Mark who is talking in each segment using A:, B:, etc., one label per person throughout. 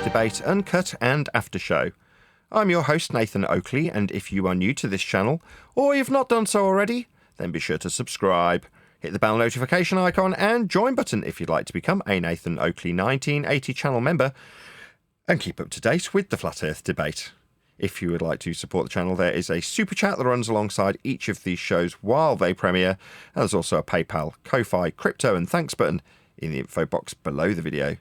A: Debate, Uncut and After Show. I'm your host Nathan Oakley, and if you are new to this channel, or you've not done so already, then be sure to subscribe. Hit the bell notification icon and join button if you'd like to become a Nathan Oakley 1980 channel member and keep up to date with the Flat Earth debate. If you would like to support the channel, there is a super chat that runs alongside each of these shows while they premiere, and there's also a PayPal, Ko-Fi, crypto and thanks button in the info box below the video.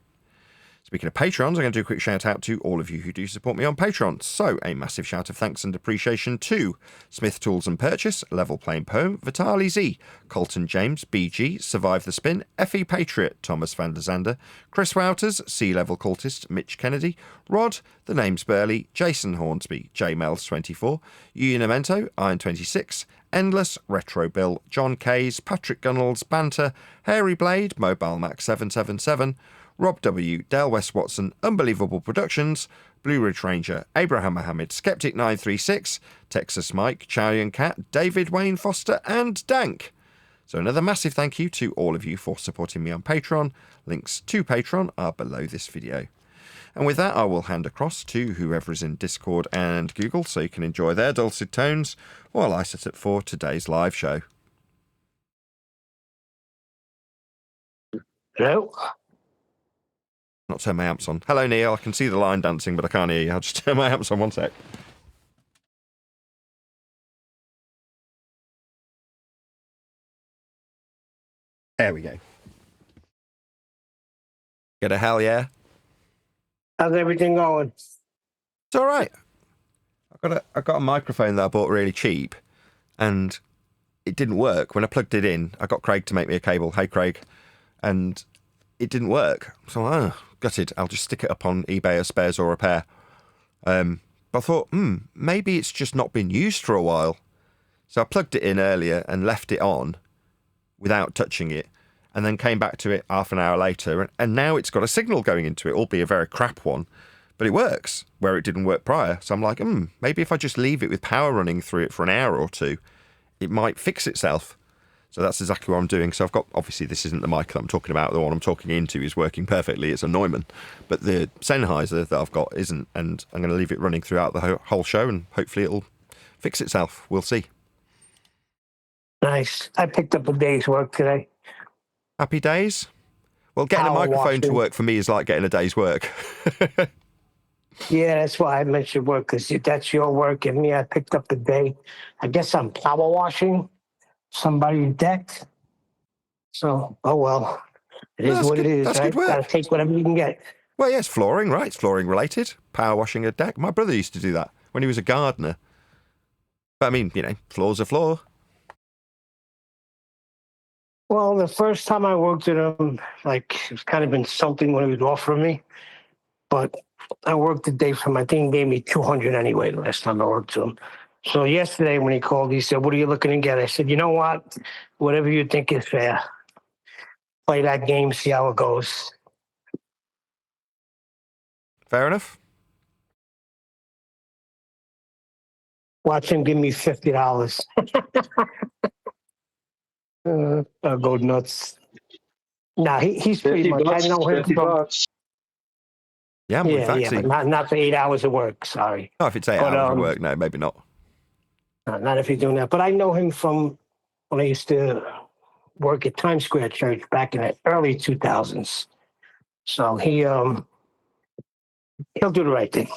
A: Speaking of Patrons, I'm going to do a quick shout out to all of you who do support me on Patreon. So, a massive shout of thanks and appreciation to Smith Tools and Purchase, Level Plain Poem, Vitali Z, Colton James, BG, Survive the Spin, FE Patriot, Thomas van der Zander, Chris Wouters, Sea Level Cultist, Mitch Kennedy, Rod, The Name's Burley, Jason Hornsby, JMels24, Unimento, Iron26, Endless, Retro Bill, John Kays, Patrick Gunnels, Banter, Hairy Blade, Mobile Max 777, Rob W, Dale West Watson, Unbelievable Productions, Blue Ridge Ranger, Abraham Mohammed, Skeptic 936, Texas Mike, Chowian Cat, David Wayne Foster, and Dank. So another massive thank you to all of you for supporting me on Patreon. Links to Patreon are below this video. And with that, I will hand across to whoever is in Discord and Google so you can enjoy their dulcet tones while I set up for today's live show.
B: Hello?
A: Not turn my amps on. Hello, Neil. I can see the line dancing, but I can't hear you. I'll just turn my amps on one sec. There we go. Get a hell yeah.
B: How's everything going?
A: It's all right. I got a microphone that I bought really cheap, and it didn't work. When I plugged it in, I got Craig to make me a cable. Hey, Craig. And it didn't work. So, gutted. I'll just stick it up on eBay or Spares or Repair. But I thought, maybe it's just not been used for a while. So I plugged it in earlier and left it on without touching it, and then came back to it half an hour later, and now it's got a signal going into it, albeit a very crap one, but it works where it didn't work prior. So I'm like, maybe if I just leave it with power running through it for an hour or two, it might fix itself. So that's exactly what I'm doing. So I've got, obviously this isn't the mic that I'm talking about, the one I'm talking into is working perfectly, it's a Neumann, but the Sennheiser that I've got isn't, and I'm going to leave it running throughout the whole show, and hopefully it'll fix itself. We'll see.
B: Nice. I picked up a day's work today.
A: Happy days? Well, getting a microphone to work for me is like getting a day's work.
B: Yeah, that's why I mentioned work, because that's your work, and me, I picked up a day. I guess I'm power washing somebody's deck. So, oh well. It is what it is.
A: That's good work.
B: Gotta take whatever you can get.
A: Well, yes, flooring, right? It's flooring related. Power washing a deck. My brother used to do that when he was a gardener. But I mean, floor's a floor.
B: Well, the first time I worked with him, it was kind of insulting when he would offer me. But I worked a day for him. I think he gave me $200 anyway the last time I worked with him. So yesterday when he called, he said, "What are you looking to get?" I said, "You know what? Whatever you think is fair. Play that game, see how it goes."
A: Fair enough.
B: Watch him give me $50. I'll go nuts. Nah, he's pretty much. I know him from.
A: Yeah,
B: but not for 8 hours of work. Sorry.
A: No, if it's 8 hours of work, no, maybe not.
B: Not if you're doing that. But I know him from when I used to work at Times Square Church back in the early 2000s. So he'll do the right thing.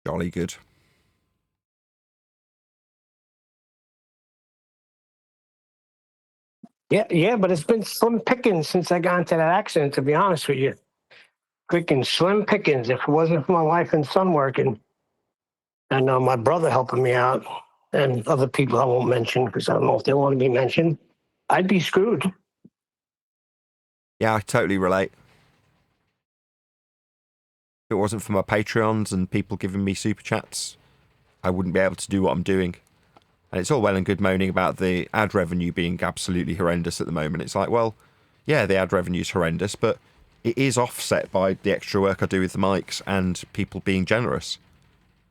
A: Jolly good.
B: Yeah, but it's been slim pickings since I got into that accident, to be honest with you. Freaking slim pickings. If it wasn't for my wife and son working, and my brother helping me out, and other people I won't mention because I don't know if they want to be mentioned, I'd be screwed.
A: Yeah, I totally relate. If it wasn't for my Patreons and people giving me super chats, I wouldn't be able to do what I'm doing. And it's all well and good moaning about the ad revenue being absolutely horrendous at the moment. It's like, well, yeah, the ad revenue is horrendous, but it is offset by the extra work I do with the mics and people being generous.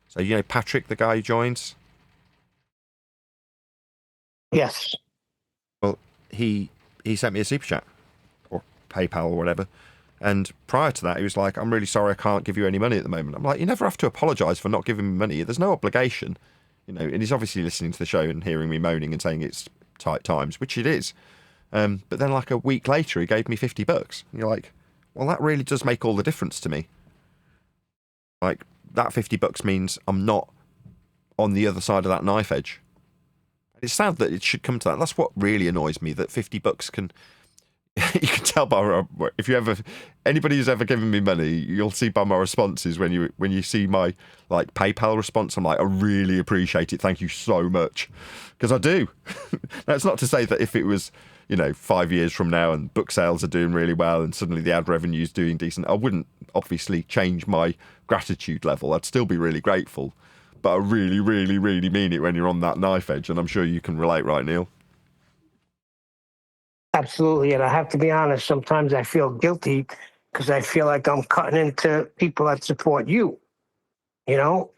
A: So, Patrick, the guy who joins?
B: Yes.
A: Well, he sent me a super chat, or PayPal or whatever, And prior to that, he was like, I'm really sorry I can't give you any money at the moment. I'm like, you never have to apologise for not giving me money. There's no obligation. And he's obviously listening to the show and hearing me moaning and saying it's tight times, which it is. But then like a week later, he gave me $50. And you're like, well, that really does make all the difference to me. Like, that $50 means I'm not on the other side of that knife edge. It's sad that it should come to that. That's what really annoys me, that $50 can... You can tell by if you ever anybody who's ever given me money, you'll see by my responses when you see my like PayPal response, I'm like, I really appreciate it, thank you so much, because I do. That's not to say that if it was 5 years from now and book sales are doing really well and suddenly the ad revenue is doing decent, I wouldn't obviously change my gratitude level. I'd still be really grateful, but I really, really, really mean it when you're on that knife edge, and I'm sure you can relate, right, Neil?
B: Absolutely. And I have to be honest, sometimes I feel guilty because I feel like I'm cutting into people that support you, So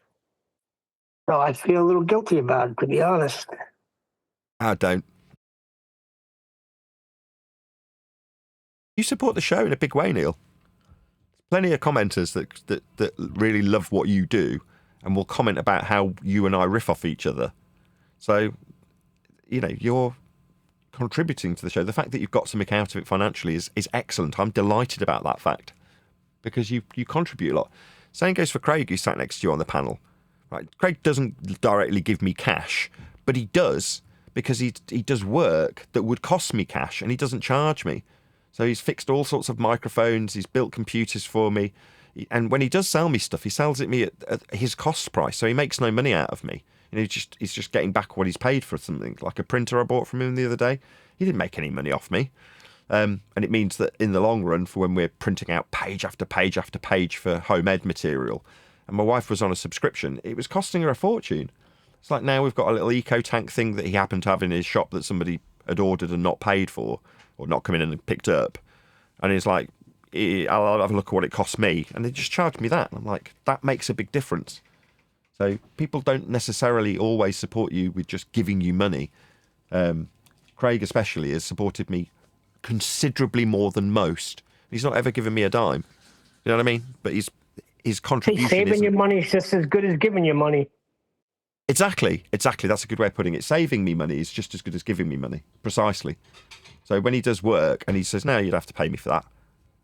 B: I feel a little guilty about it, to be honest.
A: I don't. You support the show in a big way, Neil. Plenty of commenters that really love what you do and will comment about how you and I riff off each other. So, you're contributing to the show. The fact that you've got something out of it financially is excellent. I'm delighted about that fact because you contribute a lot. Same goes for Craig, who sat next to you on the panel. Right? Craig doesn't directly give me cash, but he does because he does work that would cost me cash and he doesn't charge me. So he's fixed all sorts of microphones, he's built computers for me, and when he does sell me stuff, he sells it me at his cost price, so he makes no money out of me. He's just getting back what he's paid for something, like a printer I bought from him the other day. He didn't make any money off me. And it means that in the long run, for when we're printing out page after page after page for home ed material, and my wife was on a subscription, it was costing her a fortune. It's like now we've got a little eco tank thing that he happened to have in his shop that somebody had ordered and not paid for, or not come in and picked up. And he's like, I'll have a look at what it cost me. And they just charged me that. And I'm like, that makes a big difference. So people don't necessarily always support you with just giving you money. Craig especially has supported me considerably more than most. He's not ever given me a dime. You know what I mean? But his contribution
B: saving your money is just as good as giving you money.
A: Exactly. That's a good way of putting it. Saving me money is just as good as giving me money. Precisely. So when he does work and he says, no, you'd have to pay me for that.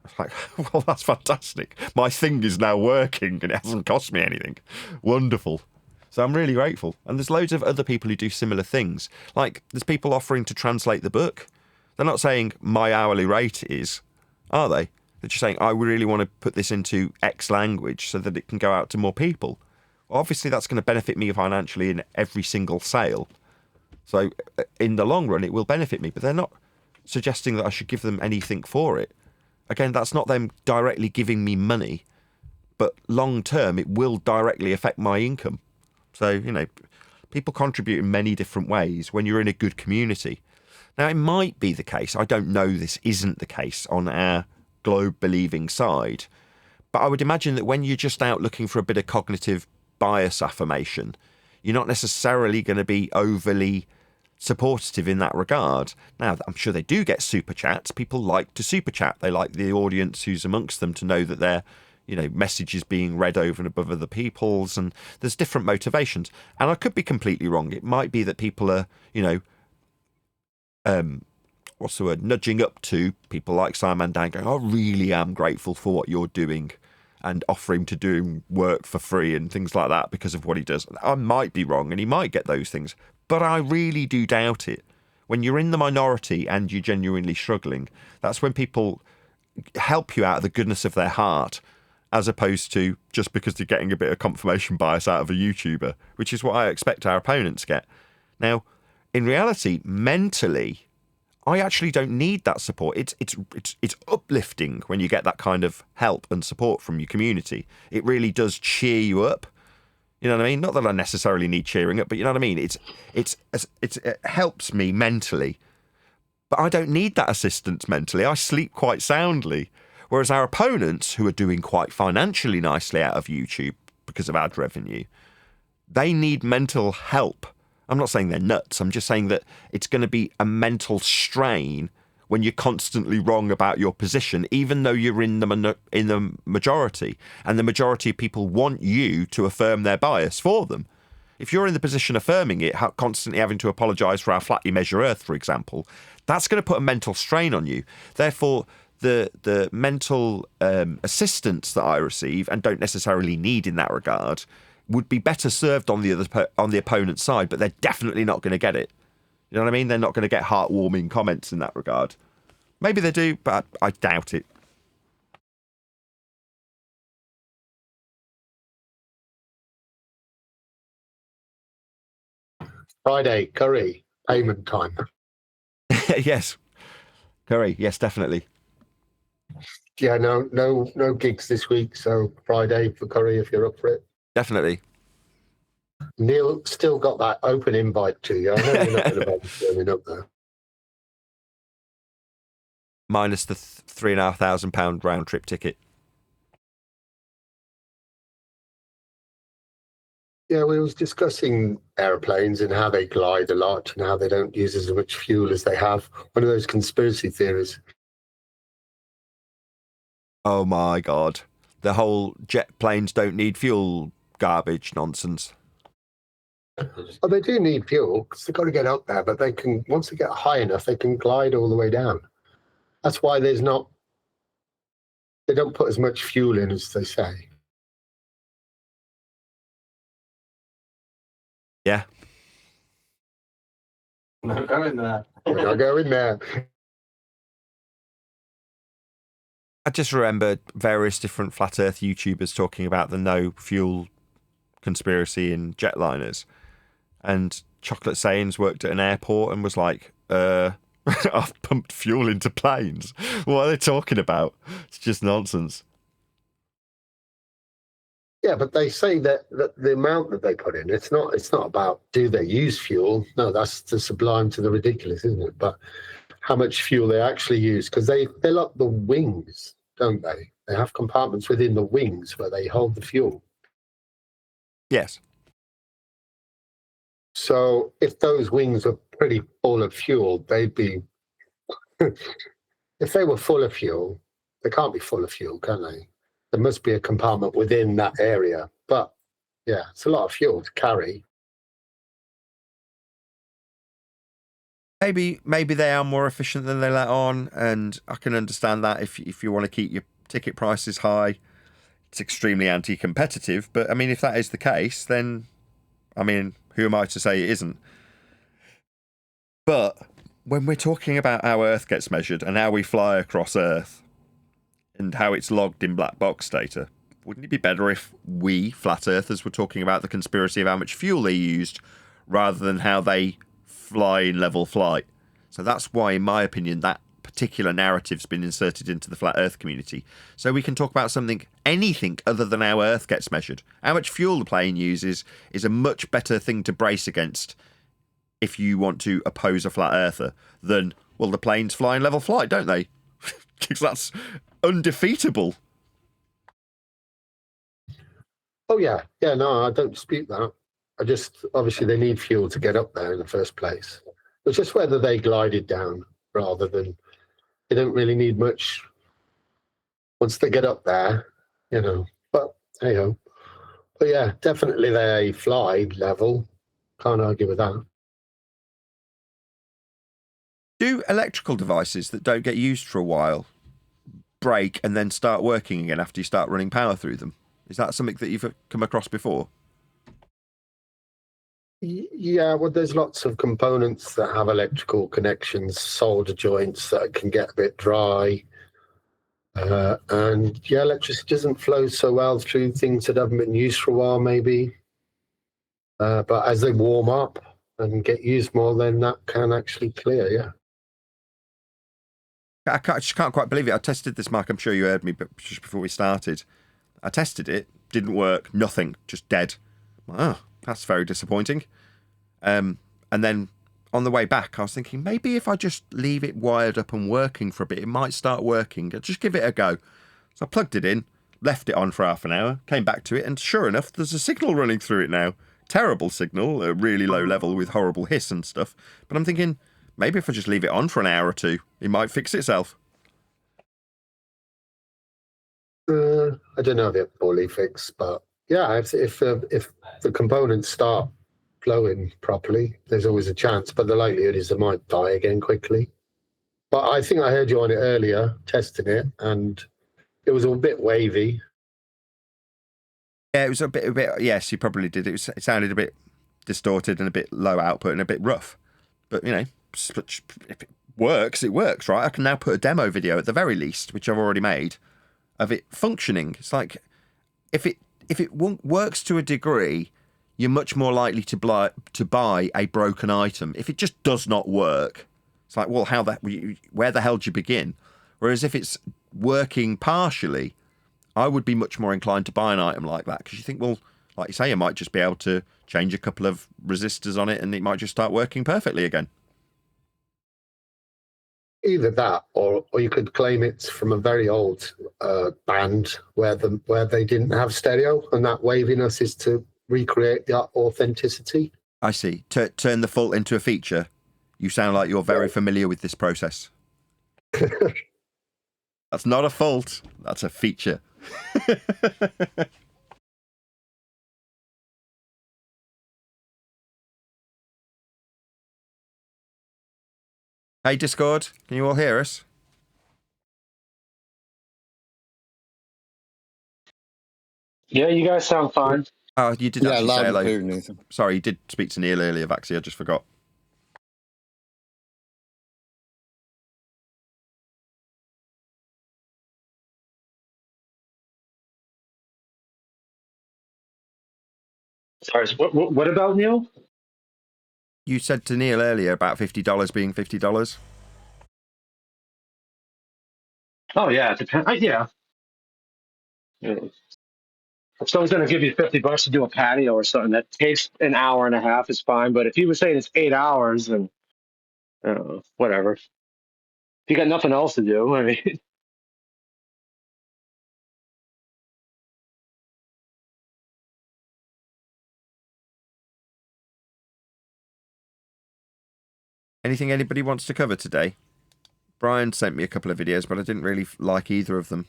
A: I'm like, well, that's fantastic. My thing is now working and it hasn't cost me anything. Wonderful. So I'm really grateful. And there's loads of other people who do similar things. Like there's people offering to translate the book. They're not saying my hourly rate is, are they? They're just saying, I really want to put this into X language so that it can go out to more people. Well, obviously, that's going to benefit me financially in every single sale. So in the long run, it will benefit me. But they're not suggesting that I should give them anything for it. Again, that's not them directly giving me money, but long term, it will directly affect my income. So, people contribute in many different ways when you're in a good community. Now, it might be the case, I don't know this isn't the case on our globe-believing side, but I would imagine that when you're just out looking for a bit of cognitive bias affirmation, you're not necessarily going to be overly supportive in that regard. Now, I'm sure they do get super chats. People like to super chat. They like the audience who's amongst them to know that their, message is being read over and above other people's, and there's different motivations. And I could be completely wrong. It might be that people are, what's the word, nudging up to people like Simon Dan going, I really am grateful for what you're doing, and offering to do work for free and things like that because of what he does. I might be wrong and he might get those things, but I really do doubt it. When you're in the minority and you're genuinely struggling, that's when people help you out of the goodness of their heart, as opposed to just because they're getting a bit of confirmation bias out of a YouTuber, which is what I expect our opponents get. Now, in reality, mentally, I actually don't need that support. It's uplifting when you get that kind of help and support from your community. It really does cheer you up. You know what I mean? Not that I necessarily need cheering up, but you know what I mean? It helps me mentally. But I don't need that assistance mentally. I sleep quite soundly. Whereas our opponents, who are doing quite financially nicely out of YouTube because of ad revenue, they need mental help. I'm not saying they're nuts. I'm just saying that it's going to be a mental strain when you're constantly wrong about your position, even though you're in the majority, and the majority of people want you to affirm their bias for them. If you're in the position affirming it, constantly having to apologise for how flat you measure Earth, for example, that's going to put a mental strain on you. Therefore, the mental assistance that I receive and don't necessarily need in that regard would be better served on the opponent's side, but they're definitely not going to get it. You know what I mean? They're not going to get heartwarming comments in that regard. Maybe they do, but I doubt it.
C: Friday, curry, payment time.
A: Yes. Curry, yes, definitely.
C: Yeah, no gigs this week, so Friday for curry if you're up for it.
A: Definitely.
C: Neil still got that open invite to you. I know you're not going to bother turning up there.
A: Minus the £3,500 round trip ticket.
C: Yeah, we was discussing airplanes and how they glide a lot and how they don't use as much fuel as they have. One of those conspiracy theories.
A: Oh my God. The whole jet planes don't need fuel garbage nonsense.
C: Oh, they do need fuel because they've got to get up there, but they can, once they get high enough, they can glide all the way down. That's why they don't put as much fuel in as they say.
A: Yeah.
D: Not going there.
C: We're not going there.
A: I just remember various different flat earth YouTubers talking about the no fuel conspiracy in jetliners. And Chocolate Sayings worked at an airport and was like, I've pumped fuel into planes. What are they talking about? It's just nonsense.
C: Yeah, but they say that the amount that they put in, it's not about do they use fuel? No, that's the sublime to the ridiculous, isn't it? But how much fuel they actually use, because they fill up the wings, don't they? They have compartments within the wings where they hold the fuel.
A: Yes.
C: So if those wings were pretty full of fuel, they'd be... if they were full of fuel, they can't be full of fuel, can they? There must be a compartment within that area. But, yeah, it's a lot of fuel to carry.
A: Maybe they are more efficient than they let on, and I can understand that if you want to keep your ticket prices high. It's extremely anti-competitive, but, I mean, if that is the case, then, I mean, who am I to say it isn't? But when we're talking about how Earth gets measured and how we fly across Earth, and how it's logged in black box data, wouldn't it be better if we, flat earthers, were talking about the conspiracy of how much fuel they used rather than how they fly in level flight? So that's why, in my opinion, that particular narrative's been inserted into the flat earth community. So we can talk about anything other than how Earth gets measured. How much fuel the plane uses is a much better thing to brace against if you want to oppose a flat earther than, well, the planes fly in level flight, don't they? Because that's undefeatable.
C: Oh, yeah. Yeah, no, I don't dispute that. I just, obviously, they need fuel to get up there in the first place. It's just whether they glided down rather than, they don't really need much once they get up there, you know. But, hey ho. But yeah, definitely they fly level. Can't argue with that.
A: Do electrical devices that don't get used for a while break and then start working again after you start running power through them? Is that something that you've come across before?
C: Yeah, well, there's lots of components that have electrical connections, solder joints that can get a bit dry. And yeah, electricity doesn't flow so well through things that haven't been used for a while, maybe. But as they warm up and get used more, then that can actually clear, yeah.
A: I just can't quite believe it. I tested this, Mark. I'm sure you heard me, but just before we started, I tested it. Didn't work. Nothing. Just dead. Oh, that's very disappointing. And then on the way back, I was thinking maybe if I just leave it wired up and working for a bit, it might start working. I'll just give it a go. So I plugged it in, left it on for half an hour, came back to it, and sure enough, there's a signal running through it now. Terrible signal, a really low level with horrible hiss and stuff. But I'm thinking, maybe if I just leave it on for an hour or two, it might fix itself.
C: I don't know if it's fully fixed, but yeah, if the components start flowing properly, there's always a chance. But the likelihood is they might die again quickly. But I think I heard you on it earlier, testing it, and it was a bit wavy.
A: Yeah, it was a bit. Yes, you probably did. It sounded a bit distorted and a bit low output and a bit rough. But you know, if it works, it works, right? I can now put a demo video at the very least, which I've already made, of it functioning. It's like if it works to a degree, you're much more likely to buy a broken item. If it just does not work, it's like, well, where the hell do you begin? Whereas if it's working partially, I would be much more inclined to buy an item like that, because you think, well, like you say, you might just be able to change a couple of resistors on it and it might just start working perfectly again.
C: Either that, or you could claim it's from a very old band where they didn't have stereo, and that waviness is to recreate that authenticity.
A: I see. Turn the fault into a feature. You sound like you're very familiar with this process. That's not a fault. That's a feature. Hey, Discord, can you all hear us?
B: Yeah, you guys sound fine.
A: Oh, you did actually say hello.
D: Nathan.
A: Sorry, you did speak to Neil earlier, Vaxi. I just forgot.
B: Sorry, what about Neil?
A: You said to Neil earlier about $50 being $50.
B: Oh yeah, it depends. Yeah. If someone's going to give you $50 to do a patio or something that takes an hour and a half, is fine. But if he was saying it's 8 hours, then whatever. If you got nothing else to do, I mean.
A: Anything anybody wants to cover today? Brian sent me a couple of videos, but I didn't really like either of them.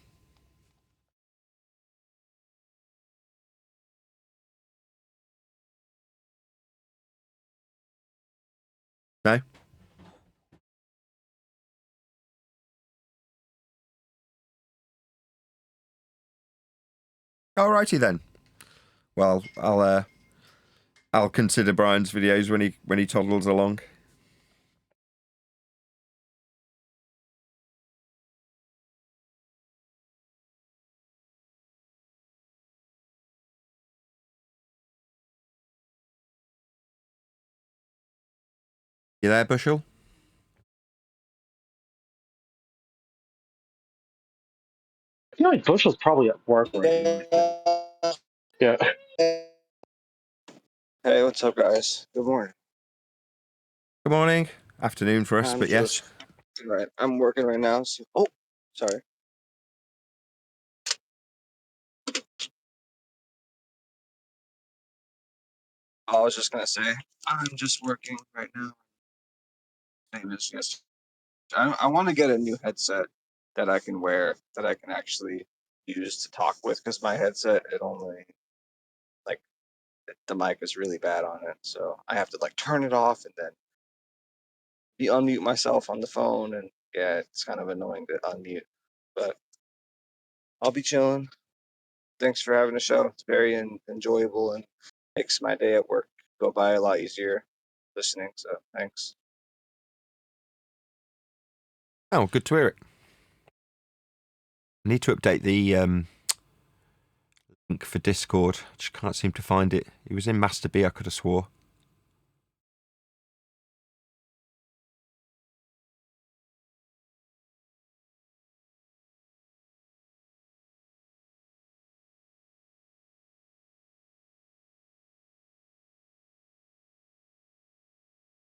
A: No? Alrighty then. Well, I'll consider Brian's videos when he toddles along. You there, Bushel?
B: I feel like Bushel's probably at work right now. Yeah.
D: Hey, what's up, guys? Good morning.
A: Good morning. Afternoon for us, but yes.
D: Right, I'm working right now. So, oh, sorry. I was just gonna say, I'm just working right now. Same as yesterday. I want to get a new headset that I can wear, that I can actually use to talk with, because my headset, it only, like, the mic is really bad on it, so I have to like turn it off and then unmute myself on the phone, and yeah, it's kind of annoying to unmute, but I'll be chilling. Thanks for having a show. It's very enjoyable and makes my day at work go by a lot easier listening, so thanks.
A: Oh, good to hear it. I need to update the link for Discord. I just can't seem to find it. It was in Master B, I could have swore.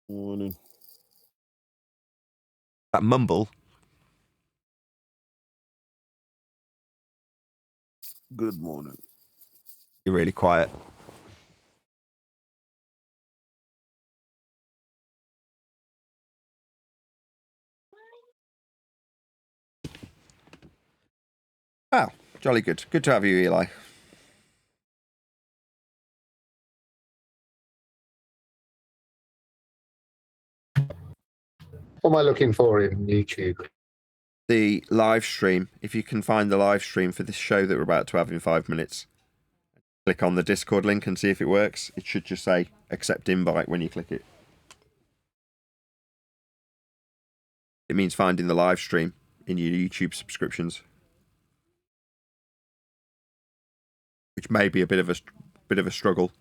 E: Morning.
A: That mumble.
E: Good morning.
A: You're really quiet. Jolly good. Good to have you, Eli.
C: What am I looking for in YouTube?
A: The live stream, if you can find the live stream for this show that we're about to have in 5 minutes, click on the Discord link and see if it works. It should just say accept invite when you click it. It means finding the live stream in your YouTube subscriptions, which may be a bit of a struggle.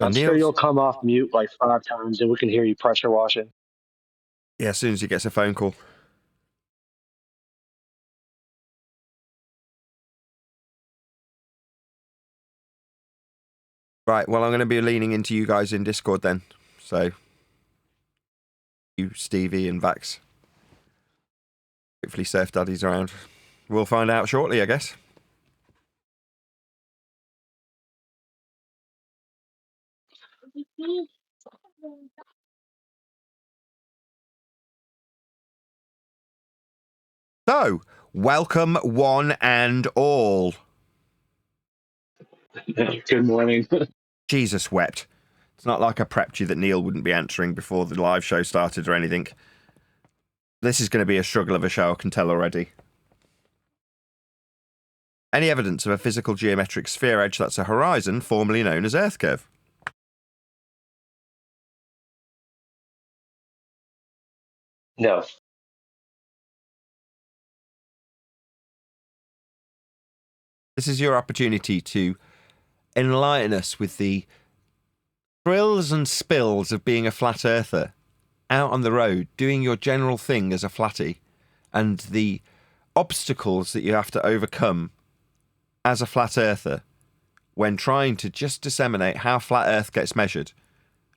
F: I'm sure you'll come off mute like 5 times and we can hear you pressure washing.
A: Yeah, as soon as he gets a phone call. Right, well, I'm going to be leaning into you guys in Discord then. So, you, Stevie, and Vax. Hopefully Surf Daddy's around. We'll find out shortly, I guess. So, welcome one and all.
F: Good morning.
A: Jesus wept. It's not like I prepped you that Neil wouldn't be answering before the live show started or anything. This is going to be a struggle of a show, I can tell already. Any evidence of a physical geometric sphere edge that's a horizon, formerly known as Earth curve?
F: No.
A: This is your opportunity to enlighten us with the thrills and spills of being a flat earther, out on the road, doing your general thing as a flatty, and the obstacles that you have to overcome as a flat earther when trying to just disseminate how flat earth gets measured.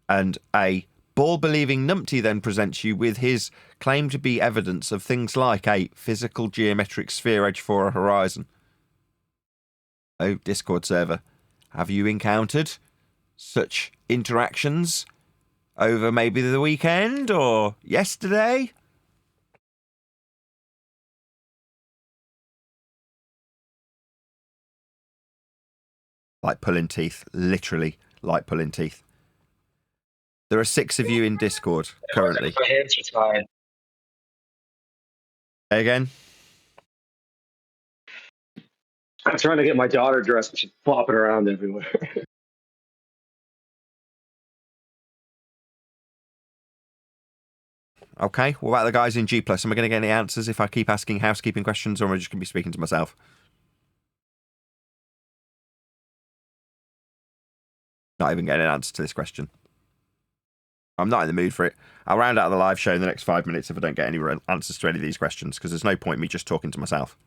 A: And a ball-believing numpty then presents you with his claim to be evidence of things like a physical geometric sphere edge for a horizon. Oh, Discord server, have you encountered such interactions over maybe the weekend or yesterday? Like pulling teeth, literally like pulling teeth. There are 6 of you in Discord currently.
F: My hands are tied.
A: Say again?
F: I'm trying to get my daughter dressed, but she's flopping around everywhere.
A: Okay, what about the guys in G+? Am I going to get any answers if I keep asking housekeeping questions, or am I just going to be speaking to myself? Not even getting an answer to this question. I'm not in the mood for it. I'll round out the live show in the next 5 minutes if I don't get any answers to any of these questions, because there's no point in me just talking to myself.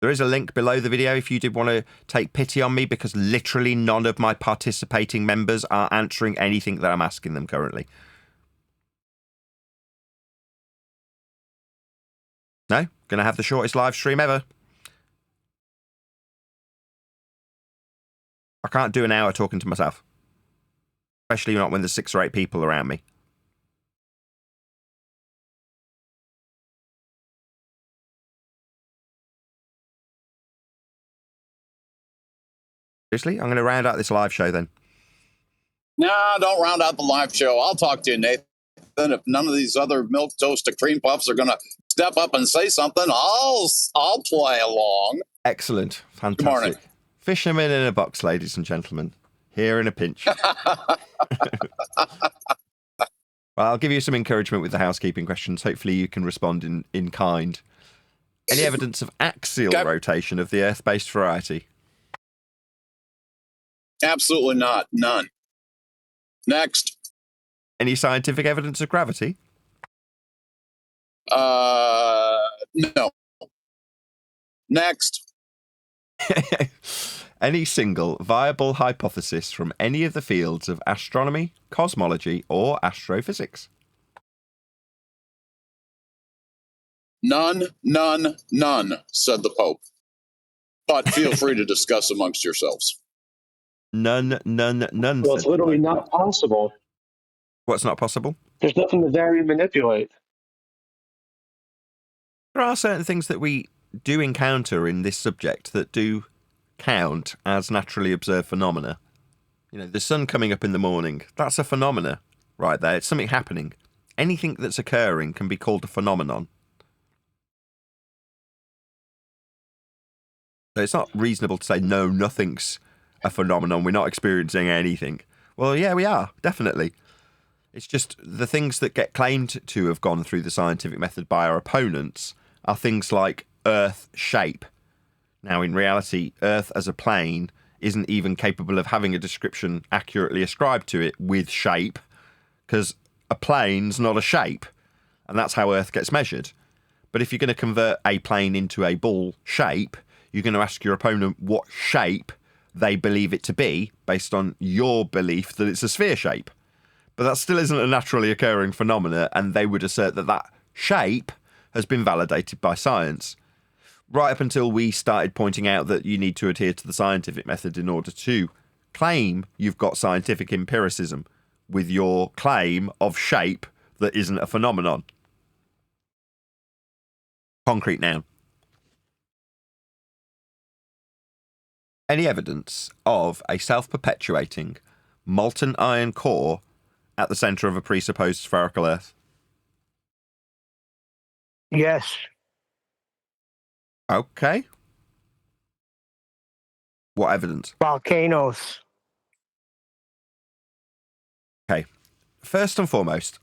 A: There is a link below the video if you did want to take pity on me, because literally none of my participating members are answering anything that I'm asking them currently. No? Gonna have the shortest live stream ever. I can't do an hour talking to myself. Especially not when there's 6 or 8 people around me. Seriously? I'm going to round out this live show then.
G: Nah, don't round out the live show. I'll talk to you, Nathan. If none of these other milk toasted cream puffs are going to step up and say something, I'll play along.
A: Excellent. Fantastic.
G: Good morning.
A: Fisherman in a box, ladies and gentlemen. Here in a pinch. Well, I'll give you some encouragement with the housekeeping questions. Hopefully you can respond in kind. Any evidence of axial rotation of the Earth-based variety?
G: Absolutely not. None. Next.
A: Any scientific evidence of gravity?
G: No. Next.
A: Any single viable hypothesis from any of the fields of astronomy, cosmology, or astrophysics?
G: None, none, none, said the Pope. But feel free to discuss amongst yourselves.
A: None.
F: Well, it's
A: said
F: literally
A: the Pope.
F: not possible.
A: What's not possible?
F: There's nothing to vary and manipulate.
A: There are certain things that we do encounter in this subject that do count as naturally observed phenomena. You know, the sun coming up in the morning, that's a phenomena right there. It's something happening. Anything that's occurring can be called a phenomenon. So it's not reasonable to say, no, nothing's a phenomenon. We're not experiencing anything. Well, yeah, we are, definitely. It's just the things that get claimed to have gone through the scientific method by our opponents are things like Earth shape. Now, in reality, Earth as a plane isn't even capable of having a description accurately ascribed to it with shape, because a plane's not a shape, and that's how Earth gets measured. But if you're going to convert a plane into a ball shape, you're going to ask your opponent what shape they believe it to be based on your belief that it's a sphere shape. But that still isn't a naturally occurring phenomena, and they would assert that that shape has been validated by science. Right up until we started pointing out that you need to adhere to the scientific method in order to claim you've got scientific empiricism with your claim of shape that isn't a phenomenon. Concrete noun. Any evidence of a self-perpetuating molten iron core at the centre of a presupposed spherical Earth?
B: Yes.
A: Okay. What evidence?
B: Volcanoes.
A: Okay. First and foremost,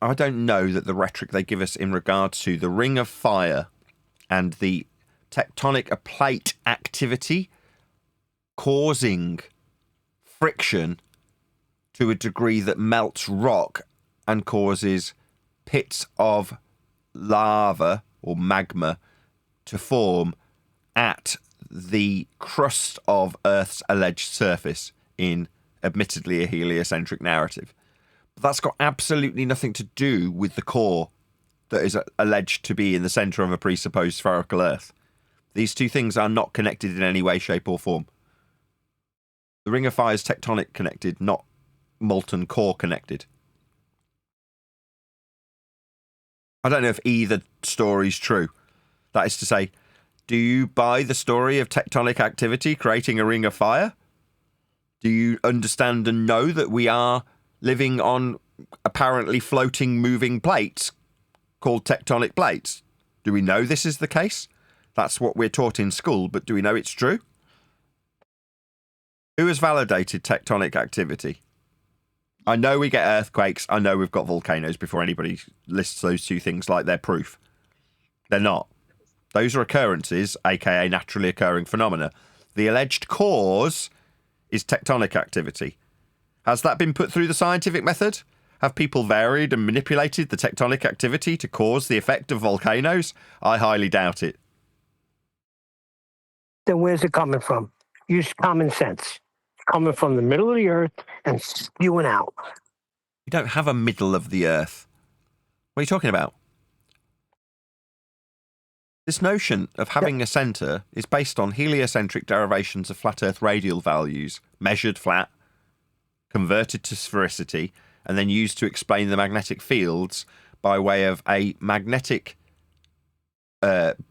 A: I don't know that the rhetoric they give us in regards to the ring of fire and the tectonic plate activity causing friction to a degree that melts rock and causes pits of lava or magma to form at the crust of Earth's alleged surface in admittedly a heliocentric narrative. But that's got absolutely nothing to do with the core that is alleged to be in the centre of a presupposed spherical Earth. These two things are not connected in any way, shape or form. The ring of fire is tectonic connected, not molten core connected. I don't know if either story's true. That is to say, do you buy the story of tectonic activity creating a ring of fire? Do you understand and know that we are living on apparently floating, moving plates called tectonic plates? Do we know this is the case? That's what we're taught in school, but do we know it's true? Who has validated tectonic activity? I know we get earthquakes. I know we've got volcanoes before anybody lists those two things like they're proof. They're not. Those are occurrences, aka naturally occurring phenomena. The alleged cause is tectonic activity. Has that been put through the scientific method? Have people varied and manipulated the tectonic activity to cause the effect of volcanoes? I highly doubt it.
B: Then where's it coming from? Use common sense. It's coming from the middle of the earth and spewing out.
A: We don't have a middle of the earth. What are you talking about? This notion of having a centre is based on heliocentric derivations of flat earth radial values, measured flat, converted to sphericity, and then used to explain the magnetic fields by way of a magnetic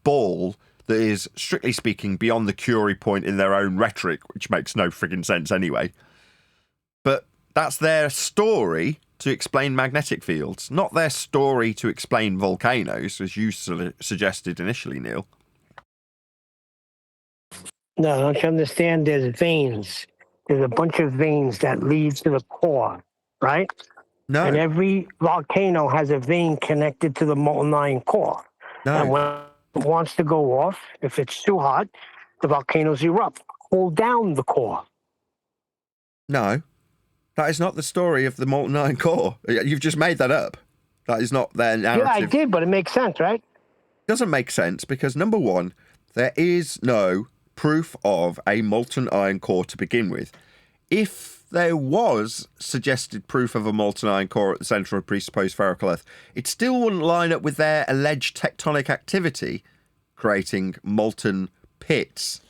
A: ball that is, strictly speaking, beyond the Curie point in their own rhetoric, which makes no friggin' sense anyway. But that's their story to explain magnetic fields, not their story to explain volcanoes, as you suggested initially, Neil.
B: No, don't you understand? There's veins. There's a bunch of veins that lead to the core, right?
A: No.
B: And every volcano has a vein connected to the molten iron core.
A: No.
B: And when it wants to go off, if it's too hot, the volcanoes erupt, cool down the core.
A: No. That is not the story of the molten iron core. You've just made that up. That is not their narrative.
B: Yeah, I did, but it makes sense, right?
A: It doesn't make sense because, number one, there is no proof of a molten iron core to begin with. if there was suggested proof of a molten iron core at the centre of presupposed spherical Earth, it still wouldn't line up with their alleged tectonic activity, creating molten pits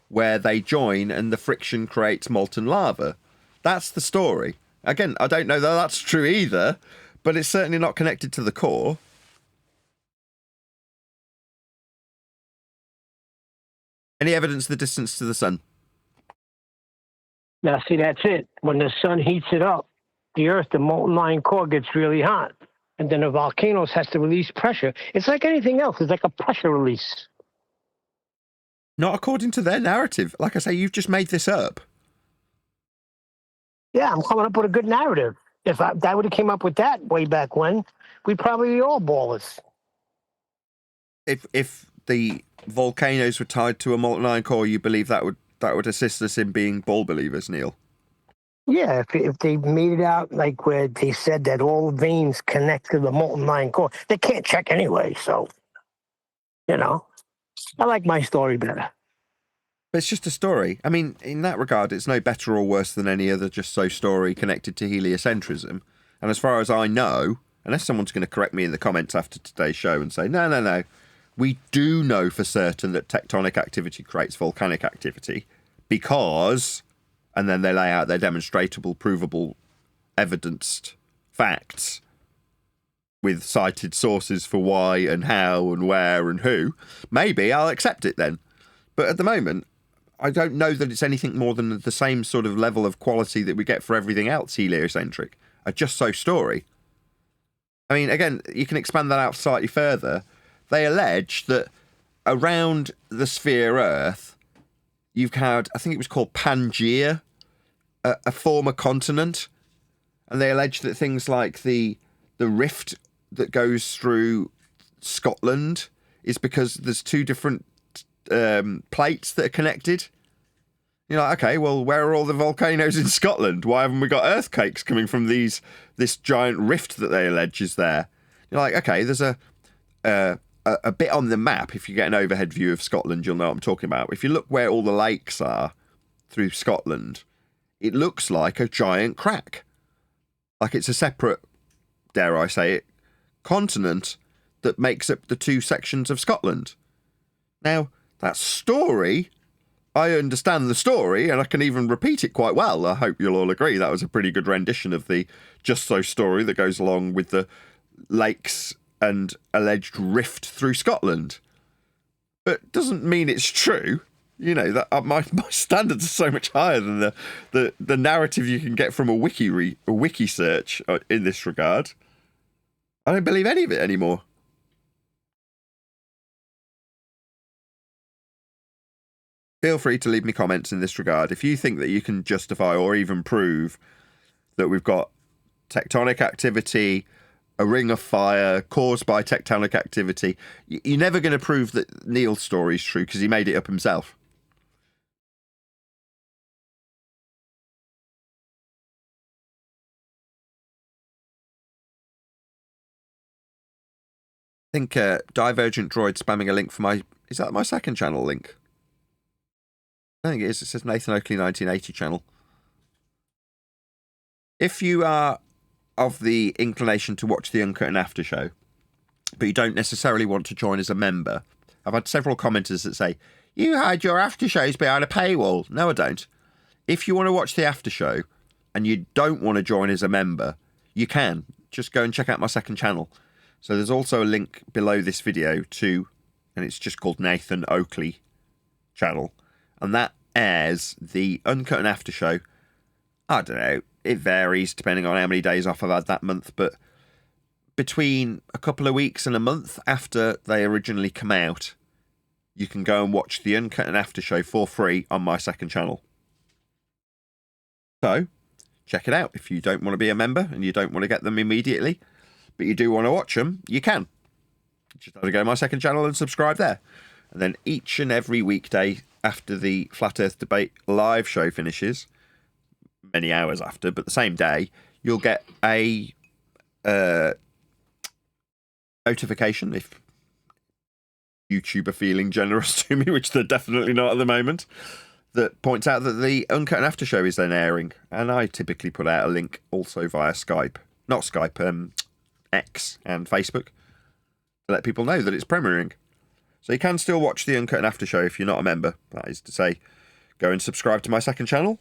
A: where they join and the friction creates molten lava. That's the story. Again, I don't know that that's true either, but it's certainly not connected to the core. Any evidence of the distance to the sun?
B: Now, see, that's it. When the sun heats it up, the Earth, the molten iron core gets really hot. And then the volcanoes has to release pressure. It's like anything else. It's like a pressure release.
A: Not according to their narrative. Like I say, you've just made this up.
B: Yeah, I'm coming up with a good narrative. If I would have came up with that way back when, we'd probably be all ballers.
A: If the volcanoes were tied to a molten iron core, you believe that would assist us in being ball believers, Neil?
B: Yeah, if they made it out like where they said that all veins connect to the molten iron core, they can't check anyway. So, you know, I like my story better.
A: But it's just a story. I mean, in that regard, it's no better or worse than any other just so story connected to heliocentrism. And as far as I know, unless someone's going to correct me in the comments after today's show and say, no, we do know for certain that tectonic activity creates volcanic activity because, and then they lay out their demonstrable, provable, evidenced facts with cited sources for why and how and where and who. Maybe I'll accept it then. But at the moment, I don't know that it's anything more than the same sort of level of quality that we get for everything else heliocentric. A just so story. I mean, again, you can expand that out slightly further. They allege that around the sphere Earth, you've had, I think it was called Pangaea, a former continent. And they allege that things like the rift that goes through Scotland is because there's two different plates that are connected. You're like, okay, well, where are all the volcanoes in Scotland? Why haven't we got earthquakes coming from this giant rift that they allege is there? You're like, okay, there's a bit on the map. If you get an overhead view of Scotland, you'll know what I'm talking about. If you look where all the lakes are through Scotland, it looks like a giant crack. Like it's a separate, dare I say it, continent that makes up the two sections of Scotland. Now, that story, I understand the story, and I can even repeat it quite well. I hope you'll all agree that was a pretty good rendition of the just so story that goes along with the lakes and alleged rift through Scotland. But doesn't mean it's true. You know, that my standards are so much higher than the narrative you can get from a wiki search in this regard. I don't believe any of it anymore. Feel free to leave me comments in this regard. If you think that you can justify or even prove that we've got tectonic activity, a ring of fire caused by tectonic activity, you're never going to prove that Neil's story is true because he made it up himself. I think Divergent Droid spamming a link for my... Is that my second channel link? I think it is. It says Nathan Oakley 1980 channel. If you are of the inclination to watch the Uncut and After show, but you don't necessarily want to join as a member, I've had several commenters that say, you hide your after shows behind a paywall. No, I don't. If you want to watch the after show and you don't want to join as a member, you can. Just go and check out my second channel. So there's also a link below this video to, and it's just called Nathan Oakley channel. And that airs the Uncut and After show. I don't know. It varies depending on how many days off I've had that month. But between a couple of weeks and a month after they originally come out, you can go and watch the Uncut and After show for free on my second channel. So, check it out. If you don't want to be a member and you don't want to get them immediately, but you do want to watch them, you can. Just have to go to my second channel and subscribe there. And then each and every weekday after the Flat Earth Debate live show finishes, many hours after, but the same day, you'll get a notification if YouTube are feeling generous to me, which they're definitely not at the moment. that points out that the Uncut and After Show is then airing, and I typically put out a link also via Skype, not Skype, X and Facebook, to let people know that it's premiering. So you can still watch the Uncut and After Show if you're not a member. That is to say, go and subscribe to my second channel,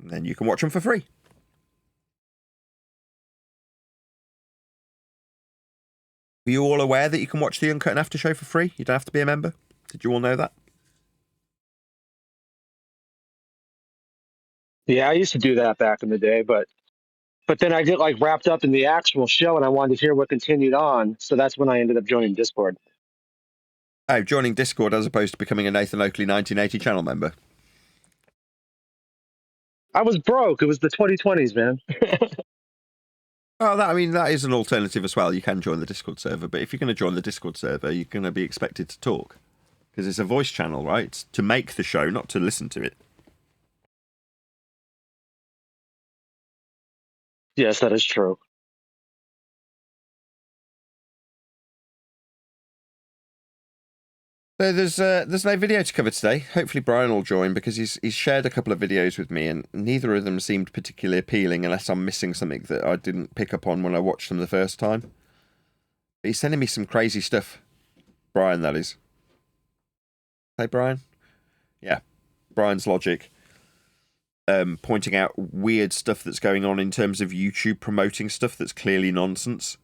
A: and then you can watch them for free. Were you all aware that you can watch the Uncut and After Show for free? You don't have to be a member. Did you all know that?
F: Yeah, I used to do that back in the day, but then I get like wrapped up in the actual show and I wanted to hear what continued on. So that's when I ended up joining Discord.
A: Oh, joining Discord as opposed to becoming a Nathan Oakley 1980 channel member.
F: I was broke. It was the 2020s, man.
A: Oh, that is an alternative as well. You can join the Discord server, but if you're going to join the Discord server, you're going to be expected to talk. Because it's a voice channel, right? It's to make the show, not to listen to it.
F: Yes, that is true.
A: So there's no video to cover today. Hopefully Brian will join because he's shared a couple of videos with me and neither of them seemed particularly appealing unless I'm missing something that I didn't pick up on when I watched them the first time. But he's sending me some crazy stuff. Brian, that is. Hey, Brian? Yeah. Brian's Logic. Pointing out weird stuff that's going on in terms of YouTube promoting stuff that's clearly nonsense.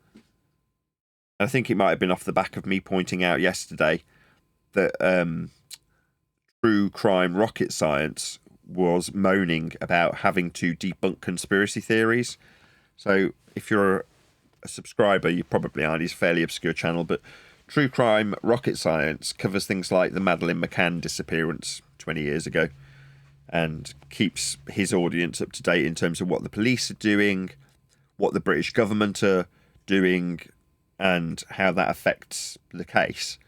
A: I think it might have been off the back of me pointing out yesterday that True Crime Rocket Science was moaning about having to debunk conspiracy theories. So if you're a subscriber, you probably aren't. He's a fairly obscure channel, but True Crime Rocket Science covers things like the Madeleine McCann disappearance 20 years ago and keeps his audience up to date in terms of what the police are doing, what the British government are doing, and how that affects the case.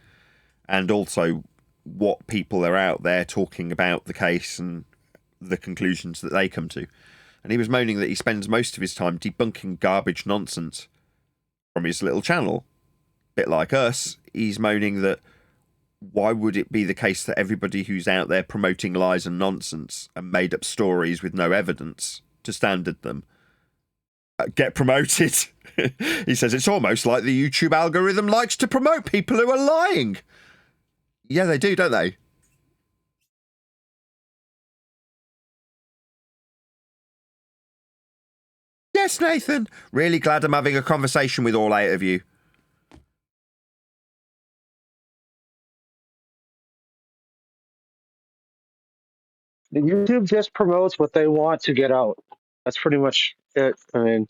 A: And also what people are out there talking about the case and the conclusions that they come to. And he was moaning that he spends most of his time debunking garbage nonsense from his little channel. A bit like us, he's moaning that why would it be the case that everybody who's out there promoting lies and nonsense and made up stories with no evidence to standard them get promoted? He says it's almost like the YouTube algorithm likes to promote people who are lying. Yeah, they do, don't they? Yes, Nathan. Really glad I'm having a conversation with all 8 of you.
F: The YouTube just promotes what they want to get out. That's pretty much it. I mean,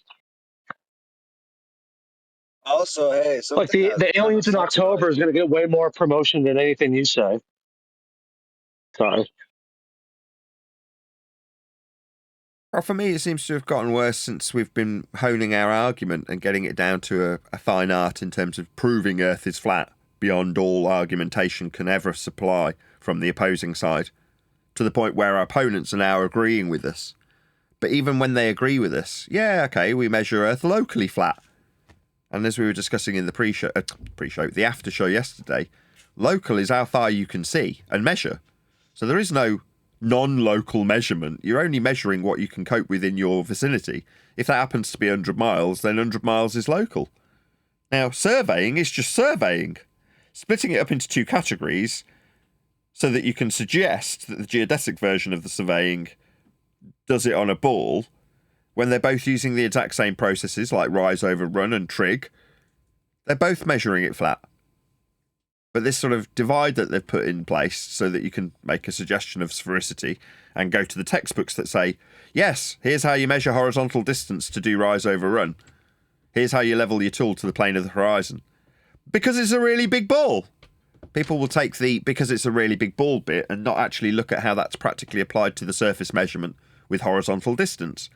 D: Also, hey,
F: like
D: something that
F: the
D: kind of
F: aliens in
D: sucks about
F: October
D: it.
F: is going to get way more promotion than anything you say. Sorry.
A: Well, for me, it seems to have gotten worse since we've been honing our argument and getting it down to a fine art in terms of proving Earth is flat beyond all argumentation can ever supply from the opposing side, to the point where our opponents are now agreeing with us. But even when they agree with us, yeah, okay, we measure Earth locally flat. And as we were discussing in the the after show yesterday, local is how far you can see and measure. So there is no non-local measurement. You're only measuring what you can cope with in your vicinity. If that happens to be 100 miles, then 100 miles is local. Now, surveying is just surveying. Splitting it up into 2 categories so that you can suggest that the geodesic version of the surveying does it on a ball when they're both using the exact same processes like rise over run and trig. They're both measuring it flat. But this sort of divide that they've put in place so that you can make a suggestion of sphericity and go to the textbooks that say, yes, here's how you measure horizontal distance to do rise over run. Here's how you level your tool to the plane of the horizon. Because it's a really big ball. People will take the because it's a really big ball bit and not actually look at how that's practically applied to the surface measurement with horizontal distance.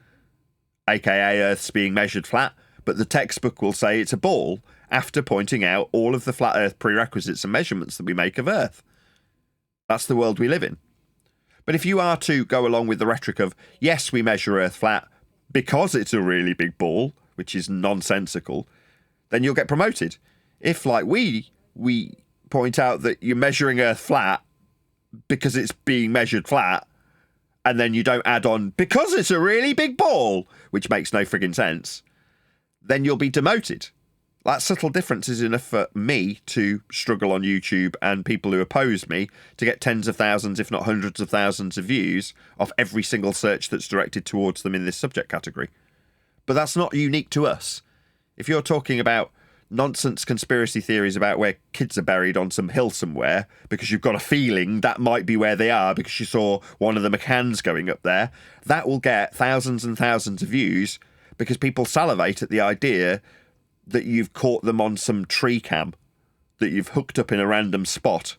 A: AKA Earth's being measured flat, but the textbook will say it's a ball after pointing out all of the flat Earth prerequisites and measurements that we make of Earth. That's the world we live in. But if you are to go along with the rhetoric of, yes, we measure Earth flat because it's a really big ball, which is nonsensical, then you'll get promoted. If, like we point out that you're measuring Earth flat because it's being measured flat, and then you don't add on, because it's a really big ball, which makes no friggin' sense, then you'll be demoted. That subtle difference is enough for me to struggle on YouTube and people who oppose me to get tens of thousands, if not hundreds of thousands of views off every single search that's directed towards them in this subject category. But that's not unique to us. If you're talking about nonsense conspiracy theories about where kids are buried on some hill somewhere because you've got a feeling that might be where they are because you saw one of the McCanns going up there, that will get thousands and thousands of views because people salivate at the idea that you've caught them on some tree cam, that you've hooked up in a random spot.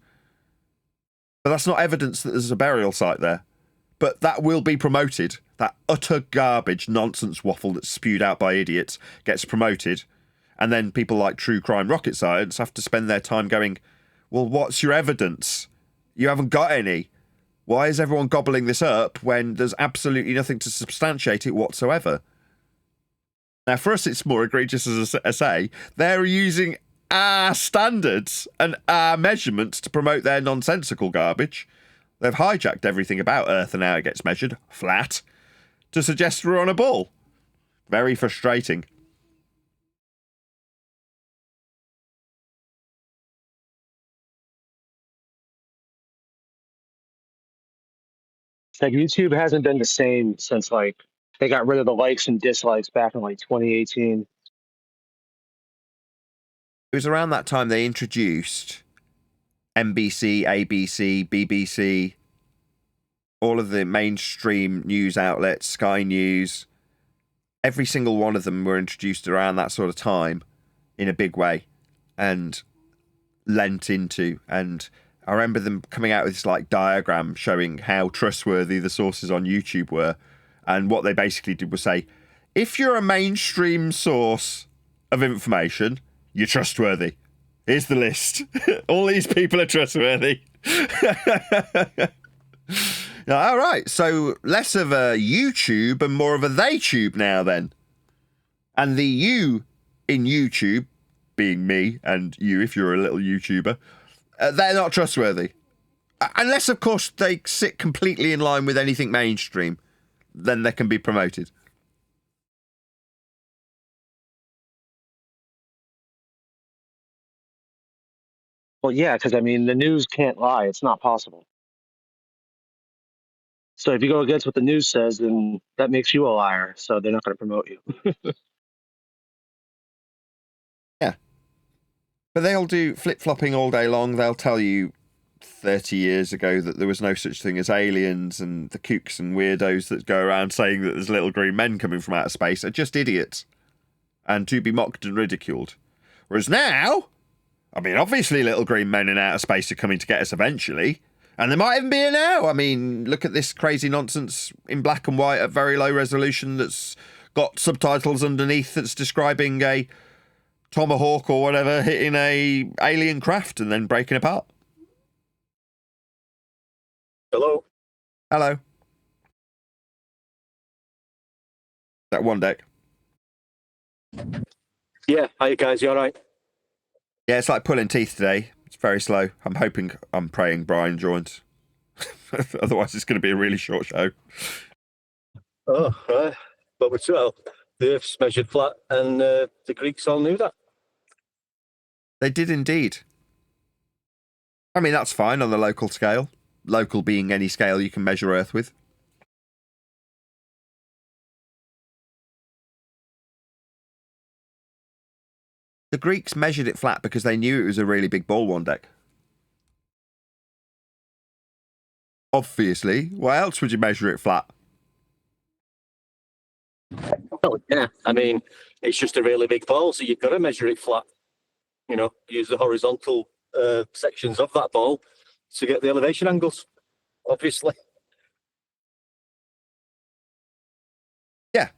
A: But that's not evidence that there's a burial site there. But that will be promoted. That utter garbage nonsense waffle that's spewed out by idiots gets promoted. And then people like True Crime Rocket Science have to spend their time going, well, what's your evidence? You haven't got any. Why is everyone gobbling this up when there's absolutely nothing to substantiate it whatsoever? Now, for us, it's more egregious, as I say. They're using our standards and our measurements to promote their nonsensical garbage. They've hijacked everything about Earth and how it gets measured, flat, to suggest we're on a ball. Very frustrating.
F: It's like YouTube hasn't been the same since like they got rid of the likes and dislikes back in like 2018.
A: It was around that time they introduced NBC, ABC, BBC, all of the mainstream news outlets, Sky News. Every single one of them were introduced around that sort of time in a big way and lent into. And I remember them coming out with this like diagram showing how trustworthy the sources on YouTube were. And what they basically did was say, if you're a mainstream source of information, you're trustworthy. Here's the list. All these people are trustworthy. All right, so less of a YouTube and more of a they-tube now then. And the you in YouTube, being me and you if you're a little YouTuber, they're not trustworthy. Unless, of course, they sit completely in line with anything mainstream. Then they can be promoted.
F: Well, yeah, because I mean, the news can't lie. It's not possible. So if you go against what the news says, then that makes you a liar. So they're not going to promote you.
A: Yeah. But they'll do flip-flopping all day long. They'll tell you 30 years ago that there was no such thing as aliens, and the kooks and weirdos that go around saying that there's little green men coming from outer space are just idiots and to be mocked and ridiculed. Whereas now, I mean, obviously little green men in outer space are coming to get us eventually, and there might even be here now. I mean, look at this crazy nonsense in black and white at very low resolution that's got subtitles underneath that's describing a tomahawk or whatever hitting a alien craft and then breaking apart.
H: Hello.
A: Hello. That one deck.
H: Yeah, how you guys? You all right?
A: Yeah, it's like pulling teeth today. It's very slow. I'm praying Brian joins. Otherwise, it's going to be a really short show.
H: Oh, right. But well, the Earth's measured flat, and the Greeks all knew that.
A: They did indeed. I mean, that's fine on the local scale. Local being any scale you can measure Earth with. The Greeks measured it flat because they knew it was a really big ball one deck. Obviously. Why else would you measure it flat?
H: Well, yeah. I mean, it's just a really big ball, so you've got to measure it flat. You know, use the horizontal sections of that ball to get the elevation angles, obviously.
A: Yeah.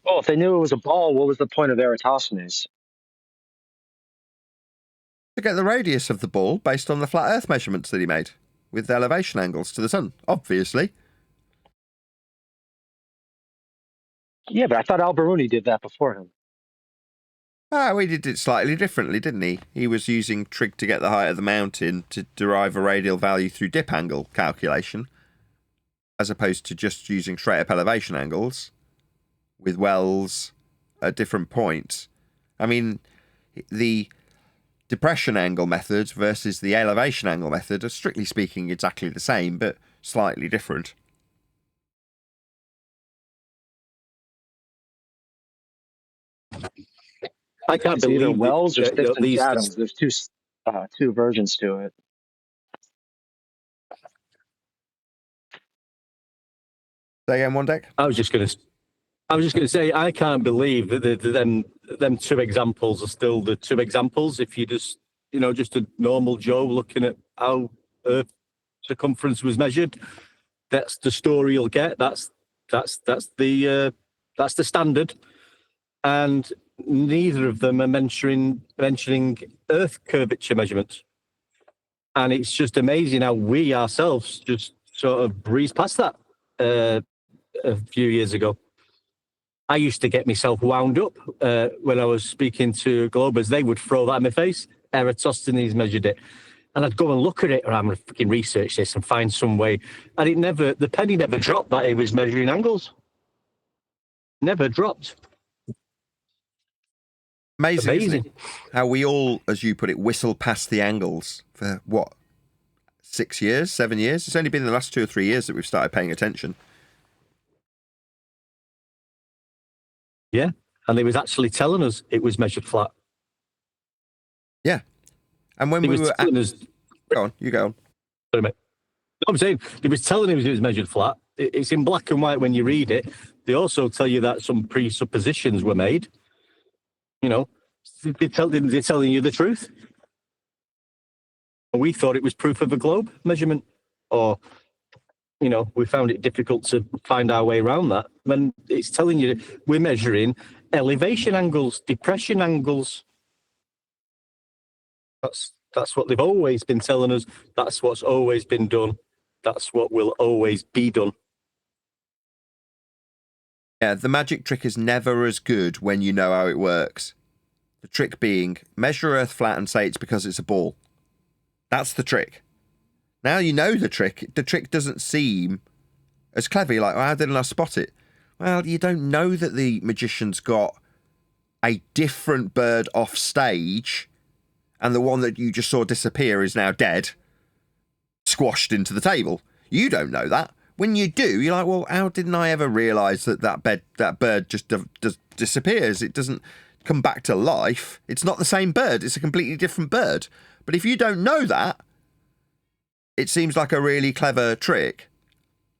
F: Oh, if they knew it was a ball, what was the point of Eratosthenes?
A: To get the radius of the ball based on the flat Earth measurements that he made, with the elevation angles to the sun, obviously.
F: Yeah, but I thought Alberuni did that before him.
A: Ah, he did it slightly differently, didn't he? He was using trig to get the height of the mountain to derive a radial value through dip angle calculation. as opposed to just using straight up elevation angles with wells at different points. I mean, the depression angle method versus the elevation angle method are strictly speaking exactly the same, but slightly different.
H: I can't
F: It's either
H: believe
F: wells or
H: that,
F: sticks and
H: these.
F: shadows. There's two versions to it.
A: Say again, one deck.
H: I was just going to say, I can't believe that them two examples are still the two examples. If you just, just a normal Joe looking at how Earth circumference was measured, that's the story you'll get. That's the standard, and neither of them are mentioning Earth curvature measurements. And it's just amazing how we ourselves just sort of breezed past that a few years ago. I used to get myself wound up when I was speaking to Globers. They would throw that in my face. Eratosthenes measured it. And I'd go and look at it, or I'm going to fucking research this and find some way. And the penny never dropped that it was measuring angles. Never dropped.
A: Amazing. Isn't it? How we all, as you put it, whistle past the angles for what, 6 years, 7 years? It's only been the last 2 or 3 years that we've started paying attention.
H: Yeah, and he was actually telling us it was measured flat.
A: Yeah, and when we were go on, you go on.
H: Sorry, mate. I'm saying he was telling us it was measured flat. It's in black and white when you read it. They also tell you that some presuppositions were made. They're telling you the truth. We thought it was proof of a globe measurement, or we found it difficult to find our way around that. When it's telling you we're measuring elevation angles, depression angles. That's what they've always been telling us. That's what's always been done. That's what will always be done.
A: Yeah, the magic trick is never as good when you know how it works. The trick being, measure Earth flat and say it's because it's a ball. That's the trick. Now you know the trick. The trick doesn't seem as clever. You're like, well, how didn't I spot it? Well, you don't know that the magician's got a different bird off stage, and the one that you just saw disappear is now dead, squashed into the table. You don't know that. When you do, you're like, well, how didn't I ever realise that bird just disappears? It doesn't come back to life. It's not the same bird. It's a completely different bird. But if you don't know that, it seems like a really clever trick.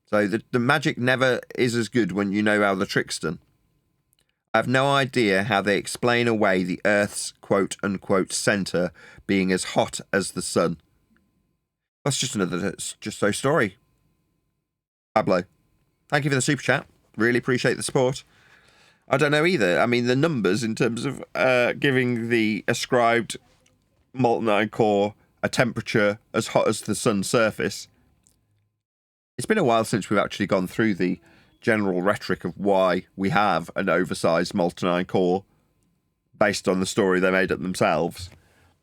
A: So the magic never is as good when you know how the trick's done. I have no idea how they explain away the Earth's quote-unquote centre being as hot as the sun. That's just another Just So story. Pablo, thank you for the super chat. Really appreciate the support. I don't know either. I mean, the numbers in terms of giving the ascribed molten iron core a temperature as hot as the sun's surface. It's been a while since we've actually gone through the general rhetoric of why we have an oversized molten iron core based on the story they made up themselves.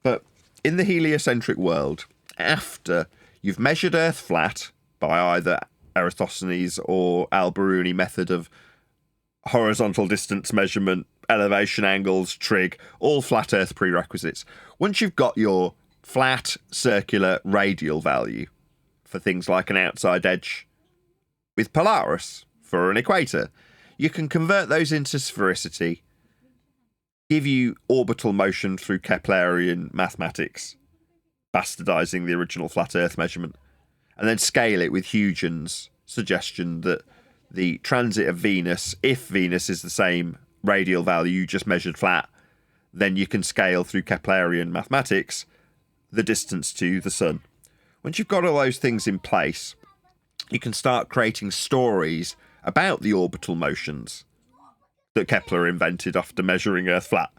A: But in the heliocentric world, after you've measured Earth flat by either Eratosthenes or Al-Biruni method of horizontal distance measurement, elevation angles, trig, all flat Earth prerequisites. Once you've got your flat, circular, radial value for things like an outside edge with Polaris for an equator, you can convert those into sphericity, give you orbital motion through Keplerian mathematics, bastardizing the original flat Earth measurement, and then scale it with Huygens' suggestion that the transit of Venus, if Venus is the same radial value you just measured flat, then you can scale through Keplerian mathematics the distance to the sun. Once you've got all those things in place, you can start creating stories about the orbital motions that Kepler invented after measuring Earth flat.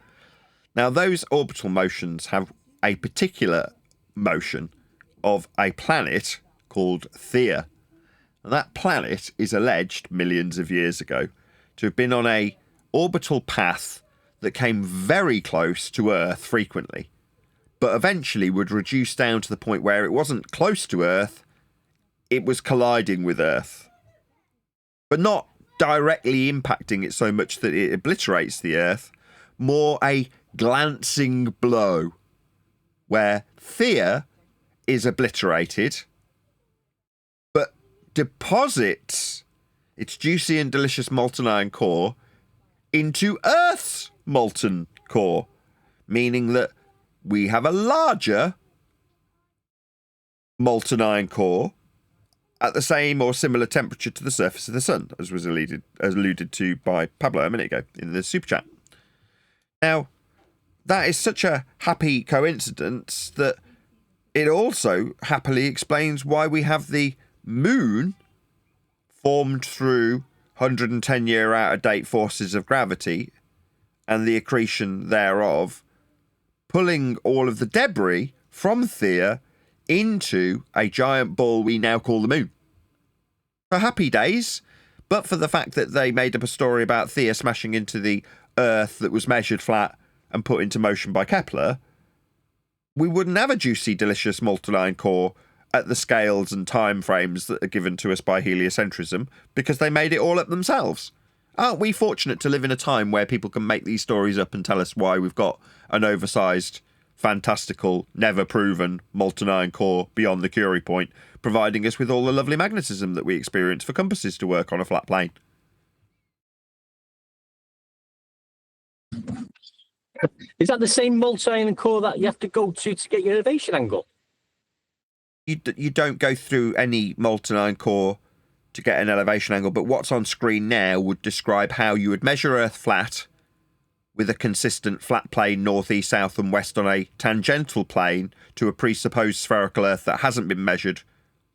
A: Now, those orbital motions have a particular motion of a planet called Theia. And that planet is alleged millions of years ago to have been on a orbital path that came very close to Earth frequently, but eventually would reduce down to the point where it wasn't close to Earth, it was colliding with Earth but not directly impacting it so much that it obliterates the Earth, more a glancing blow, where Theia is obliterated, but deposits its juicy and delicious molten iron core into Earth's molten core, meaning that we have a larger molten iron core at the same or similar temperature to the surface of the sun, as was alluded to by Pablo a minute ago in the super chat. Now, that is such a happy coincidence that it also happily explains why we have the moon formed through 110-year out-of-date forces of gravity and the accretion thereof, pulling all of the debris from Theia into a giant ball we now call the moon. For happy days, but for the fact that they made up a story about Theia smashing into the Earth that was measured flat and put into motion by Kepler, we wouldn't have a juicy, delicious molten iron core at the scales and time frames that are given to us by heliocentrism, because they made it all up themselves. Aren't we fortunate to live in a time where people can make these stories up and tell us why we've got an oversized, fantastical, never proven molten iron core beyond the Curie point, providing us with all the lovely magnetism that we experience for compasses to work on a flat plane?
H: Is that the same molten iron core that you have to go to get your elevation angle?
A: You don't go through any molten iron core to get an elevation angle, but what's on screen now would describe how you would measure Earth flat with a consistent flat plane northeast, south and west on a tangential plane to a presupposed spherical Earth that hasn't been measured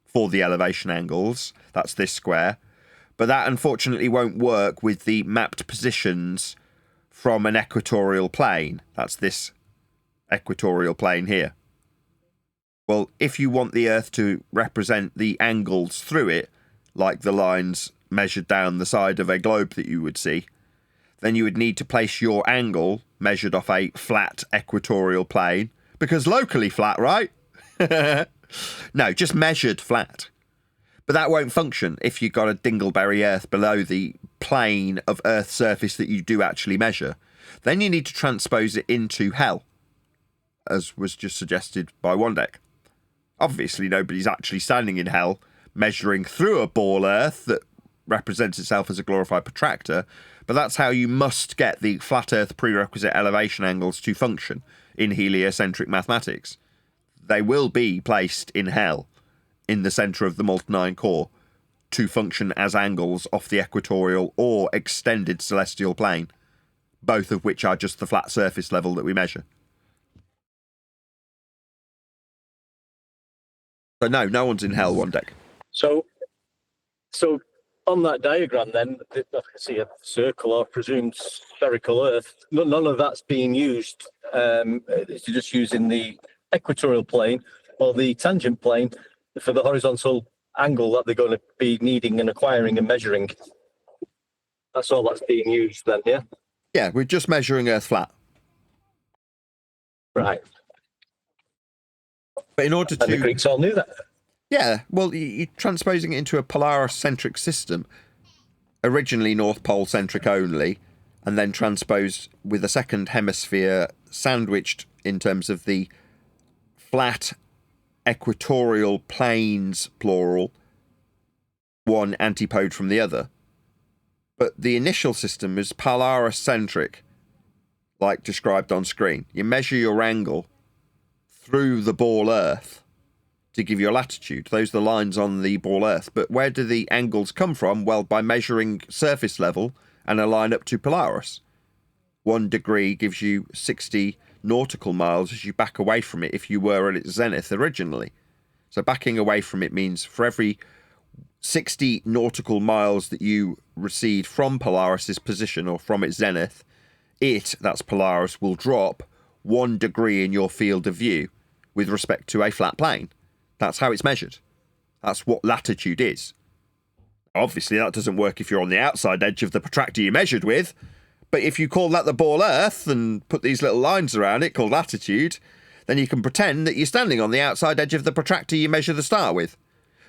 A: for the elevation angles. That's this square. But that unfortunately won't work with the mapped positions from an equatorial plane. That's this equatorial plane here. Well, if you want the Earth to represent the angles through it, like the lines measured down the side of a globe that you would see, then you would need to place your angle measured off a flat equatorial plane, because locally flat, right? No, just measured flat. But that won't function if you've got a dingleberry Earth below the plane of Earth's surface that you do actually measure. Then you need to transpose it into hell, as was just suggested by Wandek. Obviously, nobody's actually standing in hell measuring through a ball Earth that represents itself as a glorified protractor, but that's how you must get the flat Earth prerequisite elevation angles to function in heliocentric mathematics. They will be placed in hell in the centre of the molten iron core to function as angles off the equatorial or extended celestial plane, both of which are just the flat surface level that we measure. So no one's in hell, Wandek.
H: So on that diagram, then, I can see a circle or presumed spherical Earth. None of that's being used. It's just using the equatorial plane or the tangent plane for the horizontal angle that they're going to be needing and acquiring and measuring. That's all that's being used then, yeah?
A: Yeah, we're just measuring Earth flat.
H: Right.
A: But in order
H: And the Greeks all knew that.
A: Yeah, well, you're transposing it into a Polaris-centric system, originally North Pole-centric only, and then transposed with a second hemisphere sandwiched in terms of the flat equatorial planes, plural, one antipode from the other. But the initial system is Polaris-centric, like described on screen. You measure your angle through the ball Earth to give you a latitude. Those are the lines on the ball Earth. But where do the angles come from? Well, by measuring surface level and a line up to Polaris. 1 degree gives you 60 nautical miles as you back away from it if you were at its zenith originally. So backing away from it means for every 60 nautical miles that you recede from Polaris's position or from its zenith, that's Polaris, will drop 1 degree in your field of view with respect to a flat plane. That's how it's measured. That's what latitude is. Obviously, that doesn't work if you're on the outside edge of the protractor you measured with, but if you call that the ball Earth and put these little lines around it called latitude, then you can pretend that you're standing on the outside edge of the protractor you measure the star with.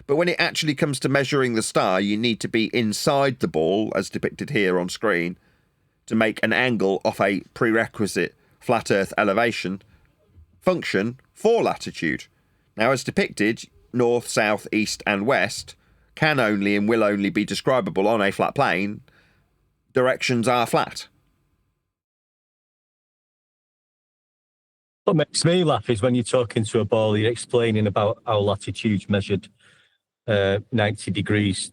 A: But when it actually comes to measuring the star, you need to be inside the ball, as depicted here on screen, to make an angle off a prerequisite flat Earth elevation function for latitude. Now, as depicted, north, south, east and west can only and will only be describable on a flat plane. Directions are flat.
H: What makes me laugh is when you're talking to a ball, you're explaining about how latitude's measured 90 degrees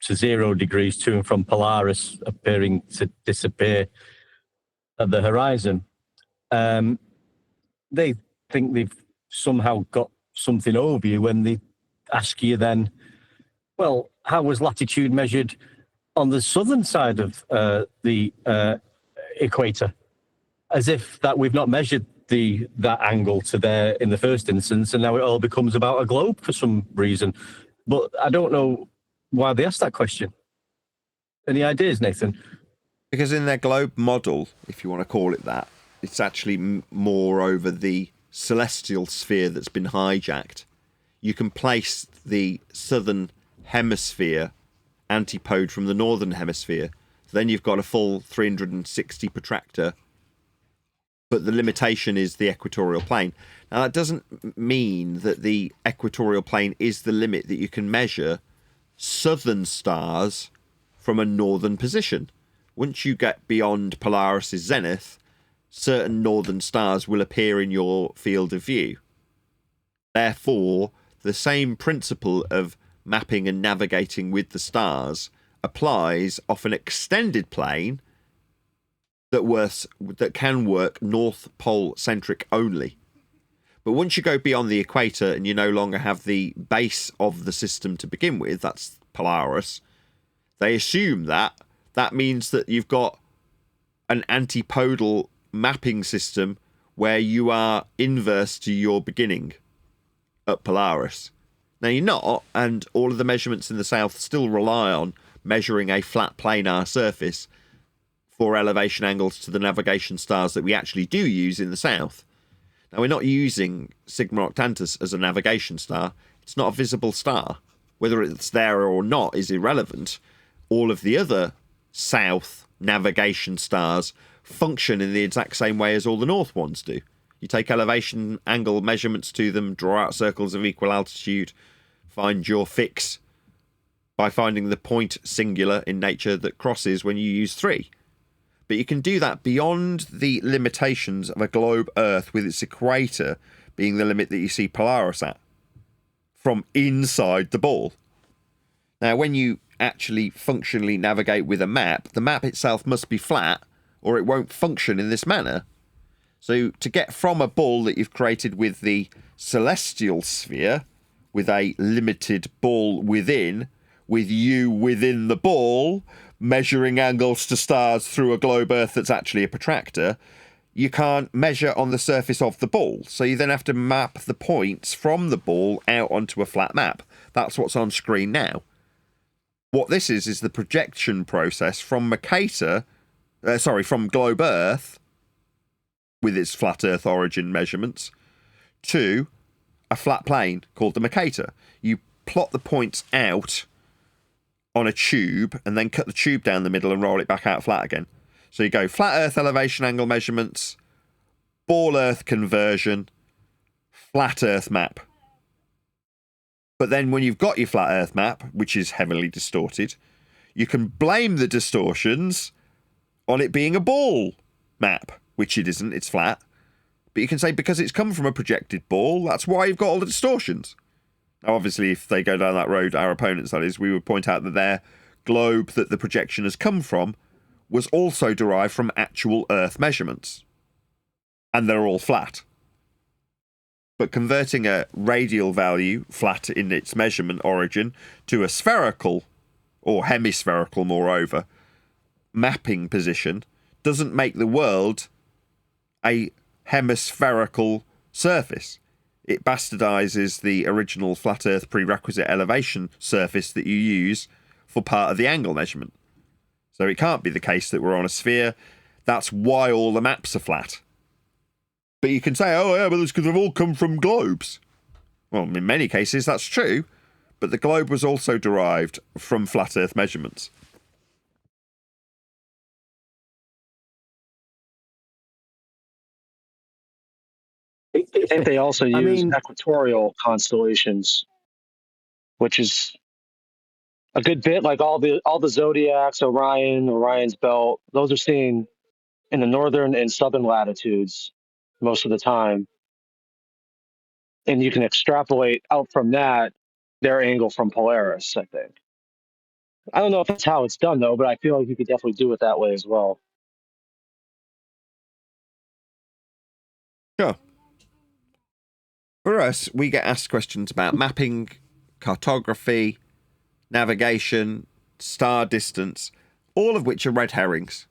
H: to 0 degrees to and from Polaris appearing to disappear at the horizon. They think they've somehow got something over you when they ask you then, well, how was latitude measured on the southern side of the equator? As if that we've not measured that angle to there in the first instance, and now it all becomes about a globe for some reason. But I don't know why they asked that question. Any ideas, Nathan?
A: Because in their globe model, if you want to call it that, it's actually more over the celestial sphere that's been hijacked. You can place the southern hemisphere antipode from the northern hemisphere. So then you've got a full 360 protractor, but the limitation is the equatorial plane. Now, that doesn't mean that the equatorial plane is the limit that you can measure southern stars from a northern position. Once you get beyond Polaris's zenith, certain northern stars will appear in your field of view. Therefore, the same principle of mapping and navigating with the stars applies off an extended plane that can work North Pole centric only. But once you go beyond the equator and you no longer have the base of the system to begin with, that's Polaris, they assume that means that you've got an antipodal mapping system where you are inverse to your beginning at Polaris. Now you're not, and all of the measurements in the south still rely on measuring a flat planar surface for elevation angles to the navigation stars that we actually do use in the south. Now, we're not using Sigma Octantis as a navigation star. It's not a visible star. Whether it's there or not is irrelevant. All of the other south navigation stars function in the exact same way as all the north ones do. You take elevation angle measurements to them, draw out circles of equal altitude, find your fix by finding the point singular in nature that crosses when you use 3. But you can do that beyond the limitations of a globe Earth with its equator being the limit that you see Polaris at, from inside the ball. Now, when you actually functionally navigate with a map, the map itself must be flat or it won't function in this manner. So to get from a ball that you've created with the celestial sphere, with a limited ball within, with you within the ball, measuring angles to stars through a globe Earth that's actually a protractor, you can't measure on the surface of the ball. So you then have to map the points from the ball out onto a flat map. That's what's on screen now. What this is the projection process from from globe Earth, with its flat Earth origin measurements, to a flat plane called the Mercator. You plot the points out on a tube and then cut the tube down the middle and roll it back out flat again. So you go flat Earth elevation angle measurements, ball Earth conversion, flat Earth map. But then when you've got your flat Earth map, which is heavily distorted, you can blame the distortions on it being a ball map, which it isn't, it's flat. But you can say because it's come from a projected ball, that's why you've got all the distortions. Now, obviously, if they go down that road, our opponents, that is, we would point out that their globe that the projection has come from was also derived from actual Earth measurements. And they're all flat. But converting a radial value, flat in its measurement origin, to a spherical, or hemispherical moreover, mapping position, doesn't make the world a hemispherical surface. It bastardizes the original flat Earth prerequisite elevation surface that you use for part of the angle measurement. So it can't be the case that we're on a sphere. That's why all the maps are flat. But you can say, oh yeah, but it's because they've all come from globes. Well, in many cases that's true, but the globe was also derived from flat Earth measurements.
F: I think they also use
H: mean-
F: equatorial constellations, which is a good bit like all the zodiacs, Orion's belt. Those are seen in the northern and southern latitudes most of the time, and you can extrapolate out from that their angle from Polaris. I think. I don't know if that's how it's done though, but I feel like you could definitely do it that way as well.
A: Sure. For us, we get asked questions about mapping, cartography, navigation, star distance, all of which are red herrings.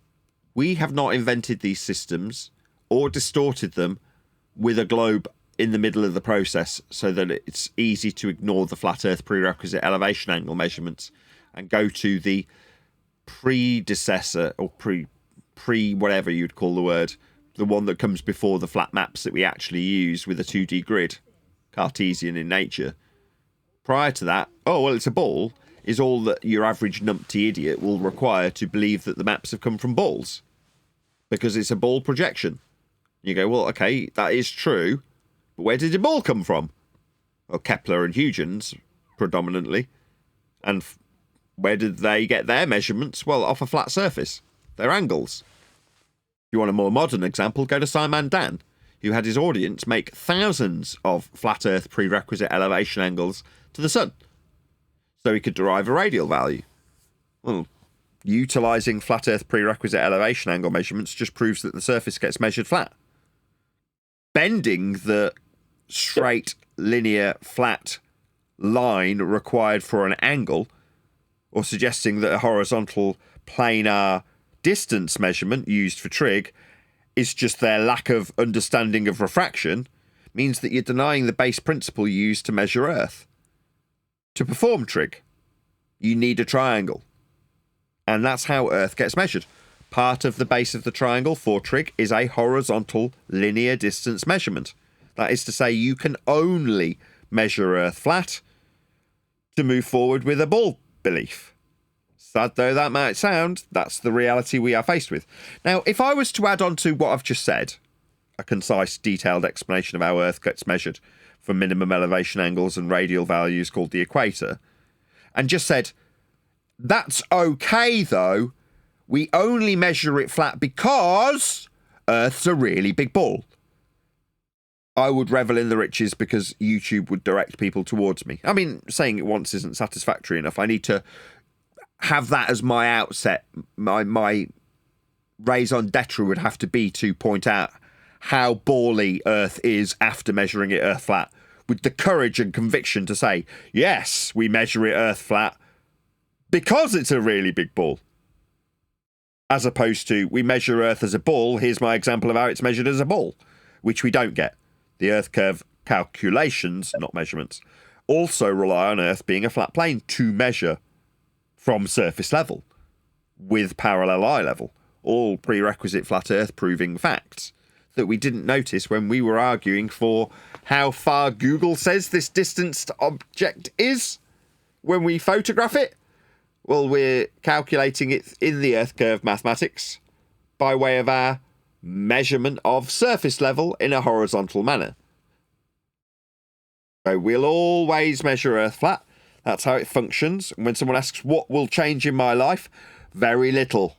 A: We have not invented these systems or distorted them with a globe in the middle of the process so that it's easy to ignore the flat Earth prerequisite elevation angle measurements and go to the predecessor or pre whatever you'd call the word, the one that comes before the flat maps that we actually use with a 2D grid, Cartesian in nature. Prior to that, oh, well, it's a ball, is all that your average numpty idiot will require to believe that the maps have come from balls. Because it's a ball projection. You go, well, okay, that is true, but where did the ball come from? Well, Kepler and Huygens, predominantly. And where did they get their measurements? Well, off a flat surface. Their angles. If you want a more modern example, go to Simon Dan, who had his audience make thousands of flat Earth prerequisite elevation angles to the sun, so he could derive a radial value. Well, utilising flat Earth prerequisite elevation angle measurements just proves that the surface gets measured flat. Bending the straight, linear, flat line required for an angle, or suggesting that a horizontal planar distance measurement used for trig is just their lack of understanding of refraction, means that you're denying the base principle used to measure Earth. To perform trig, you need a triangle. And that's how Earth gets measured. Part of the base of the triangle for trig is a horizontal linear distance measurement. That is to say, you can only measure Earth flat to move forward with a ball belief. Sad though that might sound, that's the reality we are faced with. Now, if I was to add on to what I've just said, a concise, detailed explanation of how Earth gets measured for minimum elevation angles and radial values called the equator, and just said, that's okay though, we only measure it flat because Earth's a really big ball, I would revel in the riches because YouTube would direct people towards me. I mean, saying it once isn't satisfactory enough. I need to have that as my outset. My raison d'etre would have to be to point out how bally Earth is after measuring it Earth flat, with the courage and conviction to say, yes, we measure it Earth flat because it's a really big ball. As opposed to, we measure Earth as a ball, here's my example of how it's measured as a ball, which we don't get. The Earth curve calculations, not measurements, also rely on Earth being a flat plane to measure from surface level with parallel eye level, all prerequisite flat Earth proving facts that we didn't notice when we were arguing for how far Google says this distanced object is when we photograph it. Well, we're calculating it in the Earth curve mathematics by way of our measurement of surface level in a horizontal manner. So we'll always measure Earth flat. That's how it functions. And when someone asks what will change in my life, very little.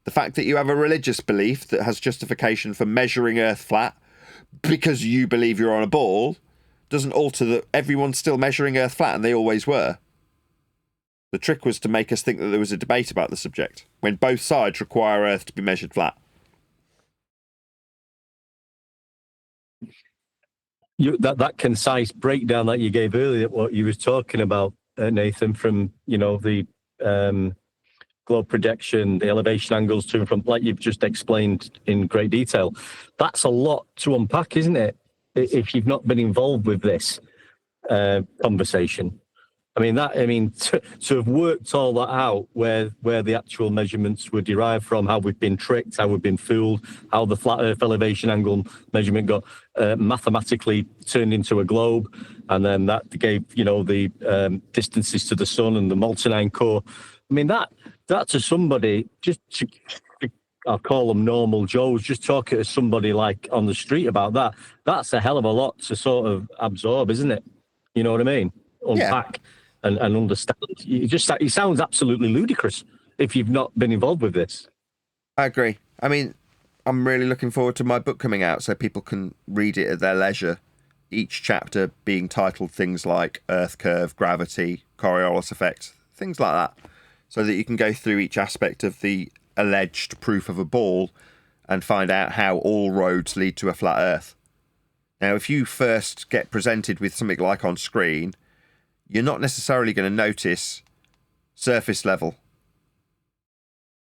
A: The fact that you have a religious belief that has justification for measuring Earth flat because you believe you're on a ball doesn't alter that everyone's still measuring Earth flat, and they always were. The trick was to make us think that there was a debate about the subject, when both sides require Earth to be measured flat.
H: That concise breakdown that you gave earlier, what you were talking about, Nathan, from the globe projection, the elevation angles to and from, like you've just explained in great detail, that's a lot to unpack, isn't it? If you've not been involved with this conversation, I mean, to have worked all that out, where the actual measurements were derived from, how we've been tricked, how we've been fooled, how the flat Earth elevation angle measurement got mathematically turned into a globe, and then that gave the distances to the sun and the molten iron core. I mean, that to somebody I'll call them normal Joes, just talking to somebody like on the street about that. That's a hell of a lot to sort of absorb, isn't it? You know what I mean? Unpack. Yeah. And understand. It sounds absolutely ludicrous if you've not been involved with this.
A: I agree. I mean, I'm really looking forward to my book coming out so people can read it at their leisure. Each chapter being titled things like Earth curve, gravity, Coriolis effect, things like that, so that you can go through each aspect of the alleged proof of a ball and find out how all roads lead to a flat Earth. Now, if you first get presented with something like on screen, you're not necessarily going to notice surface level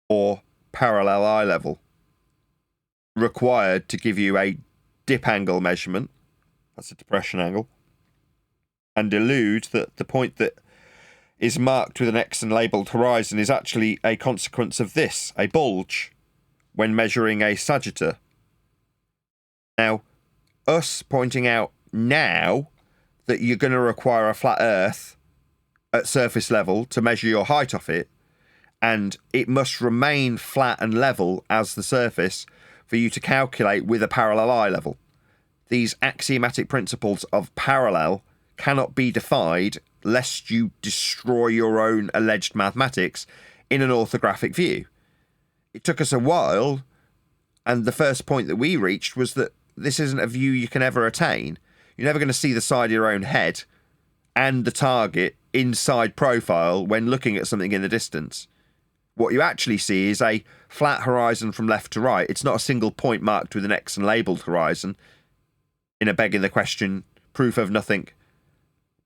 A: or parallel eye level required to give you a dip angle measurement, that's a depression angle, and delude that the point that is marked with an X and labelled horizon is actually a consequence of this, a bulge, when measuring a sagittar. Now, us pointing out now that you're going to require a flat Earth at surface level to measure your height off it, and it must remain flat and level as the surface for you to calculate with a parallel eye level. These axiomatic principles of parallel cannot be defied lest you destroy your own alleged mathematics in an orthographic view. It took us a while, and the first point that we reached was that this isn't a view you can ever attain. You're never going to see the side of your own head and the target inside profile when looking at something in the distance. What you actually see is a flat horizon from left to right. It's not a single point marked with an X and labelled horizon in a begging the question, proof of nothing,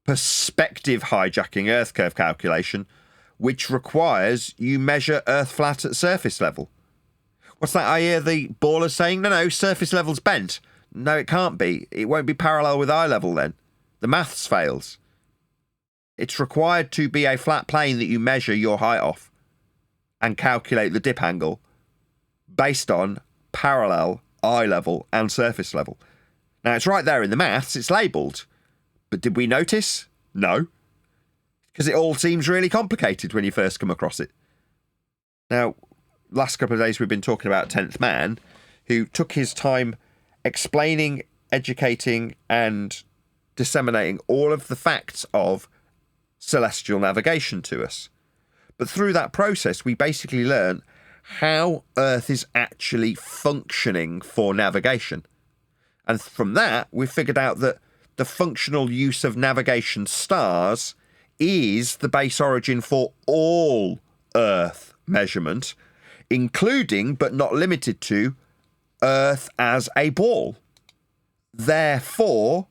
A: perspective hijacking Earth curve calculation, which requires you measure Earth flat at surface level. What's that I hear the baller saying? No, surface level's bent. No, it can't be. It won't be parallel with eye level then. The maths fails. It's required to be a flat plane that you measure your height off and calculate the dip angle based on parallel, eye level and surface level. Now, it's right there in the maths. It's labelled. But did we notice? No. Because it all seems really complicated when you first come across it. Now, last couple of days we've been talking about 10th Man, who took his time explaining, educating, and disseminating all of the facts of celestial navigation to us. But through that process, we basically learned how Earth is actually functioning for navigation. And from that, we figured out that the functional use of navigation stars is the base origin for all Earth measurement, including but not limited to Earth as a ball. Therefore,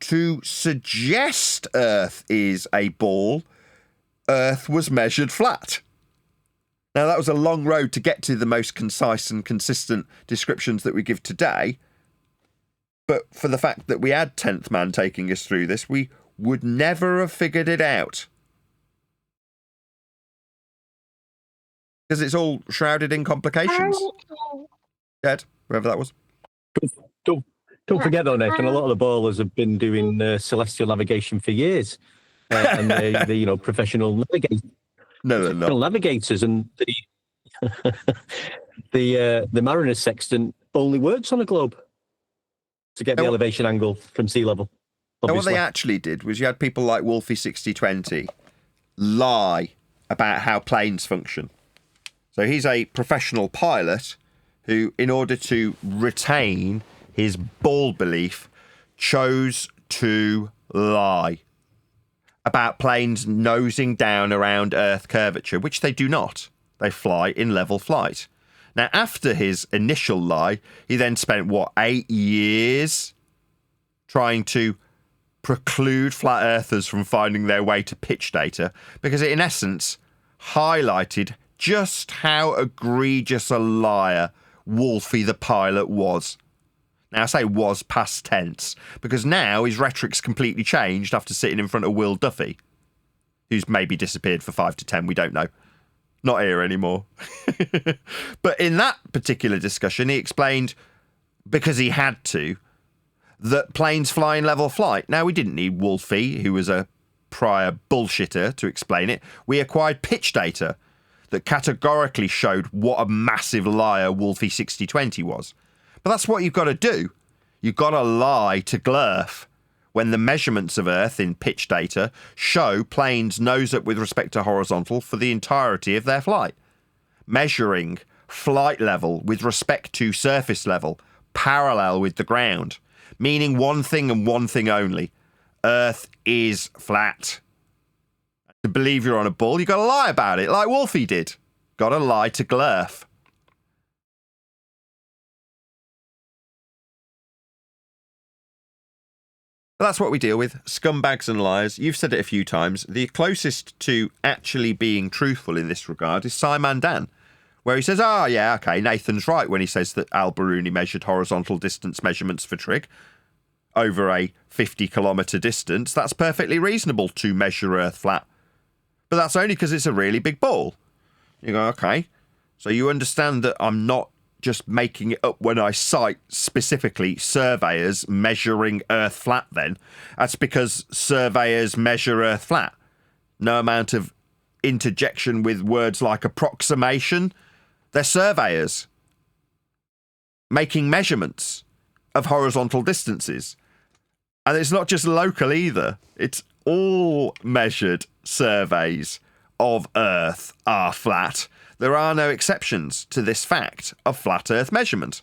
A: to suggest Earth is a ball, Earth was measured flat. Now, that was a long road to get to the most concise and consistent descriptions that we give today. But for the fact that we had 10th Man taking us through this, we would never have figured it out. Because it's all shrouded in complications. Ed, whoever that was.
H: Don't forget though, Nathan, a lot of the ballers have been doing celestial navigation for years. And they're professional navigators.
A: No, they're not.
H: Navigators, and the Mariner sextant only works on a globe to get the elevation angle from sea level.
A: And what they actually did was you had people like Wolfie 6020 lie about how planes function. So he's a professional pilot who, in order to retain his ball belief, chose to lie about planes nosing down around Earth curvature, which they do not. They fly in level flight. Now, after his initial lie, he then spent, 8 years trying to preclude flat earthers from finding their way to pitch data, because it, in essence, highlighted just how egregious a liar Wolfie the pilot was. Now, I say was past tense, because now his rhetoric's completely changed after sitting in front of Will Duffy. who's maybe disappeared for 5 to 10, we don't know. Not here anymore. But in that particular discussion, he explained, because he had to, that planes fly in level flight. Now, we didn't need Wolfie, who was a prior bullshitter, to explain it. We acquired pitch data that categorically showed what a massive liar Wolfie 6020 was. But that's what you've got to do. You've got to lie to Glurf when the measurements of Earth in pitch data show planes nose up with respect to horizontal for the entirety of their flight. Measuring flight level with respect to surface level, parallel with the ground, meaning one thing and one thing only. Earth is flat. To believe you're on a bull, you got to lie about it, like Wolfie did. Got to lie to Glurf. But that's what we deal with, scumbags and liars. You've said it a few times. The closest to actually being truthful in this regard is Simon Dan, where he says, yeah, okay, Nathan's right when he says that Al-Biruni measured horizontal distance measurements for trig over a 50-kilometre distance. That's perfectly reasonable to measure Earth flat. But that's only because it's a really big ball. You go, okay, so you understand that I'm not just making it up when I cite specifically surveyors measuring Earth flat then. That's because surveyors measure Earth flat. No amount of interjection with words like approximation. They're surveyors making measurements of horizontal distances. And it's not just local either. It's all measured surveys of Earth are flat. There are no exceptions to this fact of flat Earth measurement.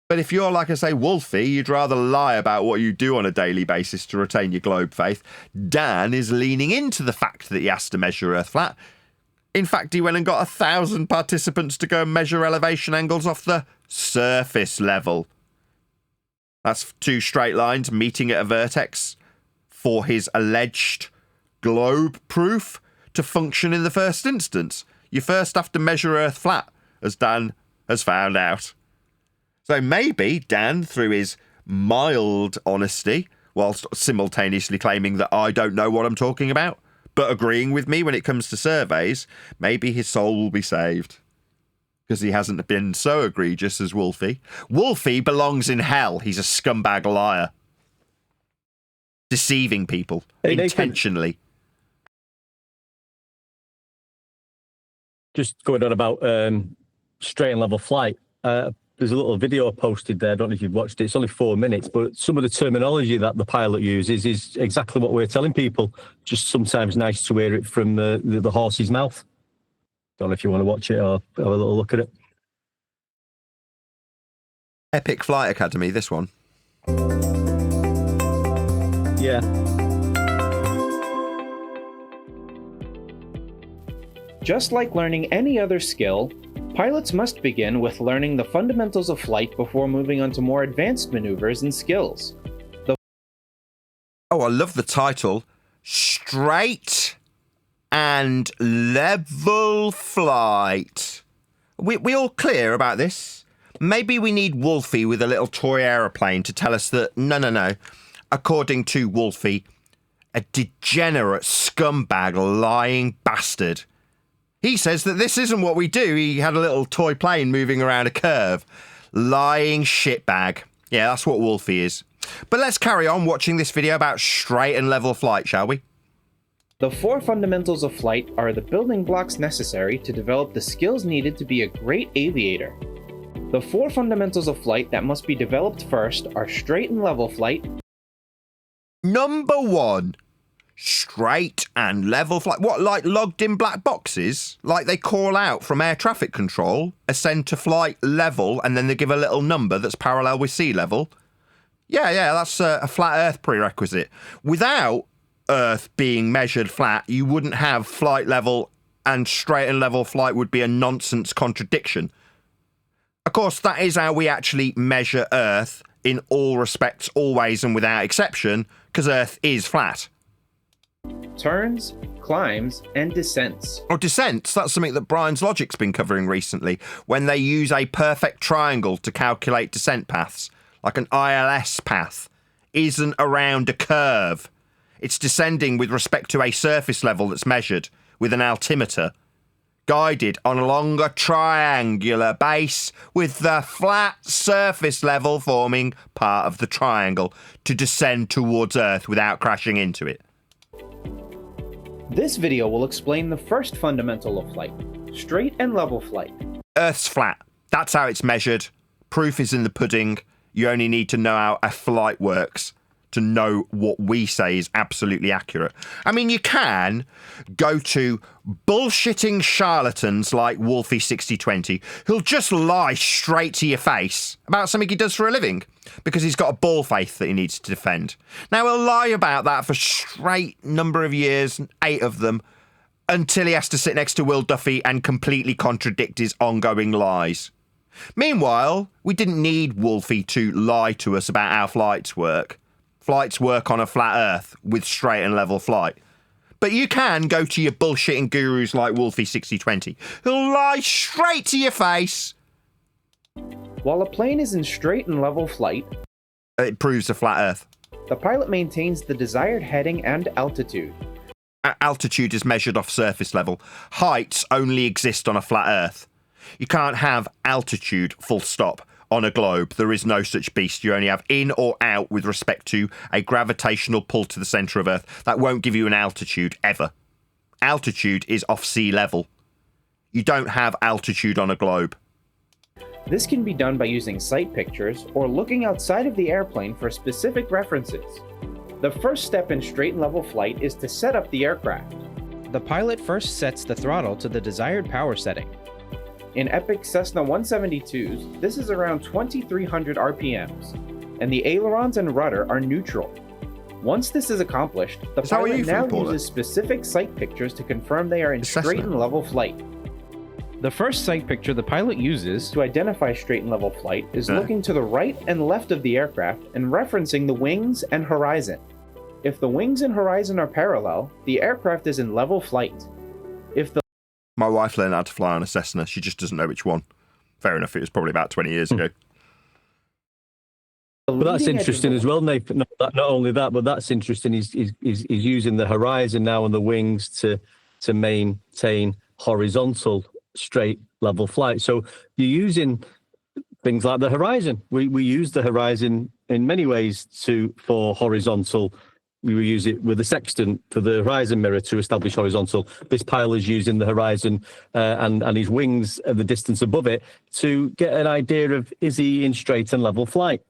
A: But if you're, like I say, Wolfie, you'd rather lie about what you do on a daily basis to retain your globe faith. Dan is leaning into the fact that he has to measure Earth flat. In fact, he went and got 1,000 participants to go and measure elevation angles off the surface level. That's 2 straight lines meeting at a vertex for his alleged globe proof to function in the first instance. You first have to measure Earth flat, as Dan has found out. So maybe Dan, through his mild honesty, whilst simultaneously claiming that I don't know what I'm talking about, but agreeing with me when it comes to surveys, maybe his soul will be saved. Because he hasn't been so egregious as Wolfie. Wolfie belongs in hell. He's a scumbag liar. Deceiving people intentionally.
H: Just going on about straight and level flight. There's a little video posted there. I don't know if you've watched it. It's only 4 minutes, but some of the terminology that the pilot uses is exactly what we're telling people. Just sometimes nice to hear it from the horse's mouth. Don't know if you want to watch it or have a little look at it.
A: Epic Flight Academy, this one.
H: Yeah.
I: Just like learning any other skill, pilots must begin with learning the fundamentals of flight before moving on to more advanced maneuvers and skills.
A: I love the title. Straight and level flight. We all clear about this? Maybe we need Wolfie with a little toy aeroplane to tell us that, no. According to Wolfie, a degenerate, scumbag, lying bastard. He says that this isn't what we do. He had a little toy plane moving around a curve. Lying shitbag. Yeah, that's what Wolfie is. But let's carry on watching this video about straight and level flight, shall we?
I: The 4 fundamentals of flight are the building blocks necessary to develop the skills needed to be a great aviator. The 4 fundamentals of flight that must be developed first are straight and level flight.
A: Number 1. Straight and level flight. What, like logged in black boxes? Like they call out from air traffic control, ascend to flight level, and then they give a little number that's parallel with sea level? Yeah, that's a flat Earth prerequisite. Without Earth being measured flat, you wouldn't have flight level, and straight and level flight would be a nonsense contradiction. Of course, that is how we actually measure Earth in all respects, always and without exception, because Earth is flat.
I: Turns, climbs, and descents.
A: Descents, that's something that Brian's Logic's been covering recently, when they use a perfect triangle to calculate descent paths, like an ILS path, isn't around a curve. It's descending with respect to a surface level that's measured with an altimeter, guided on along a triangular base with the flat surface level forming part of the triangle to descend towards Earth without crashing into it.
I: This video will explain the first fundamental of flight, straight and level flight.
A: Earth's flat. That's how it's measured. Proof is in the pudding. You only need to know how a flight works to know what we say is absolutely accurate. I mean, you can go to bullshitting charlatans like Wolfie6020 who'll just lie straight to your face about something he does for a living because he's got a ball faith that he needs to defend. Now, he'll lie about that for a straight number of years, 8 of them, until he has to sit next to Will Duffy and completely contradict his ongoing lies. Meanwhile, we didn't need Wolfie to lie to us about how flights work. Flights work on a flat Earth with straight and level flight. But you can go to your bullshitting gurus like Wolfie6020, who'll lie straight to your face.
I: While a plane is in straight and level flight,
A: It proves a flat Earth.
I: the pilot maintains the desired heading and altitude.
A: Altitude is measured off surface level. Heights only exist on a flat Earth. You can't have altitude, full stop, on a globe. There is no such beast. You only have in or out with respect to a gravitational pull to the centre of Earth. That won't give you an altitude, ever. Altitude is off sea level. You don't have altitude on a globe.
I: This can be done by using sight pictures or looking outside of the airplane for specific references. The first step in straight and level flight is to set up the aircraft. The pilot first sets the throttle to the desired power setting. In Epic Cessna 172s, this is around 2300 RPMs, and the ailerons and rudder are neutral. Once this is accomplished, the pilot now uses specific sight pictures to confirm they are in straight and level flight. The first sight picture the pilot uses to identify straight and level flight is looking to the right and left of the aircraft and referencing the wings and horizon. If the wings and horizon are parallel, the aircraft is in level flight. If the
A: My wife learned how to fly on a Cessna. She just doesn't know which one. Fair enough, it was probably about 20 years ago.
H: But that's interesting as well, Nathan. Not only that, but that's interesting. He's using the horizon now and the wings to maintain horizontal, straight, level flight. So you're using things like the horizon. We use the horizon in many ways for horizontal. We use it with the sextant for the horizon mirror to establish horizontal. This pilot is using the horizon and his wings at the distance above it to get an idea of, is he in straight and level flight?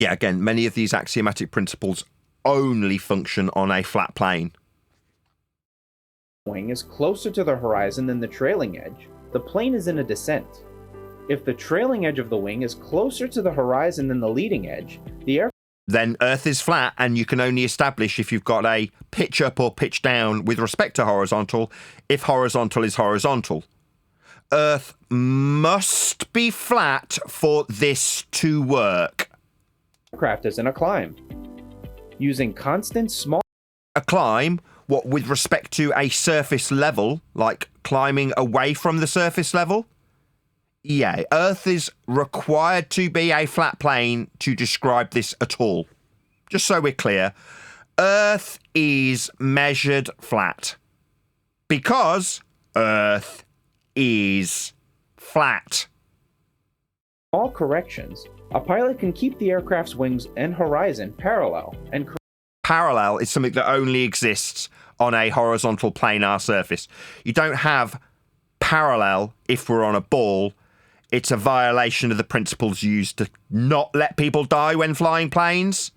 A: Yeah, again, many of these axiomatic principles only function on a flat plane.
I: wing is closer to the horizon than the trailing edge, the plane is in a descent. If the trailing edge of the wing is closer to the horizon than the leading edge, the aircraft
A: then Earth is flat, and you can only establish if you've got a pitch up or pitch down with respect to horizontal, if horizontal is horizontal. Earth must be flat for this to work.
I: Aircraft is in a climb. Using constant small...
A: A climb, what, with respect to a surface level, like climbing away from the surface level? Yeah, Earth is required to be a flat plane to describe this at all. Just so we're clear, Earth is measured flat. Because Earth is flat.
I: All corrections, a pilot can keep the aircraft's wings and horizon parallel and...
A: Parallel is something that only exists on a horizontal planar surface. You don't have parallel if we're on a ball. It's a violation of the principles used to not let people die when flying planes.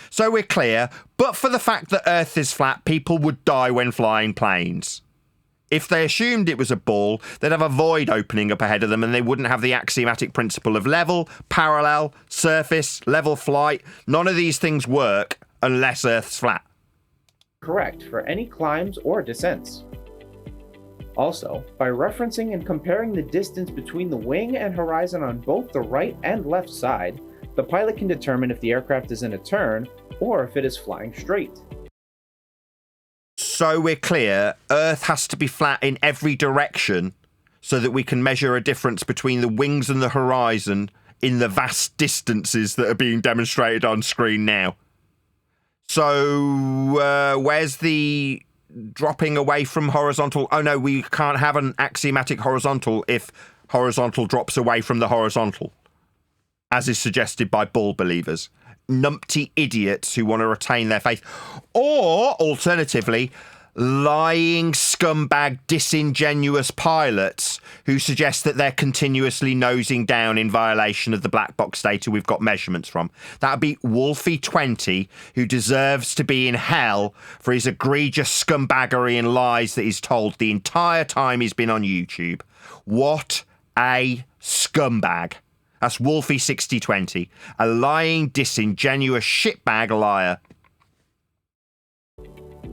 A: So we're clear, but for the fact that Earth is flat, people would die when flying planes. If they assumed it was a ball, they'd have a void opening up ahead of them and they wouldn't have the axiomatic principle of level, parallel, surface, level flight. None of these things work unless Earth's flat.
I: Correct for any climbs or descents. Also, by referencing and comparing the distance between the wing and horizon on both the right and left side, the pilot can determine if the aircraft is in a turn or if it is flying straight.
A: So we're clear, Earth has to be flat in every direction so that we can measure a difference between the wings and the horizon in the vast distances that are being demonstrated on screen now. So where's the dropping away from horizontal? Oh no, we can't have an axiomatic horizontal if horizontal drops away from the horizontal, as is suggested by ball believers, numpty idiots who want to retain their faith. Or alternatively, lying scumbag disingenuous pilots who suggest that they're continuously nosing down in violation of the black box data we've got measurements from. That would be Wolfie20, who deserves to be in hell for his egregious scumbaggery and lies that he's told the entire time he's been on YouTube. What a scumbag. That's Wolfie6020, a lying, disingenuous shitbag liar.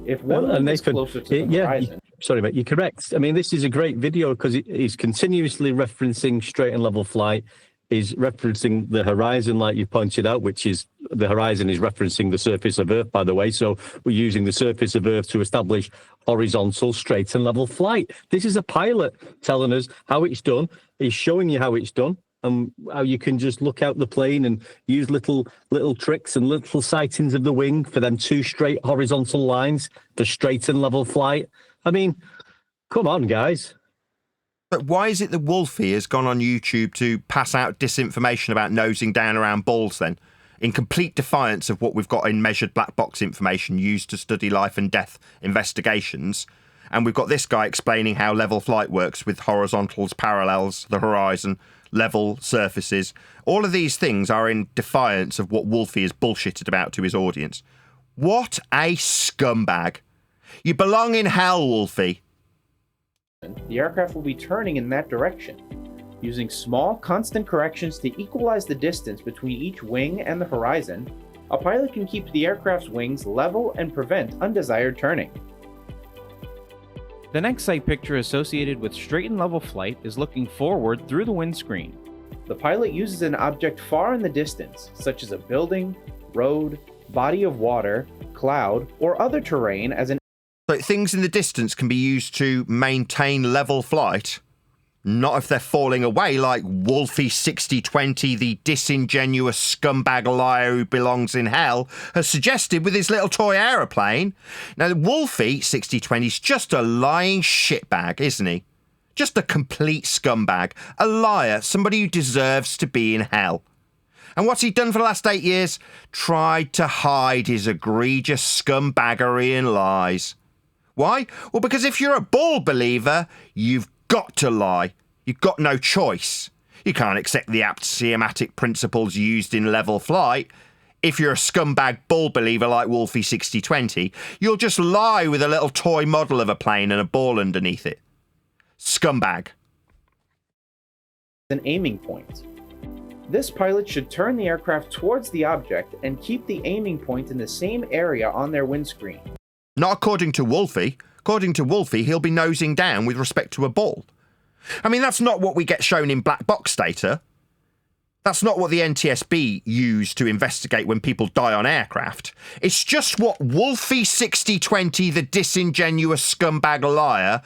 I: If one
J: and
I: is
J: Nathan,
I: closer to the horizon,
J: sorry, mate, you're correct. I mean, this is a great video because he's continuously referencing straight and level flight. He's referencing the horizon, like you pointed out, which is the horizon is referencing the surface of Earth, by the way. So we're using the surface of Earth to establish horizontal, straight and level flight. This is a pilot telling us how it's done. He's showing you how it's done. And how you can just look out the plane and use little tricks and little sightings of the wing for them two straight horizontal lines for straight and level flight. I mean, come on, guys.
A: But why is it that Wolfie has gone on YouTube to pass out disinformation about nosing down around balls then, in complete defiance of what we've got in measured black box information used to study life and death investigations? And we've got this guy explaining how level flight works with horizontals, parallels, the horizon, level surfaces. All of these things are in defiance of what Wolfie has bullshitted about to his audience. What a scumbag. You belong in hell, Wolfie.
I: the aircraft will be turning in that direction. Using small, constant corrections to equalize the distance between each wing and the horizon, a pilot can keep the aircraft's wings level and prevent undesired turning. The next sight picture associated with straight and level flight is looking forward through the windscreen. The pilot uses an object far in the distance, such as a building, road, body of water, cloud, or other terrain as an...
A: So things in the distance can be used to maintain level flight. Not if they're falling away like Wolfie6020, the disingenuous scumbag liar who belongs in hell, has suggested with his little toy aeroplane. Now, Wolfie6020's just a lying shitbag, isn't he? Just a complete scumbag. A liar, somebody who deserves to be in hell. And what's he done for the last 8 years? Tried to hide his egregious scumbaggery and lies. Why? Well, because if you're a ball believer, you've got to lie. You've got no choice. You can't accept the axiomatic principles used in level flight. If you're a scumbag ball believer like Wolfie6020, you'll just lie with a little toy model of a plane and a ball underneath it. Scumbag.
I: an aiming point. This pilot should turn the aircraft towards the object and keep the aiming point in the same area on their windscreen.
A: Not according to Wolfie. According to Wolfie, he'll be nosing down with respect to a ball. I mean, that's not what we get shown in black box data. That's not what the NTSB use to investigate when people die on aircraft. It's just what Wolfie6020, the disingenuous scumbag liar,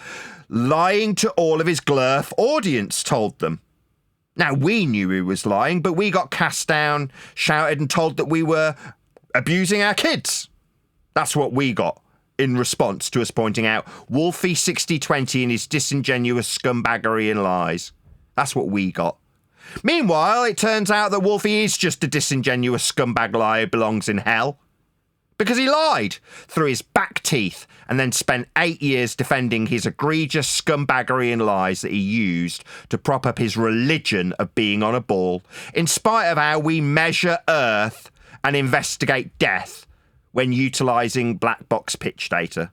A: lying to all of his glurf audience, told them. Now, we knew he was lying, but we got cast down, shouted and told that we were abusing our kids. That's what we got in response to us pointing out Wolfie6020 and his disingenuous scumbaggery and lies. That's what we got. Meanwhile, it turns out that Wolfie is just a disingenuous scumbag liar who belongs in hell. Because he lied through his back teeth and then spent 8 years defending his egregious scumbaggery and lies that he used to prop up his religion of being on a ball, in spite of how we measure Earth and investigate death when utilising black box pitch data,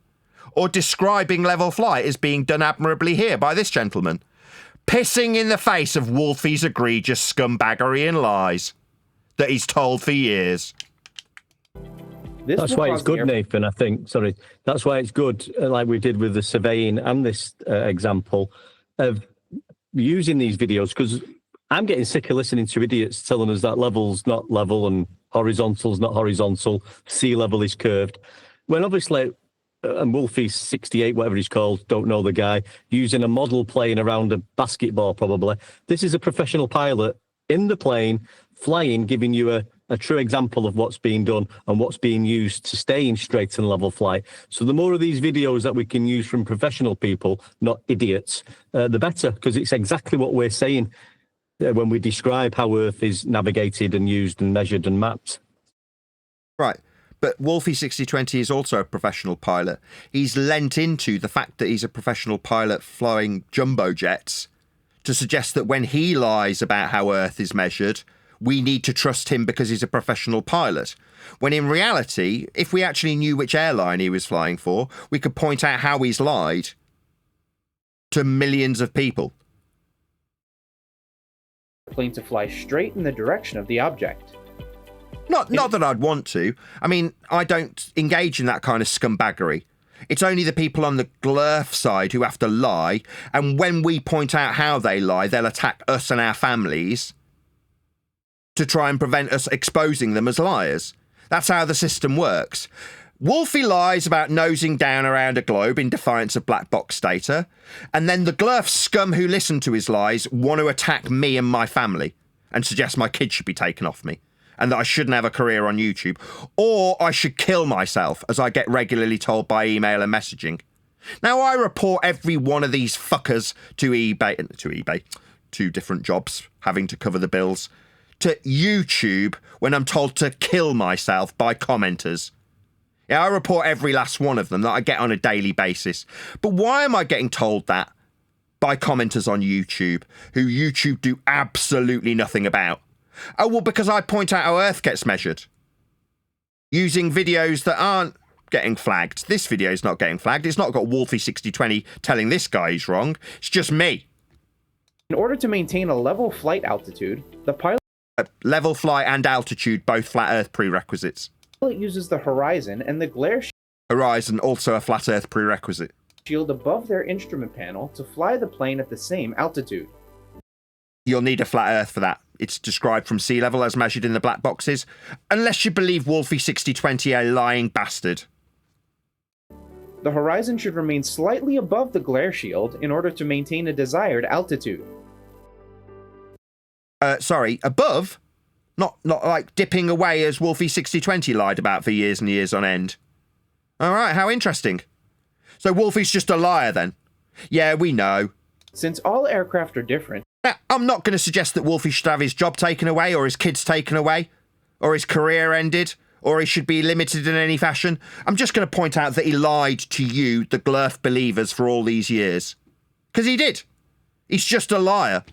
A: or describing level flight as being done admirably here by this gentleman, pissing in the face of Wolfie's egregious scumbaggery and lies that he's told for years.
J: That's why it's good, Nathan, I think. Sorry. That's why it's good, like we did with the surveying and this example, of using these videos, because I'm getting sick of listening to idiots telling us that level's not level and horizontal's not horizontal, sea level is curved. When obviously, and Wolfie68, whatever he's called, don't know the guy, using a model plane around a basketball probably. This is a professional pilot in the plane, flying, giving you a a true example of what's being done and what's being used to stay in straight and level flight. So the more of these videos that we can use from professional people, not idiots, the better, because it's exactly what we're saying when we describe how Earth is navigated and used and measured and mapped.
A: Right. But Wolfie 6020 is also a professional pilot. He's lent into the fact that he's a professional pilot flying jumbo jets to suggest that when he lies about how Earth is measured, we need to trust him because he's a professional pilot. When in reality, if we actually knew which airline he was flying for, we could point out how he's lied to millions of people.
I: Plane to fly straight in the direction of the object.
A: Not that I'd want to. I mean, I don't engage in that kind of scumbaggery. It's only the people on the glurf side who have to lie, and when we point out how they lie, they'll attack us and our families to try and prevent us exposing them as liars. That's how the system works. Wolfie lies about nosing down around a globe in defiance of black box data, and then the glurf scum who listen to his lies want to attack me and my family and suggest my kids should be taken off me and that I shouldn't have a career on YouTube, or I should kill myself, as I get regularly told by email and messaging. Now, I report every one of these fuckers to eBay, two different jobs having to cover the bills, to YouTube when I'm told to kill myself by commenters. Yeah, I report every last one of them that I get on a daily basis. But why am I getting told that by commenters on YouTube, who YouTube do absolutely nothing about? Oh, well, because I point out how Earth gets measured. Using videos that aren't getting flagged. This video's not getting flagged. It's not got Wolfie 6020 telling this guy he's wrong. It's just me.
I: In order to maintain a level flight altitude, the pilot
A: level flight and altitude, both flat Earth prerequisites.
I: Uses the horizon and the glare
A: horizon, also a flat Earth prerequisite.
I: Shield above their instrument panel to fly the plane at the same altitude.
A: You'll need a flat Earth for that. It's described from sea level as measured in the black boxes, unless you believe Wolfie 6020 a lying bastard.
I: The horizon should remain slightly above the glare shield in order to maintain a desired altitude.
A: Sorry, above? Not like dipping away as Wolfie 6020 lied about for years and years on end. Alright, how interesting. So Wolfie's just a liar then? Yeah, we know.
I: Since all aircraft are different...
A: Now, I'm not going to suggest that Wolfie should have his job taken away, or his kids taken away, or his career ended, or he should be limited in any fashion. I'm just going to point out that he lied to you, the glurf believers, for all these years. Because he did. He's just a liar.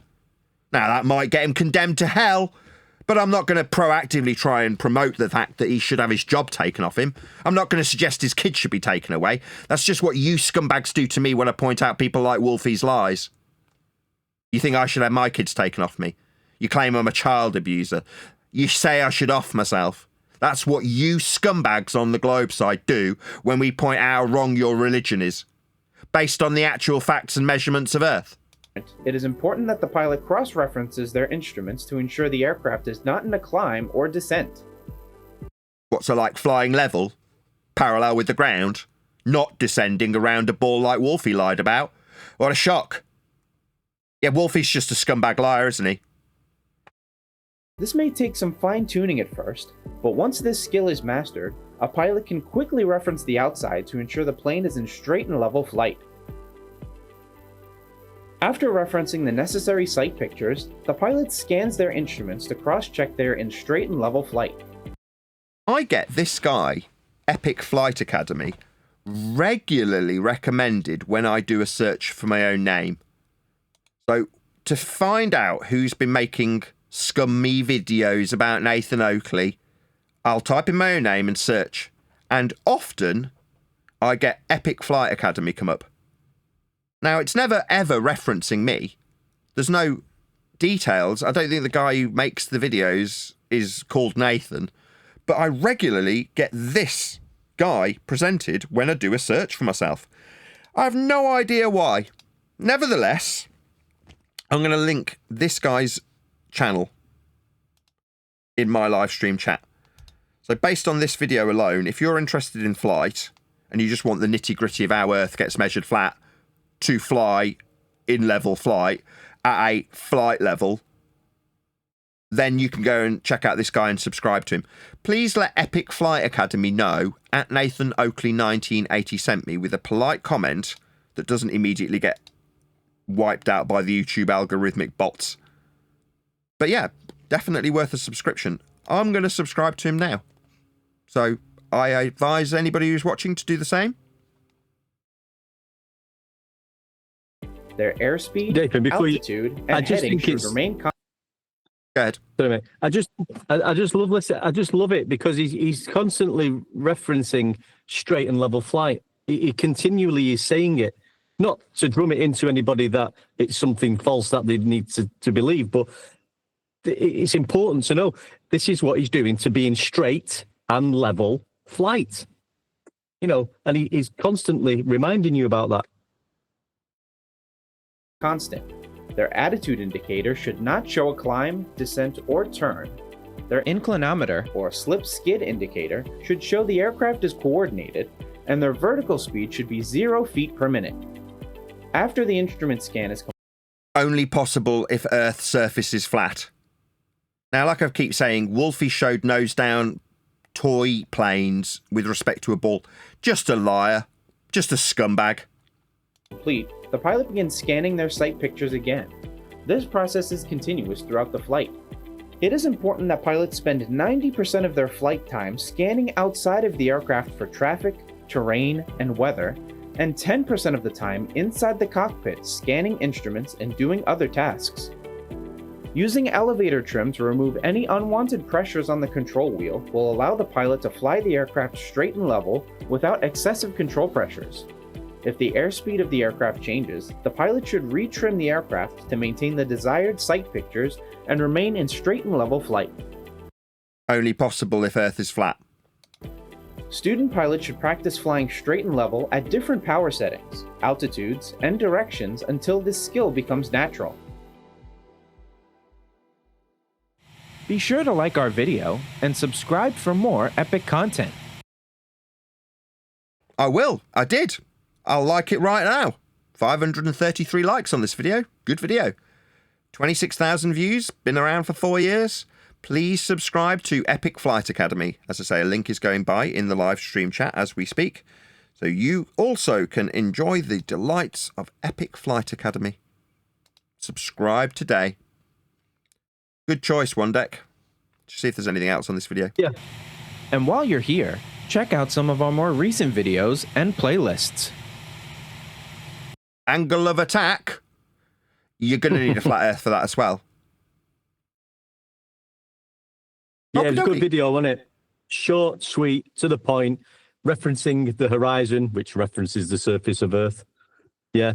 A: Now, that might get him condemned to hell, but I'm not going to proactively try and promote the fact that he should have his job taken off him. I'm not going to suggest his kids should be taken away. That's just what you scumbags do to me when I point out people like Wolfie's lies. You think I should have my kids taken off me? You claim I'm a child abuser. You say I should off myself. That's what you scumbags on the globe side do when we point out how wrong your religion is, based on the actual facts and measurements of Earth.
I: It is important that the pilot cross-references their instruments to ensure the aircraft is not in a climb or descent.
A: What's so like flying level, parallel with the ground, not descending around a ball like Wolfie lied about? What a shock. Yeah, Wolfie's just a scumbag liar, isn't he?
I: This may take some fine-tuning at first, but once this skill is mastered, a pilot can quickly reference the outside to ensure the plane is in straight and level flight. After referencing the necessary sight pictures, the pilot scans their instruments to cross-check they're in straight and level flight.
A: I get this guy, Epic Flight Academy, regularly recommended when I do a search for my own name. So, to find out who's been making scummy videos about Nathan Oakley, I'll type in my own name and search. And often, I get Epic Flight Academy come up. Now, it's never ever referencing me. There's no details. I don't think the guy who makes the videos is called Nathan. But I regularly get this guy presented when I do a search for myself. I have no idea why. Nevertheless, I'm going to link this guy's channel in my live stream chat. So based on this video alone, if you're interested in flight and you just want the nitty-gritty of how Earth gets measured flat to fly in level flight at a flight level then you can go and check out this guy and subscribe to him. Please let Epic Flight Academy know at Nathan Oakley 1980 sent me with a polite comment that doesn't immediately get wiped out by the YouTube algorithmic bots. But yeah, definitely worth a subscription. I'm going to subscribe to him now. So I advise anybody who's watching to do the same.
I: Their airspeed,
J: Nathan, before
I: altitude,
J: I
I: and
J: just
I: heading
J: think
I: should
J: it's-
I: remain constant.
A: Go ahead.
J: Sorry, mate. I just love it because he's constantly referencing straight and level flight. He continually is saying it, not to drum it into anybody that it's something false that they need to believe, but it's important to know this is what he's doing to be in straight and level flight. You know, and he's constantly reminding you about that.
I: Constant. Their attitude indicator should not show a climb, descent, or turn. Their inclinometer, or slip-skid indicator, should show the aircraft is coordinated, and their vertical speed should be 0 feet per minute. After the instrument scan is
A: Only possible if Earth's surface is flat. Now, like I keep saying, Wolfie showed nose down toy planes with respect to a ball. Just a liar. Just a scumbag.
I: complete, the pilot begins scanning their sight pictures again. This process is continuous throughout the flight. It is important that pilots spend 90% of their flight time scanning outside of the aircraft for traffic, terrain, and weather, and 10% of the time inside the cockpit scanning instruments and doing other tasks. Using elevator trim to remove any unwanted pressures on the control wheel will allow the pilot to fly the aircraft straight and level without excessive control pressures. If the airspeed of the aircraft changes, the pilot should retrim the aircraft to maintain the desired sight pictures and remain in straight and level flight.
A: Only possible if Earth is flat.
I: Student pilots should practice flying straight and level at different power settings, altitudes, and directions until this skill becomes natural. Be sure to like our video and subscribe for more epic content.
A: I will. I did. I'll like it right now. 533 likes on this video. Good video. 26,000 views. Been around for 4 years. Please subscribe to Epic Flight Academy. As I say, a link is going by in the live stream chat as we speak. So you also can enjoy the delights of Epic Flight Academy. Subscribe today. Good choice, One Deck. Just see if there's anything else on this video.
J: Yeah.
I: And while you're here, check out some of our more recent videos and playlists.
A: Angle of attack. You're going to need a flat Earth for that as well.
J: Yeah, it's a
A: Okey-dokey.
J: good video, wasn't it? Short, sweet, to the point, referencing the horizon, which references the surface of Earth. Yeah,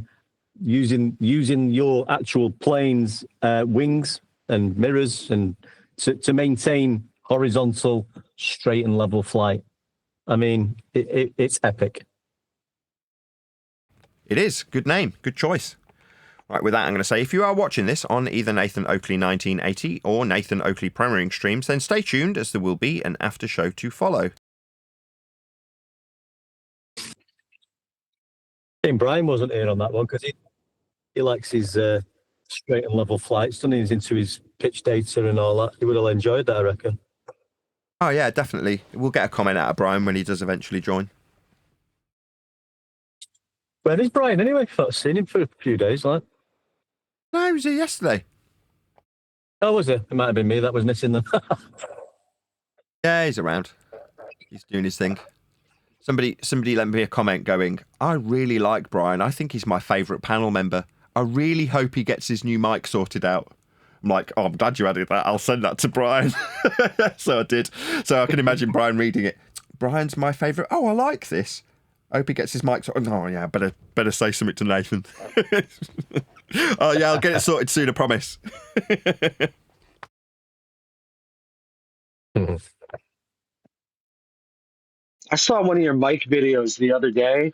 J: using your actual plane's wings and mirrors and to maintain horizontal, straight and level flight. I mean, it's epic.
A: It is. Good name. Good choice. Right, with that, I'm going to say, if you are watching this on either Nathan Oakley 1980 or Nathan Oakley premiering streams, then stay tuned as there will be an after show to follow.
J: Shame Brian wasn't here on that one because he likes his straight and level flights, doesn't he? He's into his pitch data and all that. He would have enjoyed that, I reckon.
A: Oh, yeah, definitely. We'll get a comment out of Brian when he does eventually join.
J: Where is Brian anyway? I've not seen him for a few days, like.
A: No, he was here yesterday.
J: Oh, was it? It might have been me that was missing them.
A: Yeah, he's around. He's doing his thing. Somebody left me a comment going, I really like Brian. I think he's my favourite panel member. I really hope he gets his new mic sorted out. I'm like, oh, I'm glad you added that. I'll send that to Brian. So I did. So I can imagine Brian reading it. Brian's my favourite. Oh, I like this. I hope he gets his mic sorted. Oh, yeah, better say something to Nathan. Oh, yeah, I'll get it sorted soon, I promise.
F: I saw one of your mic videos the other day.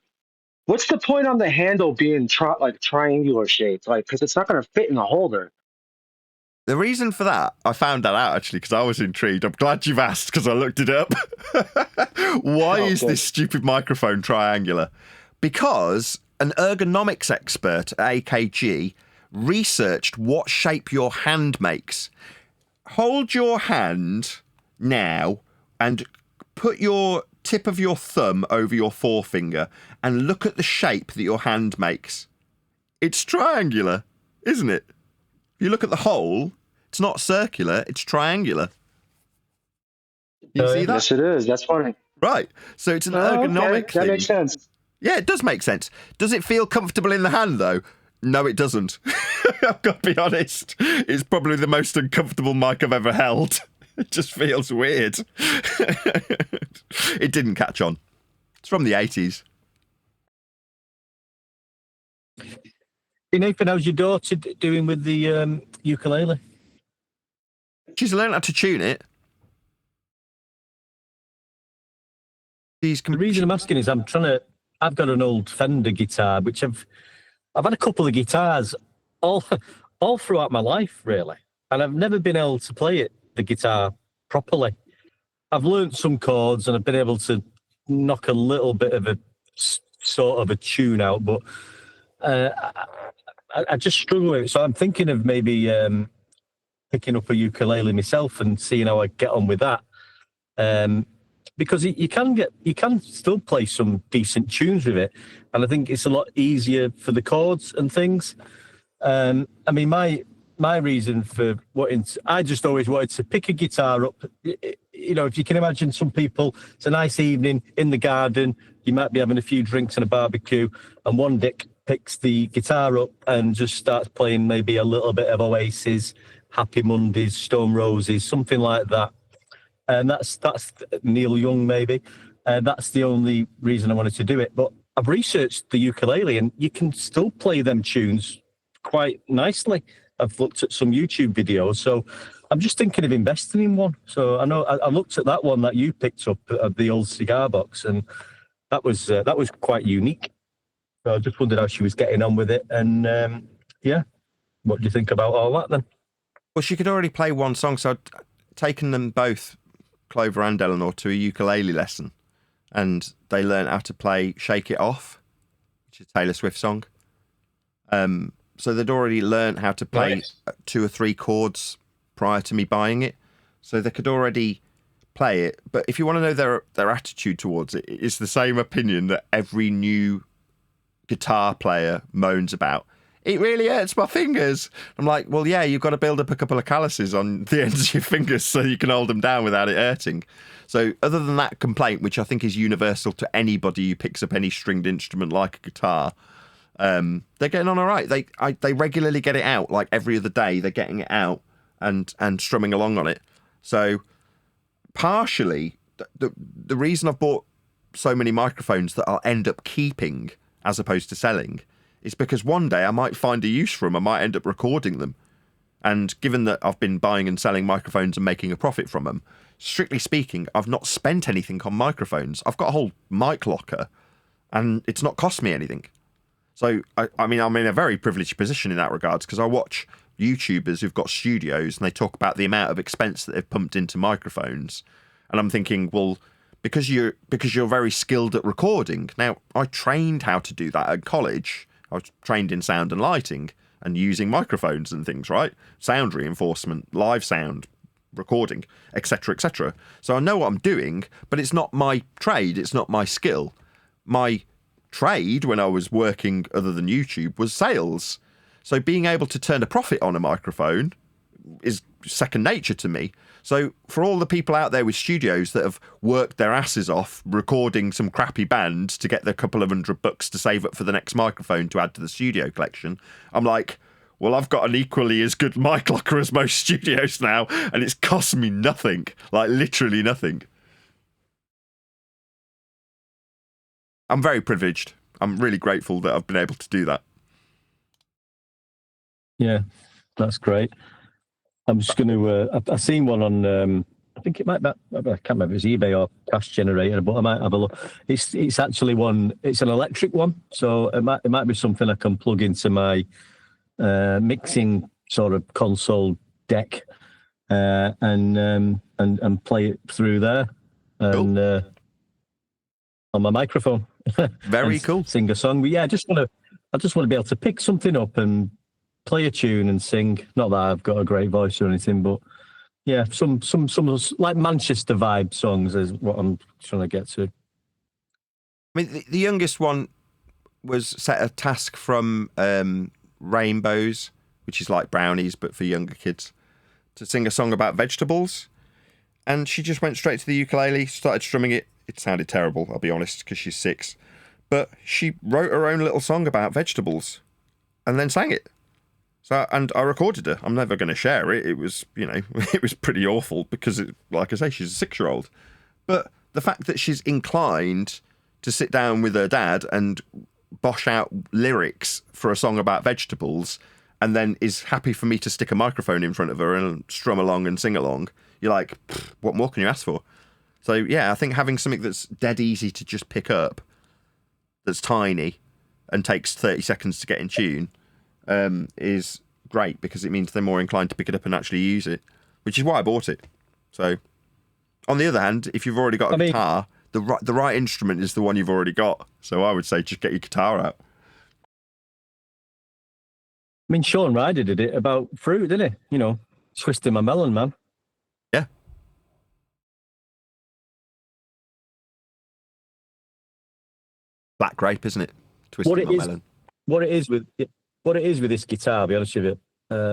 F: What's the point on the handle being triangular shaped? Like, because it's not going to fit in the holder.
A: The reason for that, I found that out actually because I was intrigued. I'm glad you've asked because I looked it up. Why is this stupid microphone triangular? Because an ergonomics expert at AKG researched what shape your hand makes. hold your hand now and put your tip of your thumb over your forefinger and look at the shape that your hand makes. It's triangular, isn't it? If you look at the hole, it's not circular, it's triangular. You see that?
F: Yes, it is. That's funny.
A: Right. So it's an ergonomic thing.
F: That makes sense.
A: Yeah, it does make sense. Does it feel comfortable in the hand, though? No, it doesn't. I've got to be honest. It's probably the most uncomfortable mic I've ever held. It just feels weird. It didn't catch on. It's from the 80s.
J: Hey, Nathan, how's your daughter doing with the ukulele?
A: She's learned how to tune it.
J: The reason I'm asking is I've got an old Fender guitar, which I've had a couple of guitars all throughout my life, really. And I've never been able to play the guitar properly. I've learnt some chords and I've been able to knock a little bit of a sort of a tune out, but I just struggle with it. So I'm thinking of maybe picking up a ukulele myself and seeing how I get on with that. Because you can still play some decent tunes with it, and I think it's a lot easier for the chords and things. I mean, my reason for I just always wanted to pick a guitar up. You know, if you can imagine some people, it's a nice evening in the garden, you might be having a few drinks and a barbecue, and one dick picks the guitar up and just starts playing maybe a little bit of Oasis, Happy Mondays, Stone Roses, something like that. And that's Neil Young, maybe. That's the only reason I wanted to do it. But I've researched the ukulele, and you can still play them tunes quite nicely. I've looked at some YouTube videos, so I'm just thinking of investing in one. So I know I looked at that one that you picked up at the old cigar box, and that was quite unique. So I just wondered how she was getting on with it, and yeah, what do you think about all that then?
A: Well, she could already play one song, so I'd taken them both, Clover and Eleanor, to a ukulele lesson, and they learned how to play Shake It Off, which is a Taylor Swift song. So they'd already learned how to play 2 or 3 chords prior to me buying it, so they could already play it. But if you want to know their attitude towards it, it's the same opinion that every new guitar player moans about. It really hurts my fingers. I'm like, well, yeah, you've got to build up a couple of calluses on the ends of your fingers so you can hold them down without it hurting. So other than that complaint, which I think is universal to anybody who picks up any stringed instrument like a guitar, they're getting on all right. They regularly get it out, like every other day. They're getting it out and strumming along on it. So partially, the reason I've bought so many microphones that I'll end up keeping as opposed to selling is because one day I might find a use for them. I might end up recording them. And given that I've been buying and selling microphones and making a profit from them, strictly speaking, I've not spent anything on microphones. I've got a whole mic locker and it's not cost me anything. So, I mean, I'm in a very privileged position in that regards because I watch YouTubers who've got studios and they talk about the amount of expense that they've pumped into microphones. And I'm thinking, well, because you're very skilled at recording. Now, I trained how to do that at college. I was trained in sound and lighting and using microphones and things, right? Sound reinforcement, live sound, recording, etc., etc. So I know what I'm doing, but it's not my trade. It's not my skill. My trade when I was working other than YouTube was sales. So being able to turn a profit on a microphone is second nature to me. So for all the people out there with studios that have worked their asses off recording some crappy bands to get their couple of $100 to save up for the next microphone to add to the studio collection, I'm like, well, I've got an equally as good mic locker as most studios now, and it's cost me nothing, like literally nothing. I'm very privileged. I'm really grateful that I've been able to do that.
J: Yeah, that's great. I'm just going to. I've seen one on. I think it might be. I can't remember if it's eBay or Cash Generator, but I might have a look. It's actually one. It's an electric one, so it might be something I can plug into my mixing sort of console deck and play it through there and on my microphone.
A: Very cool.
J: Sing a song. But yeah, I just want to be able to pick something up and play a tune and sing. Not that I've got a great voice or anything, but Yeah, some like Manchester vibe songs is what I'm trying to get to.
A: I mean, the youngest one was set a task from Rainbows, which is like brownies but for younger kids, to sing a song about vegetables. And she just went straight to the ukulele, started strumming it. It sounded terrible, I'll be honest, because she's 6. But she wrote her own little song about vegetables and then sang it. So, and I recorded her. I'm never going to share it. It was, it was pretty awful because, like I say, she's a 6-year-old. But the fact that she's inclined to sit down with her dad and bosh out lyrics for a song about vegetables and then is happy for me to stick a microphone in front of her and strum along and sing along, you're like, what more can you ask for? So, yeah, I think having something that's dead easy to just pick up, that's tiny and takes 30 seconds to get in tune, is great because it means they're more inclined to pick it up and actually use it, which is why I bought it. So, on the other hand, if you've already got a guitar, the right instrument is the one you've already got. So I would say just get your guitar out.
J: I mean, Sean Ryder did it about fruit, didn't he? Twisting my melon, man.
A: Yeah. Black grape, isn't it? Twisting my melon.
J: What it is with this guitar, I'll be honest with you.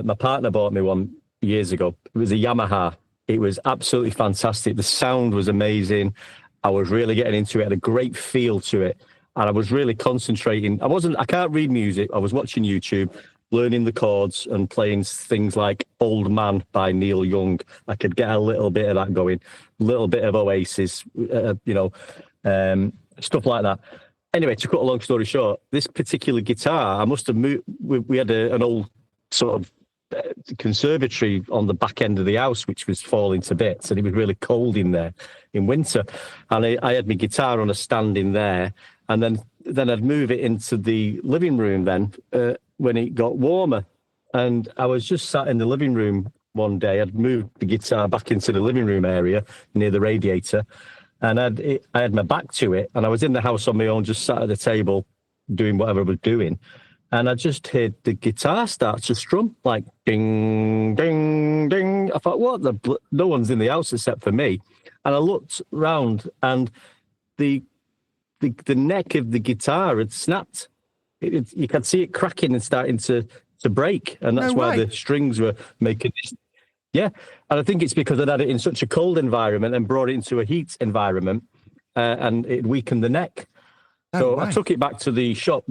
J: My partner bought me one years ago. It was a Yamaha. It was absolutely fantastic. The sound was amazing. I was really getting into it. Had a great feel to it. And I was really concentrating. I can't read music. I was watching YouTube, learning the chords and playing things like Old Man by Neil Young. I could get a little bit of that going, a little bit of Oasis, stuff like that. Anyway, to cut a long story short, this particular guitar, I must have moved. We had an old sort of conservatory on the back end of the house, which was falling to bits, and it was really cold in there in winter. And I had my guitar on a stand in there, and then I'd move it into the living room then when it got warmer. And I was just sat in the living room one day. I'd moved the guitar back into the living room area near the radiator, and I had my back to it, and I was in the house on my own, just sat at the table doing whatever I was doing. And I just heard the guitar start to strum, like ding, ding, ding. I thought, what? No one's in the house except for me. And I looked round, and the neck of the guitar had snapped. You could see it cracking and starting to break. And that's why the strings were making this. Yeah. And I think it's because I'd had it in such a cold environment and brought it into a heat environment, and it weakened the neck. So I took it back to the shop.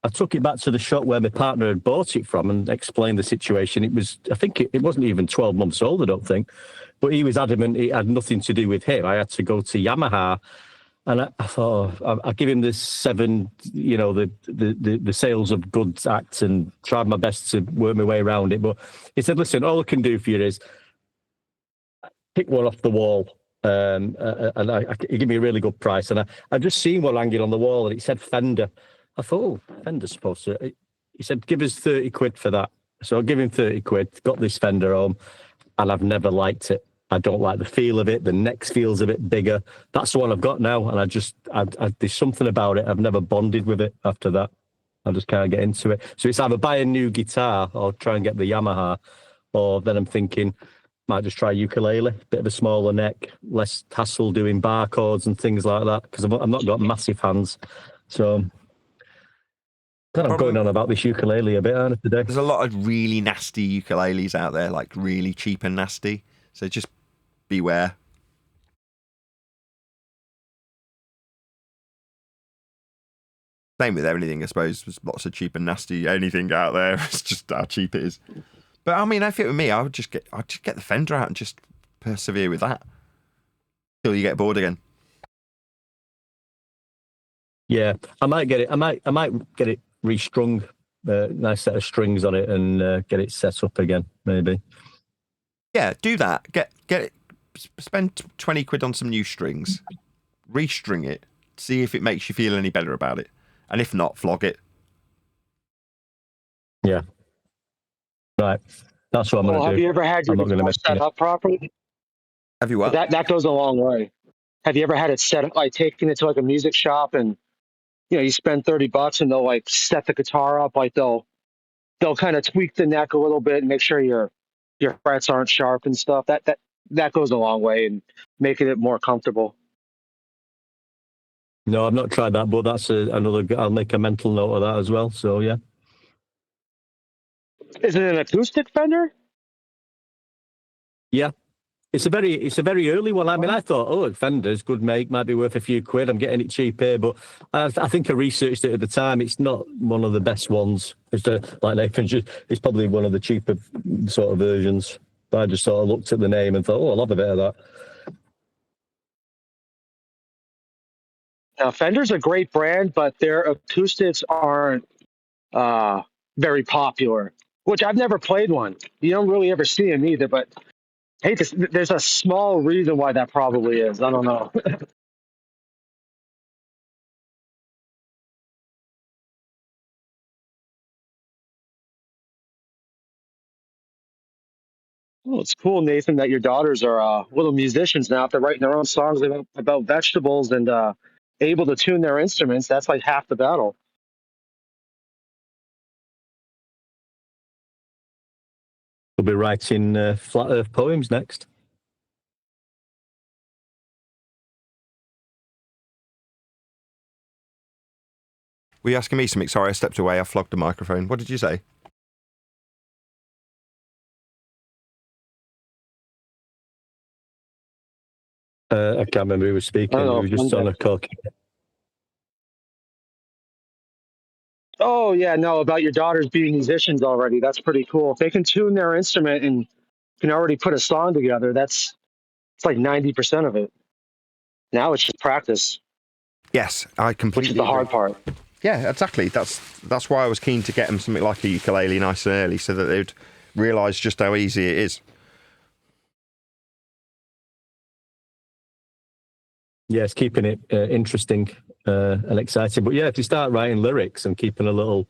J: I took it back to the shop where my partner had bought it from and explained the situation. I think it wasn't even 12 months old, I don't think. But he was adamant it had nothing to do with him. I had to go to Yamaha. And I thought, I'll give him this 7, the sales of goods act, and tried my best to work my way around it. But he said, listen, all I can do for you is pick one off the wall. And he gave me a really good price. And I just seen one hanging on the wall, and it said Fender. I thought, Fender's supposed to. He said, give us 30 quid for that. So I give him 30 quid, got this Fender home, and I've never liked it. I don't like the feel of it. The neck feels a bit bigger. That's the one I've got now, and there's something about it. I've never bonded with it after that. I just can't get into it. So it's either buy a new guitar or try and get the Yamaha, or then I'm thinking, might just try ukulele, bit of a smaller neck, less hassle doing bar chords and things like that, because I've not got massive hands. So I'm going on about this ukulele a bit, aren't I, today?
A: There's a lot of really nasty ukuleles out there, like really cheap and nasty. So just beware. Same with everything, I suppose. There's lots of cheap and nasty anything out there. It's just how cheap it is. But I mean, if it were me, I'd just get the Fender out and just persevere with that till you get bored again.
J: Yeah, I might get it. I might get it restrung, nice set of strings on it, and get it set up again. Maybe.
A: Yeah, do that. Get it. Spend 20 quid on some new strings. Restring it. See if it makes you feel any better about it. And if not, flog it.
J: Yeah. Right. That's what I'm going to do.
F: Have you ever had your guitar set up properly?
A: Have you what?
F: That goes a long way. Have you ever had it set up, like taking it to like a music shop, and you spend $30 and they'll like set the guitar up, like they'll kind of tweak the neck a little bit and make sure you're your frets aren't sharp and stuff. That goes a long way in making it more comfortable.
J: No, I've not tried that, but that's another. I'll make a mental note of that as well. So yeah.
F: Is it an acoustic Fender?
J: Yeah. It's a very early one. I mean, I thought, oh, Fender's good make, might be worth a few quid. I'm getting it cheap here, but I think I researched it at the time. It's not one of the best ones. It's like Nathan, it's probably one of the cheaper sort of versions. But I just sort of looked at the name and thought, oh, I'll have a bit of that.
F: Now, Fender's a great brand, but their acoustics aren't very popular. Which I've never played one. You don't really ever see them either, but. Hey, there's a small reason why that probably is. I don't know. Well, it's cool, Nathan, that your daughters are little musicians now. If they're writing their own songs about vegetables and able to tune their instruments, that's like half the battle.
J: We'll be writing flat Earth poems next.
A: Were you asking me something? Sorry, I stepped away. I flogged the microphone. What did you say?
J: I can't remember who was speaking. We were just on a cook.
F: Oh, yeah, no, about your daughters being musicians already. That's pretty cool. If they can tune their instrument and can already put a song together, it's like 90% of it. Now it's just practice.
A: Yes, I completely
F: Which is the hard part.
A: Yeah, exactly. That's why I was keen to get them something like a ukulele nice and early so that they'd realise just how easy it is.
J: Yeah, it's keeping it interesting and exciting. But yeah, if you start writing lyrics and keeping a little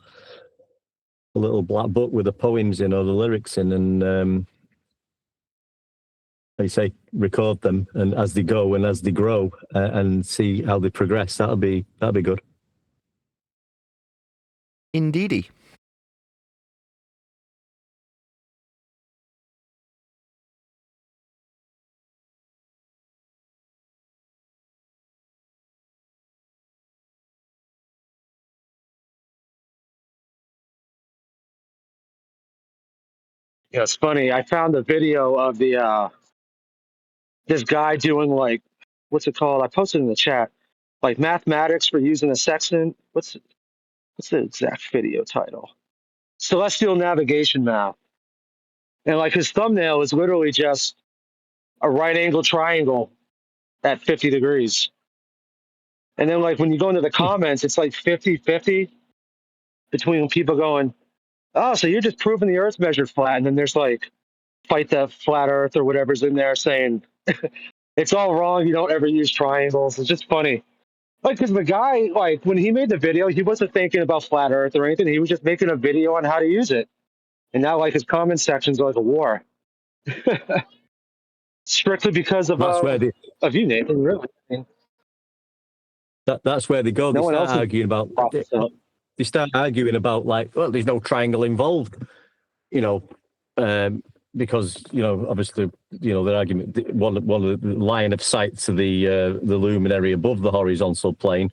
J: black book with the poems in or the lyrics in, and like you say, record them, and as they go and as they grow, and see how they progress, that'll be good.
A: Indeedy.
F: Yeah, it's funny. I found a video of this guy doing like, what's it called? I posted in the chat, like mathematics for using a sextant. What's the exact video title? Celestial navigation math. And like his thumbnail is literally just a right angle triangle at 50 degrees. And then like when you go into the comments, it's like 50-50 between people going, oh, so you're just proving the earth's measured flat. And then there's like fight the flat earth or whatever's in there saying it's all wrong. You don't ever use triangles. It's just funny. Like, because the guy, like, when he made the video, he wasn't thinking about flat earth or anything. He was just making a video on how to use it. And now, like, his comment section's like a war. Strictly because of you, Nathan, really.
J: That's where they go.
F: No one else is
J: arguing about. They start arguing about like, well, there's no triangle involved, because obviously their argument one of the line of sight to the luminary above the horizontal plane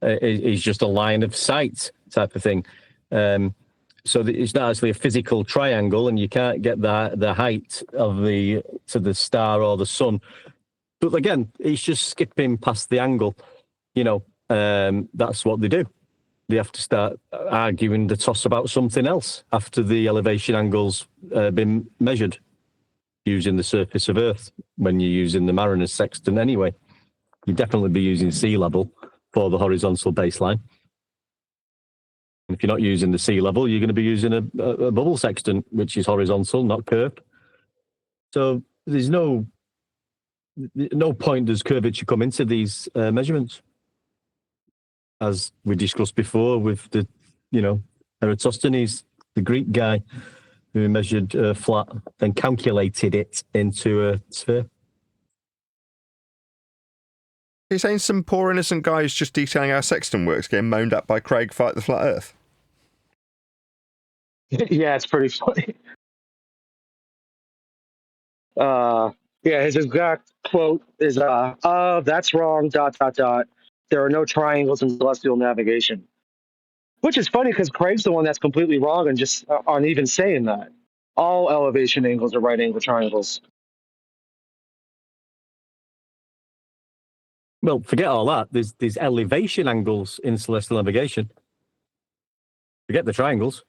J: is just a line of sight type of thing. So it's not actually a physical triangle, and you can't get the height of to the star or the sun. But again, it's just skipping past the angle. That's what they do. They have to start arguing the toss about something else after the elevation angle's been measured using the surface of Earth. When you're using the Mariner's sextant anyway, you'd definitely be using sea level for the horizontal baseline. If you're not using the sea level, you're going to be using a bubble sextant, which is horizontal, not curved. So there's no point does curvature come into these measurements. As we discussed before with the, Eratosthenes, the Greek guy who measured flat and calculated it into a sphere.
A: You're saying some poor innocent guy who's just detailing how sextant works getting moaned at by Craig fight the flat Earth?
F: Yeah, it's pretty funny. Yeah, his exact quote is, that's wrong, ... There are no triangles in celestial navigation. Which is funny because Craig's the one that's completely wrong and just on even saying that. All elevation angles are right angle triangles.
J: Well, forget all that. There's elevation angles in celestial navigation. Forget the triangles.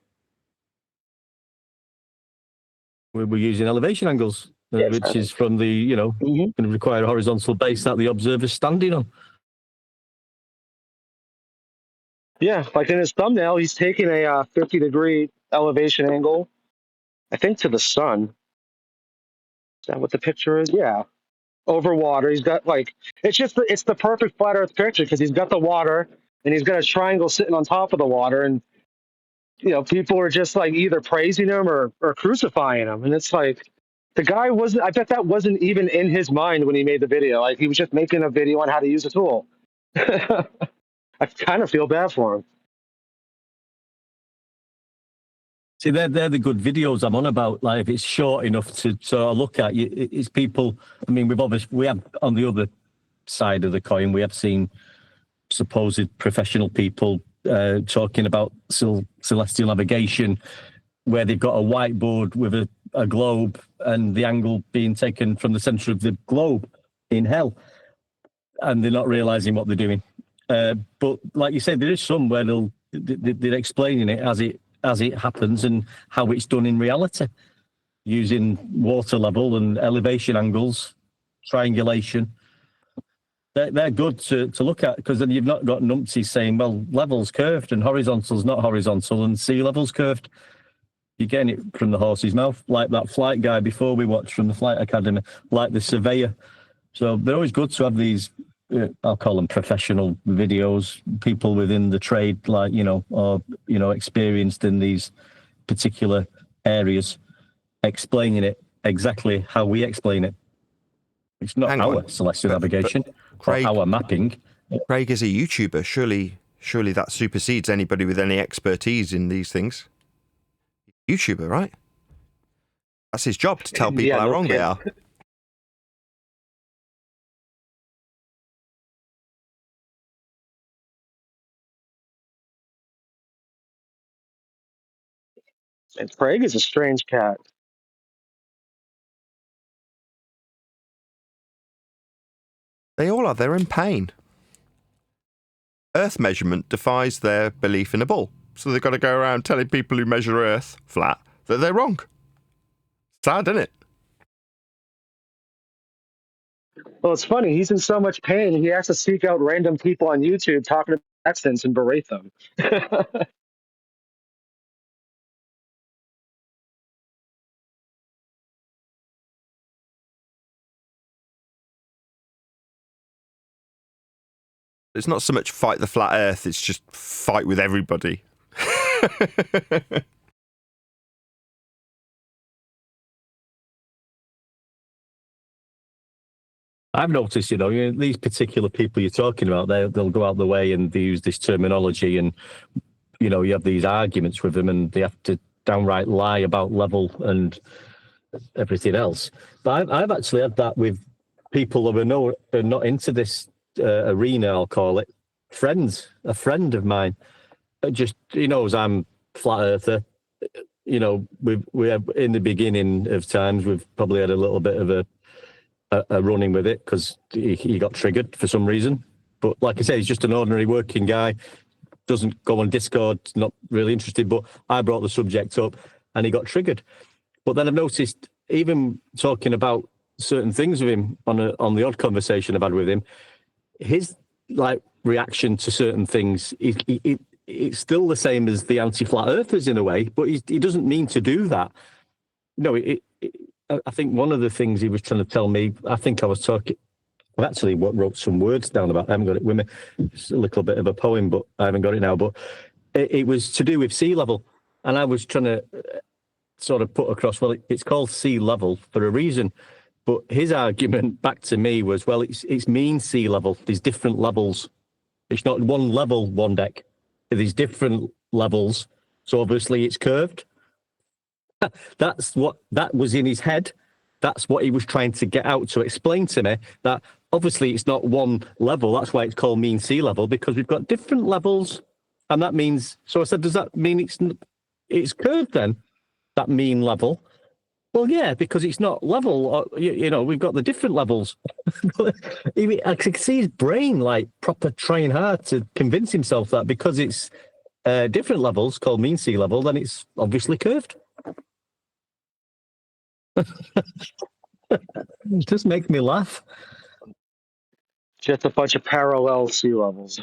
J: We're using elevation angles,
F: Yeah,
J: which is from the, going to require a horizontal base that the observer's standing on.
F: Yeah, like in his thumbnail, he's taking a 50-degree elevation angle, I think to the sun. Is that what the picture is? Yeah. Over water. He's got it's the perfect flat earth picture because he's got the water and he's got a triangle sitting on top of the water. And, people are just like either praising him or crucifying him. And it's like, the guy I bet that wasn't even in his mind when he made the video. Like he was just making a video on how to use a tool. I kind of feel bad for him.
J: See, they're the good videos I'm on about. Like, if it's short enough to sort of look at, it's people. I mean, we have on the other side of the coin, we have seen supposed professional people talking about celestial navigation, where they've got a whiteboard with a globe and the angle being taken from the center of the globe in hell, and they're not realizing what they're doing. But like you said, there is some where they're explaining it as it happens and how it's done in reality, using water level and elevation angles, triangulation. They're good to look at, because then you've not got numpties saying, well, level's curved and horizontal's not horizontal and sea level's curved. You're getting it from the horse's mouth, like that flight guy before we watched from the Flight Academy, like the surveyor. So they're always good to have these, I'll call them professional videos, people within the trade, like, or experienced in these particular areas, explaining it exactly how we explain it. It's not our celestial navigation,
A: Craig,
J: or our mapping.
A: Craig is a YouTuber. Surely that supersedes anybody with any expertise in these things. YouTuber, right? That's his job, to tell people how wrong they are.
F: And Craig is a strange cat.
A: They all are. They're in pain. Earth measurement defies their belief in a ball. So they've got to go around telling people who measure Earth flat that they're wrong. Sad, isn't it?
F: Well, it's funny. He's in so much pain, he has to seek out random people on YouTube talking about accents and berate them.
A: It's not so much fight the flat Earth, it's just fight with everybody.
J: I've noticed, these particular people you're talking about, they'll go out the way and they use this terminology, and you have these arguments with them, and they have to downright lie about level and everything else. But I've actually had that with people who are not into this arena, I'll call it. A friend of mine, just he knows I'm flat earther. We have, in the beginning of times, we've probably had a little bit of a running with it because he got triggered for some reason. But like I say, he's just an ordinary working guy, doesn't go on Discord, not really interested. But I brought the subject up and he got triggered. But then I've noticed, even talking about certain things with him on the odd conversation I've had with him, his reaction to certain things, it's still the same as the anti-flat earthers in a way, but he doesn't mean to do that. I think one of the things he was trying to tell me, I think I was talking, I've actually wrote some words down about it. I haven't got it with me. It's a little bit of a poem, but I haven't got it now. But it was to do with sea level. And I was trying to sort of put across, well, it's called sea level for a reason. But his argument back to me was, well, it's mean sea level. There's different levels. It's not one level, one deck. There's different levels. So obviously it's curved. That was in his head. that's what he was trying to get out to explain to me, that obviously it's not one level. That's why it's called mean sea level, because we've got different levels. And that means, so I said, does that mean it's curved then, that mean level? Well, yeah, because it's not level. You know, we've got the different levels. I could see his brain like proper trying hard to convince himself that because it's different levels called mean sea level, then it's obviously curved. It just makes me laugh.
F: Just a bunch of parallel sea levels.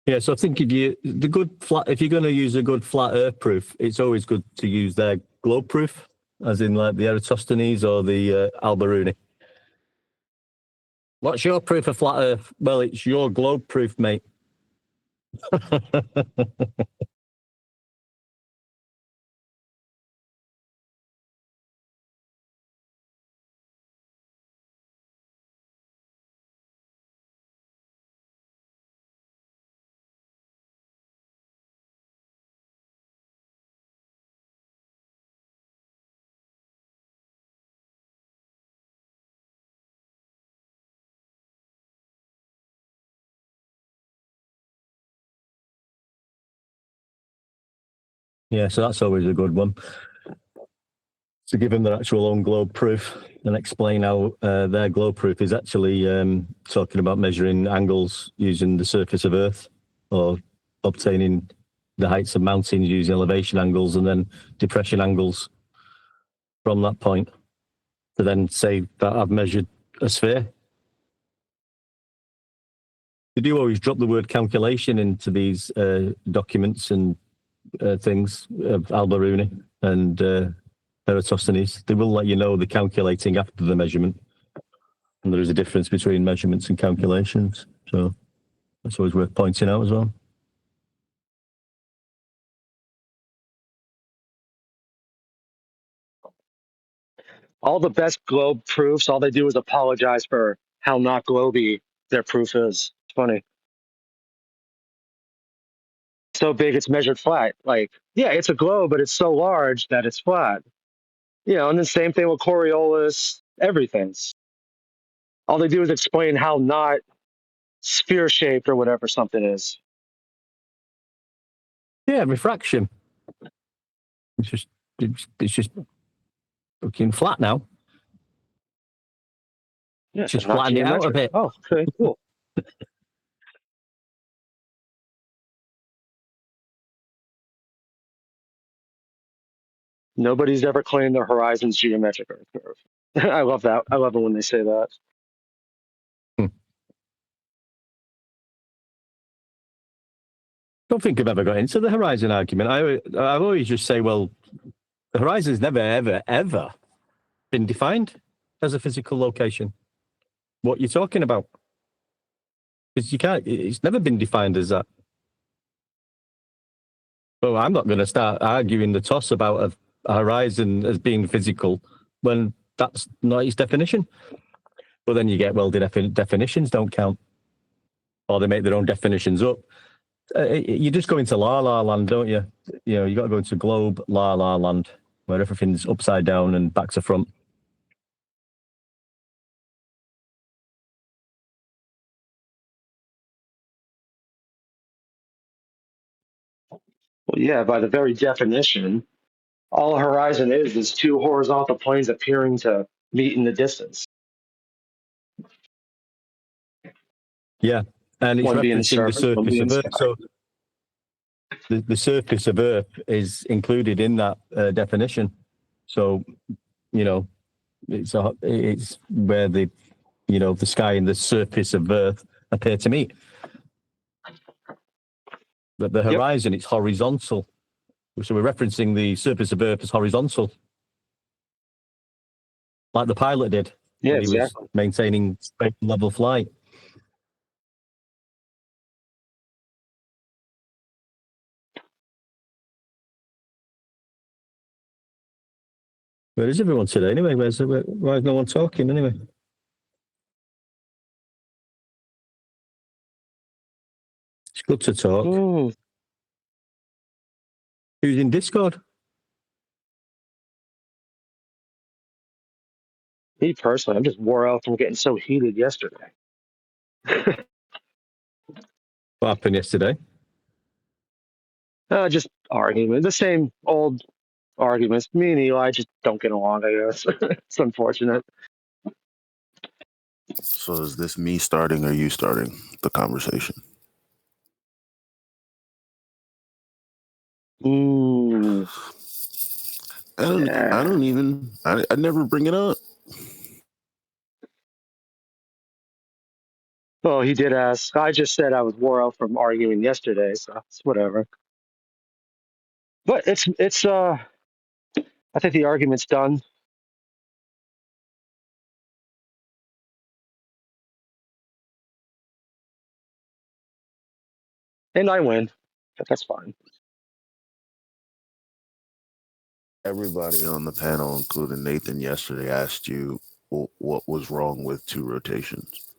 J: Yeah, so I think if you're going to use a good flat Earth proof, it's always good to use their globe proof, as in like the Eratosthenes or the Al-Biruni. What's your proof of flat Earth? Well, it's your globe proof, mate. Yeah, so that's always a good one. To give them their actual own globe proof and explain how their globe proof is actually talking about measuring angles using the surface of Earth, or obtaining the heights of mountains using elevation angles and then depression angles from that point to then say that I've measured a sphere. They do always drop the word calculation into these documents and things of Al-Biruni and Eratosthenes. They will let you know the calculating after the measurement, and there is a difference between measurements and calculations. So that's always worth pointing out as well.
F: All the best globe proofs, all they do is apologize for how not globy their proof is. It's funny. So big it's measured flat. Like, yeah, it's a globe, but it's so large that it's flat. You know, and the same thing with Coriolis, everything. All they do is explain how not sphere shaped or whatever something is.
J: Yeah, refraction. It's just looking flat now.
F: Yeah,
J: Just
F: not
J: flatten it out a
F: geometric.
J: bit.
F: Oh, okay, cool. Nobody's ever claimed the horizon's geometric or curve. I love that. I love it when they say that.
J: Don't think I've ever got into the horizon argument. I always just say, well, the horizon's never, ever, ever been defined as a physical location. What you're talking about? Because you can't. It's never been defined as that. Well, I'm not going to start arguing the toss about a horizon as being physical when that's not its definition. But then you get, well, the definitions don't count, or they make their own definitions up. You just go into la la land, don't you? You know, you got to go into globe la la land, where everything's upside down and back to front.
F: Well, yeah, by the very definition, all a horizon is two horizontal planes appearing to meet in the distance.
J: Yeah, and it's
F: One being the
J: referencing the
F: surface, one
J: surface
F: being
J: of
F: the
J: Earth.
F: sky.
J: So the surface of Earth is included in that definition. So, you know, it's where the sky and the surface of Earth appear to meet. But the horizon, it's horizontal. So we're referencing the surface of Earth as horizontal, like the pilot did when he was maintaining level flight. Where is everyone today anyway? Why is no one talking anyway? It's good to talk.
F: Mm,
J: Who's in Discord?
F: me personally, I'm just wore out from getting so heated yesterday.
J: What happened yesterday?
F: Just argument, the same old arguments. Me and Eli just don't get along, I guess. It's unfortunate.
E: So is this me starting or you starting the conversation?
F: Mm,
E: I don't even. I never bring it up.
F: well, he did ask. I just said I was wore out from arguing yesterday, so it's whatever. But I think the argument's done. And I win. But that's fine.
E: Everybody on the panel, including Nathan, yesterday asked you what was wrong with 2 rotations.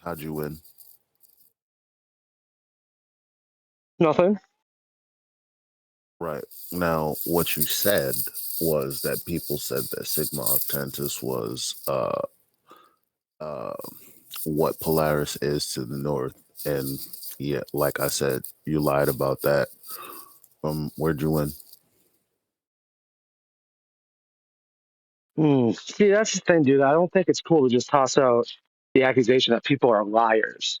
E: How'd you win?
F: Nothing.
E: Right. Now, what you said was that people said that Sigma Octantis was uh, what Polaris is to the north. And yeah, like I said, you lied about that. Where'd you win?
F: See, that's the thing, dude. I don't think it's cool to just toss out the accusation that people are liars.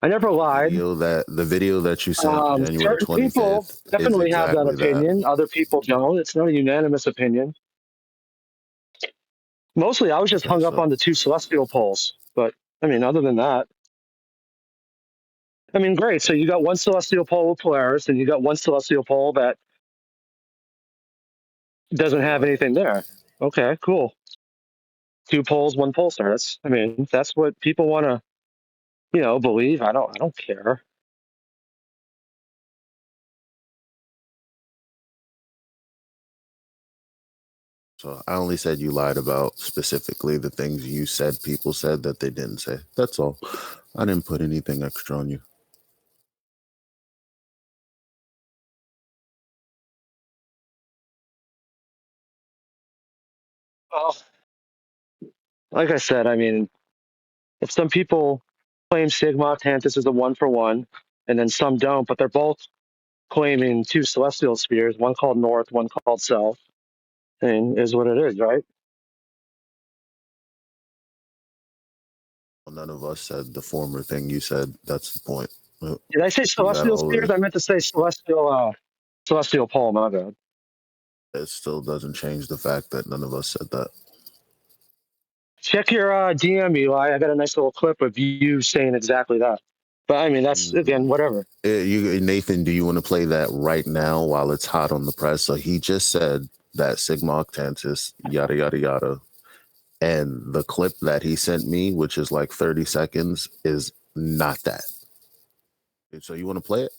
F: I never lied.
E: The video that you sent January
F: Certain people
E: 25th is
F: definitely have that
E: exactly that.
F: opinion. Other people don't. It's not a unanimous opinion. Mostly, I was just
E: Okay,
F: hung up
E: so
F: on the 2 celestial poles. But I mean, other than that, I mean, great. So you got 1 celestial pole with Polaris, and you got 1 celestial pole that doesn't have
E: right.
F: anything there. Okay, cool. 2 poles, 1 pole star. I mean, that's what people want to, believe. I don't care.
E: So I only said you lied about specifically the things you said people said that they didn't say. That's all. I didn't put anything extra on you.
F: Well, like I said, I mean, if some people claim Sigma Tantus is a 1-for-1, and then some don't, but they're both claiming 2 celestial spheres, one called North, one called South, and is what it is, right?
E: None of us said the former thing you said. That's the point.
F: Did I say
E: You got
F: celestial
E: all
F: spheres?
E: this.
F: I meant to say celestial pole. My bad.
E: It still doesn't change the fact that none of us said that.
F: Check your DM, Eli. I got a nice little clip of you saying exactly that. But I mean, that's again, whatever.
E: Nathan, do you want to play that right now while it's hot on the press? So he just said that Sigma Octantis, yada, yada, yada. And the clip that he sent me, which is like 30 seconds, is not that. So you want to play it?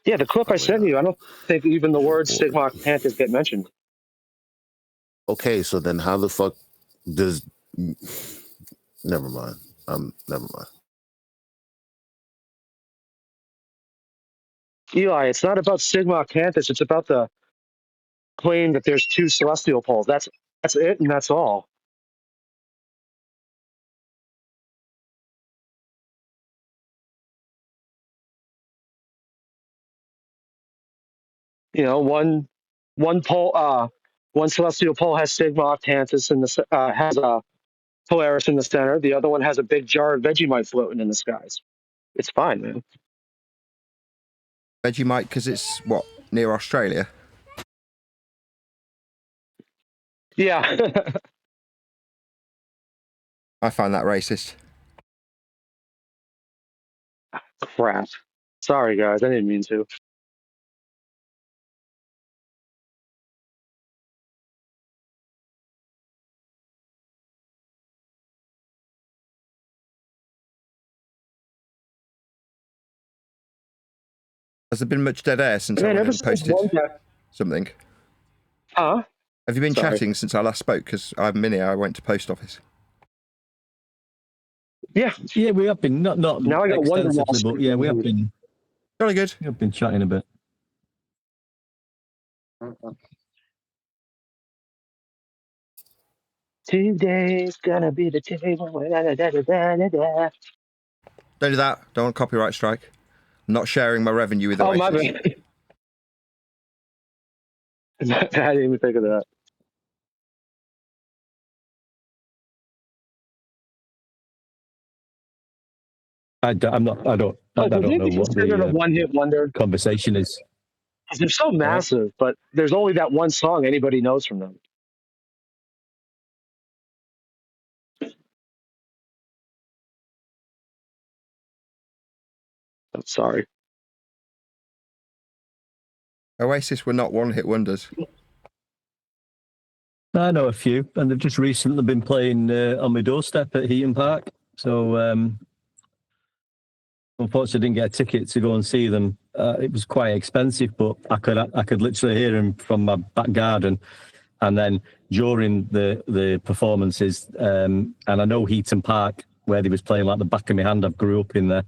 F: Yeah, the clip I
E: Probably
F: sent
E: not.
F: you, I don't think even the
E: It's
F: words
E: recorded.
F: Sigma Octantus get mentioned.
E: Okay, so then how the fuck does... Never mind. Never mind.
F: Eli, it's not about Sigma Octantus. It's about the claim that there's 2 celestial poles. That's it, and that's all. One pole, one celestial pole has Sigma Octantus and has a Polaris in the center. The other one has a big jar of Vegemite floating in the skies. It's fine, man.
A: Vegemite, because it's what, near Australia?
F: Yeah.
A: I find that racist.
F: Crap. Sorry, guys. I didn't mean to.
A: Has there been much dead air since I
B: Man,
A: went
B: ever
A: and
B: since
A: posted
B: one guy,
A: something?
B: huh?
A: Have you been
B: Sorry.
A: chatting since I last spoke? Because I'm in here, I went to post office.
B: Yeah.
J: Yeah, we have been not
B: Now I got Wonderwall
J: extensively, but yeah, we have
A: Jolly good.
J: been chatting a bit.
B: Today's gonna be the day. Da-da-da-da-da-da.
A: Don't do that. Don't want a copyright strike. I'm not sharing my revenue with
B: Oh, my
A: Oasis.
B: bad. I didn't even think of that.
J: I don't know
B: But do you think it's
J: what
B: considered a
J: the
B: one-hit wonder?
J: conversation is.
B: 'Cause they're so massive, but there's only that one song anybody knows from them. I'm sorry.
A: Oasis were not one-hit wonders.
J: I know a few, and they've just recently been playing on my doorstep at Heaton Park. So unfortunately, I didn't get a ticket to go and see them. It was quite expensive, but I could literally hear them from my back garden. And then during the performances, and I know Heaton Park, where they was playing like the back of my hand. I grew up in there.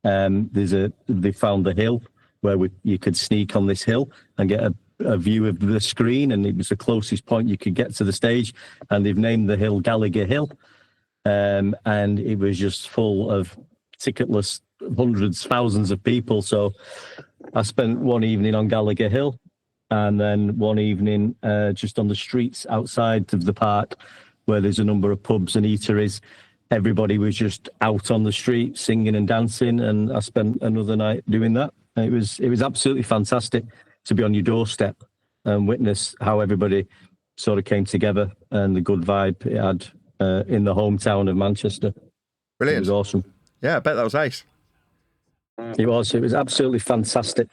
J: They found the hill where you could sneak on this hill and get a view of the screen, and it was the closest point you could get to the stage. And they've named the hill Gallagher Hill, and it was just full of ticketless hundreds, thousands of people. So I spent one evening on Gallagher Hill, and then one evening just on the streets outside of the park, where there's a number of pubs and eateries. Everybody was just out on the street singing and dancing, and I spent another night doing that. It was absolutely fantastic to be on your doorstep and witness how everybody sort of came together and the good vibe it had in the hometown of Manchester.
A: Brilliant.
J: It was awesome.
A: Yeah, I bet that was ace.
J: It was absolutely fantastic.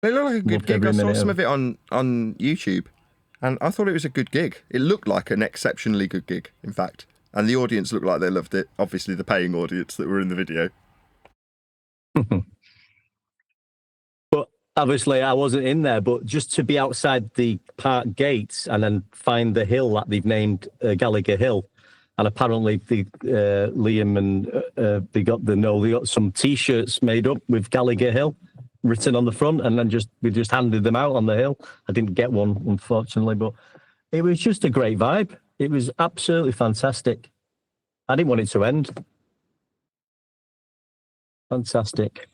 A: It looked like a good
J: Loved
A: gig.
J: every
A: I saw
J: minute
A: some
J: of
A: of it on YouTube, and I thought it was a good gig. It looked like an exceptionally good gig, in fact. And the audience looked like they loved it. Obviously, the paying audience that were in the video.
J: But obviously, I wasn't in there. But just to be outside the park gates and then find the hill that they've named Gallagher Hill, and apparently Liam and they got some T-shirts made up with Gallagher Hill written on the front, and then we just handed them out on the hill. I didn't get one, unfortunately, but it was just a great vibe. It was absolutely fantastic. I didn't want it to end. Fantastic.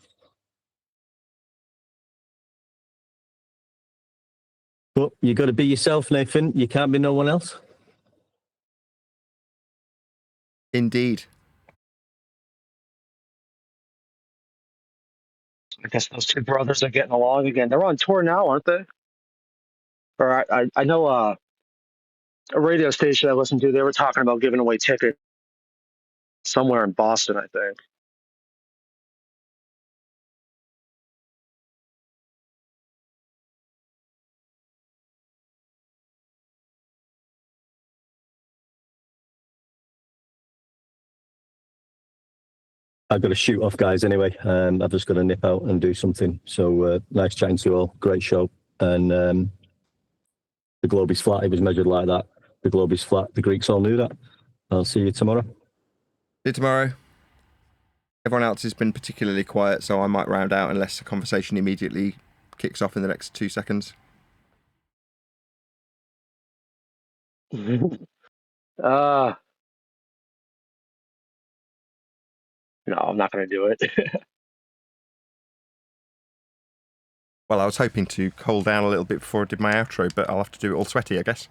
J: But you got to be yourself, Nathan. You can't be no one else.
A: Indeed.
B: I guess those two brothers are getting along again. They're on tour now, aren't they? Or I know a radio station I listened to, they were talking about giving away tickets somewhere in Boston, I think.
J: I've got to shoot off, guys, anyway. I've just got to nip out and do something. So nice chatting to you all. Great show. And the globe is flat. It was measured like that. The globe is flat. The Greeks all knew that. I'll see you tomorrow.
A: See you tomorrow. Everyone else has been particularly quiet, so I might round out unless the conversation immediately kicks off in the next 2 seconds.
B: No, I'm not going to do it.
A: Well, I was hoping to cool down a little bit before I did my outro, but I'll have to do it all sweaty, I guess.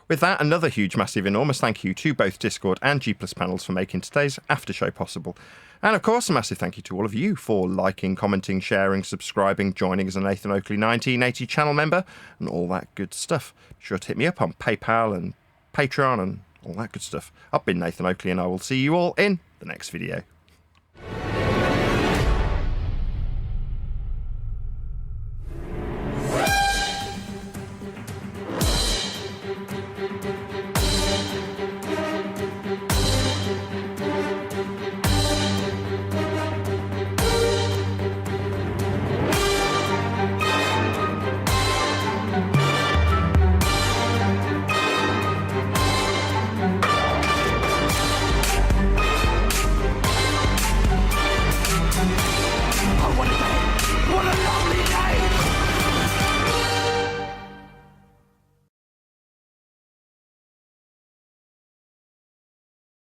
A: With that, another huge, massive, enormous thank you to both Discord and G+ panels for making today's after show possible. And of course, a massive thank you to all of you for liking, commenting, sharing, subscribing, joining as a Nathan Oakley 1980 channel member, and all that good stuff. Be sure to hit me up on PayPal and Patreon and all that good stuff. I've been Nathan Oakley, and I will see you all in the next video.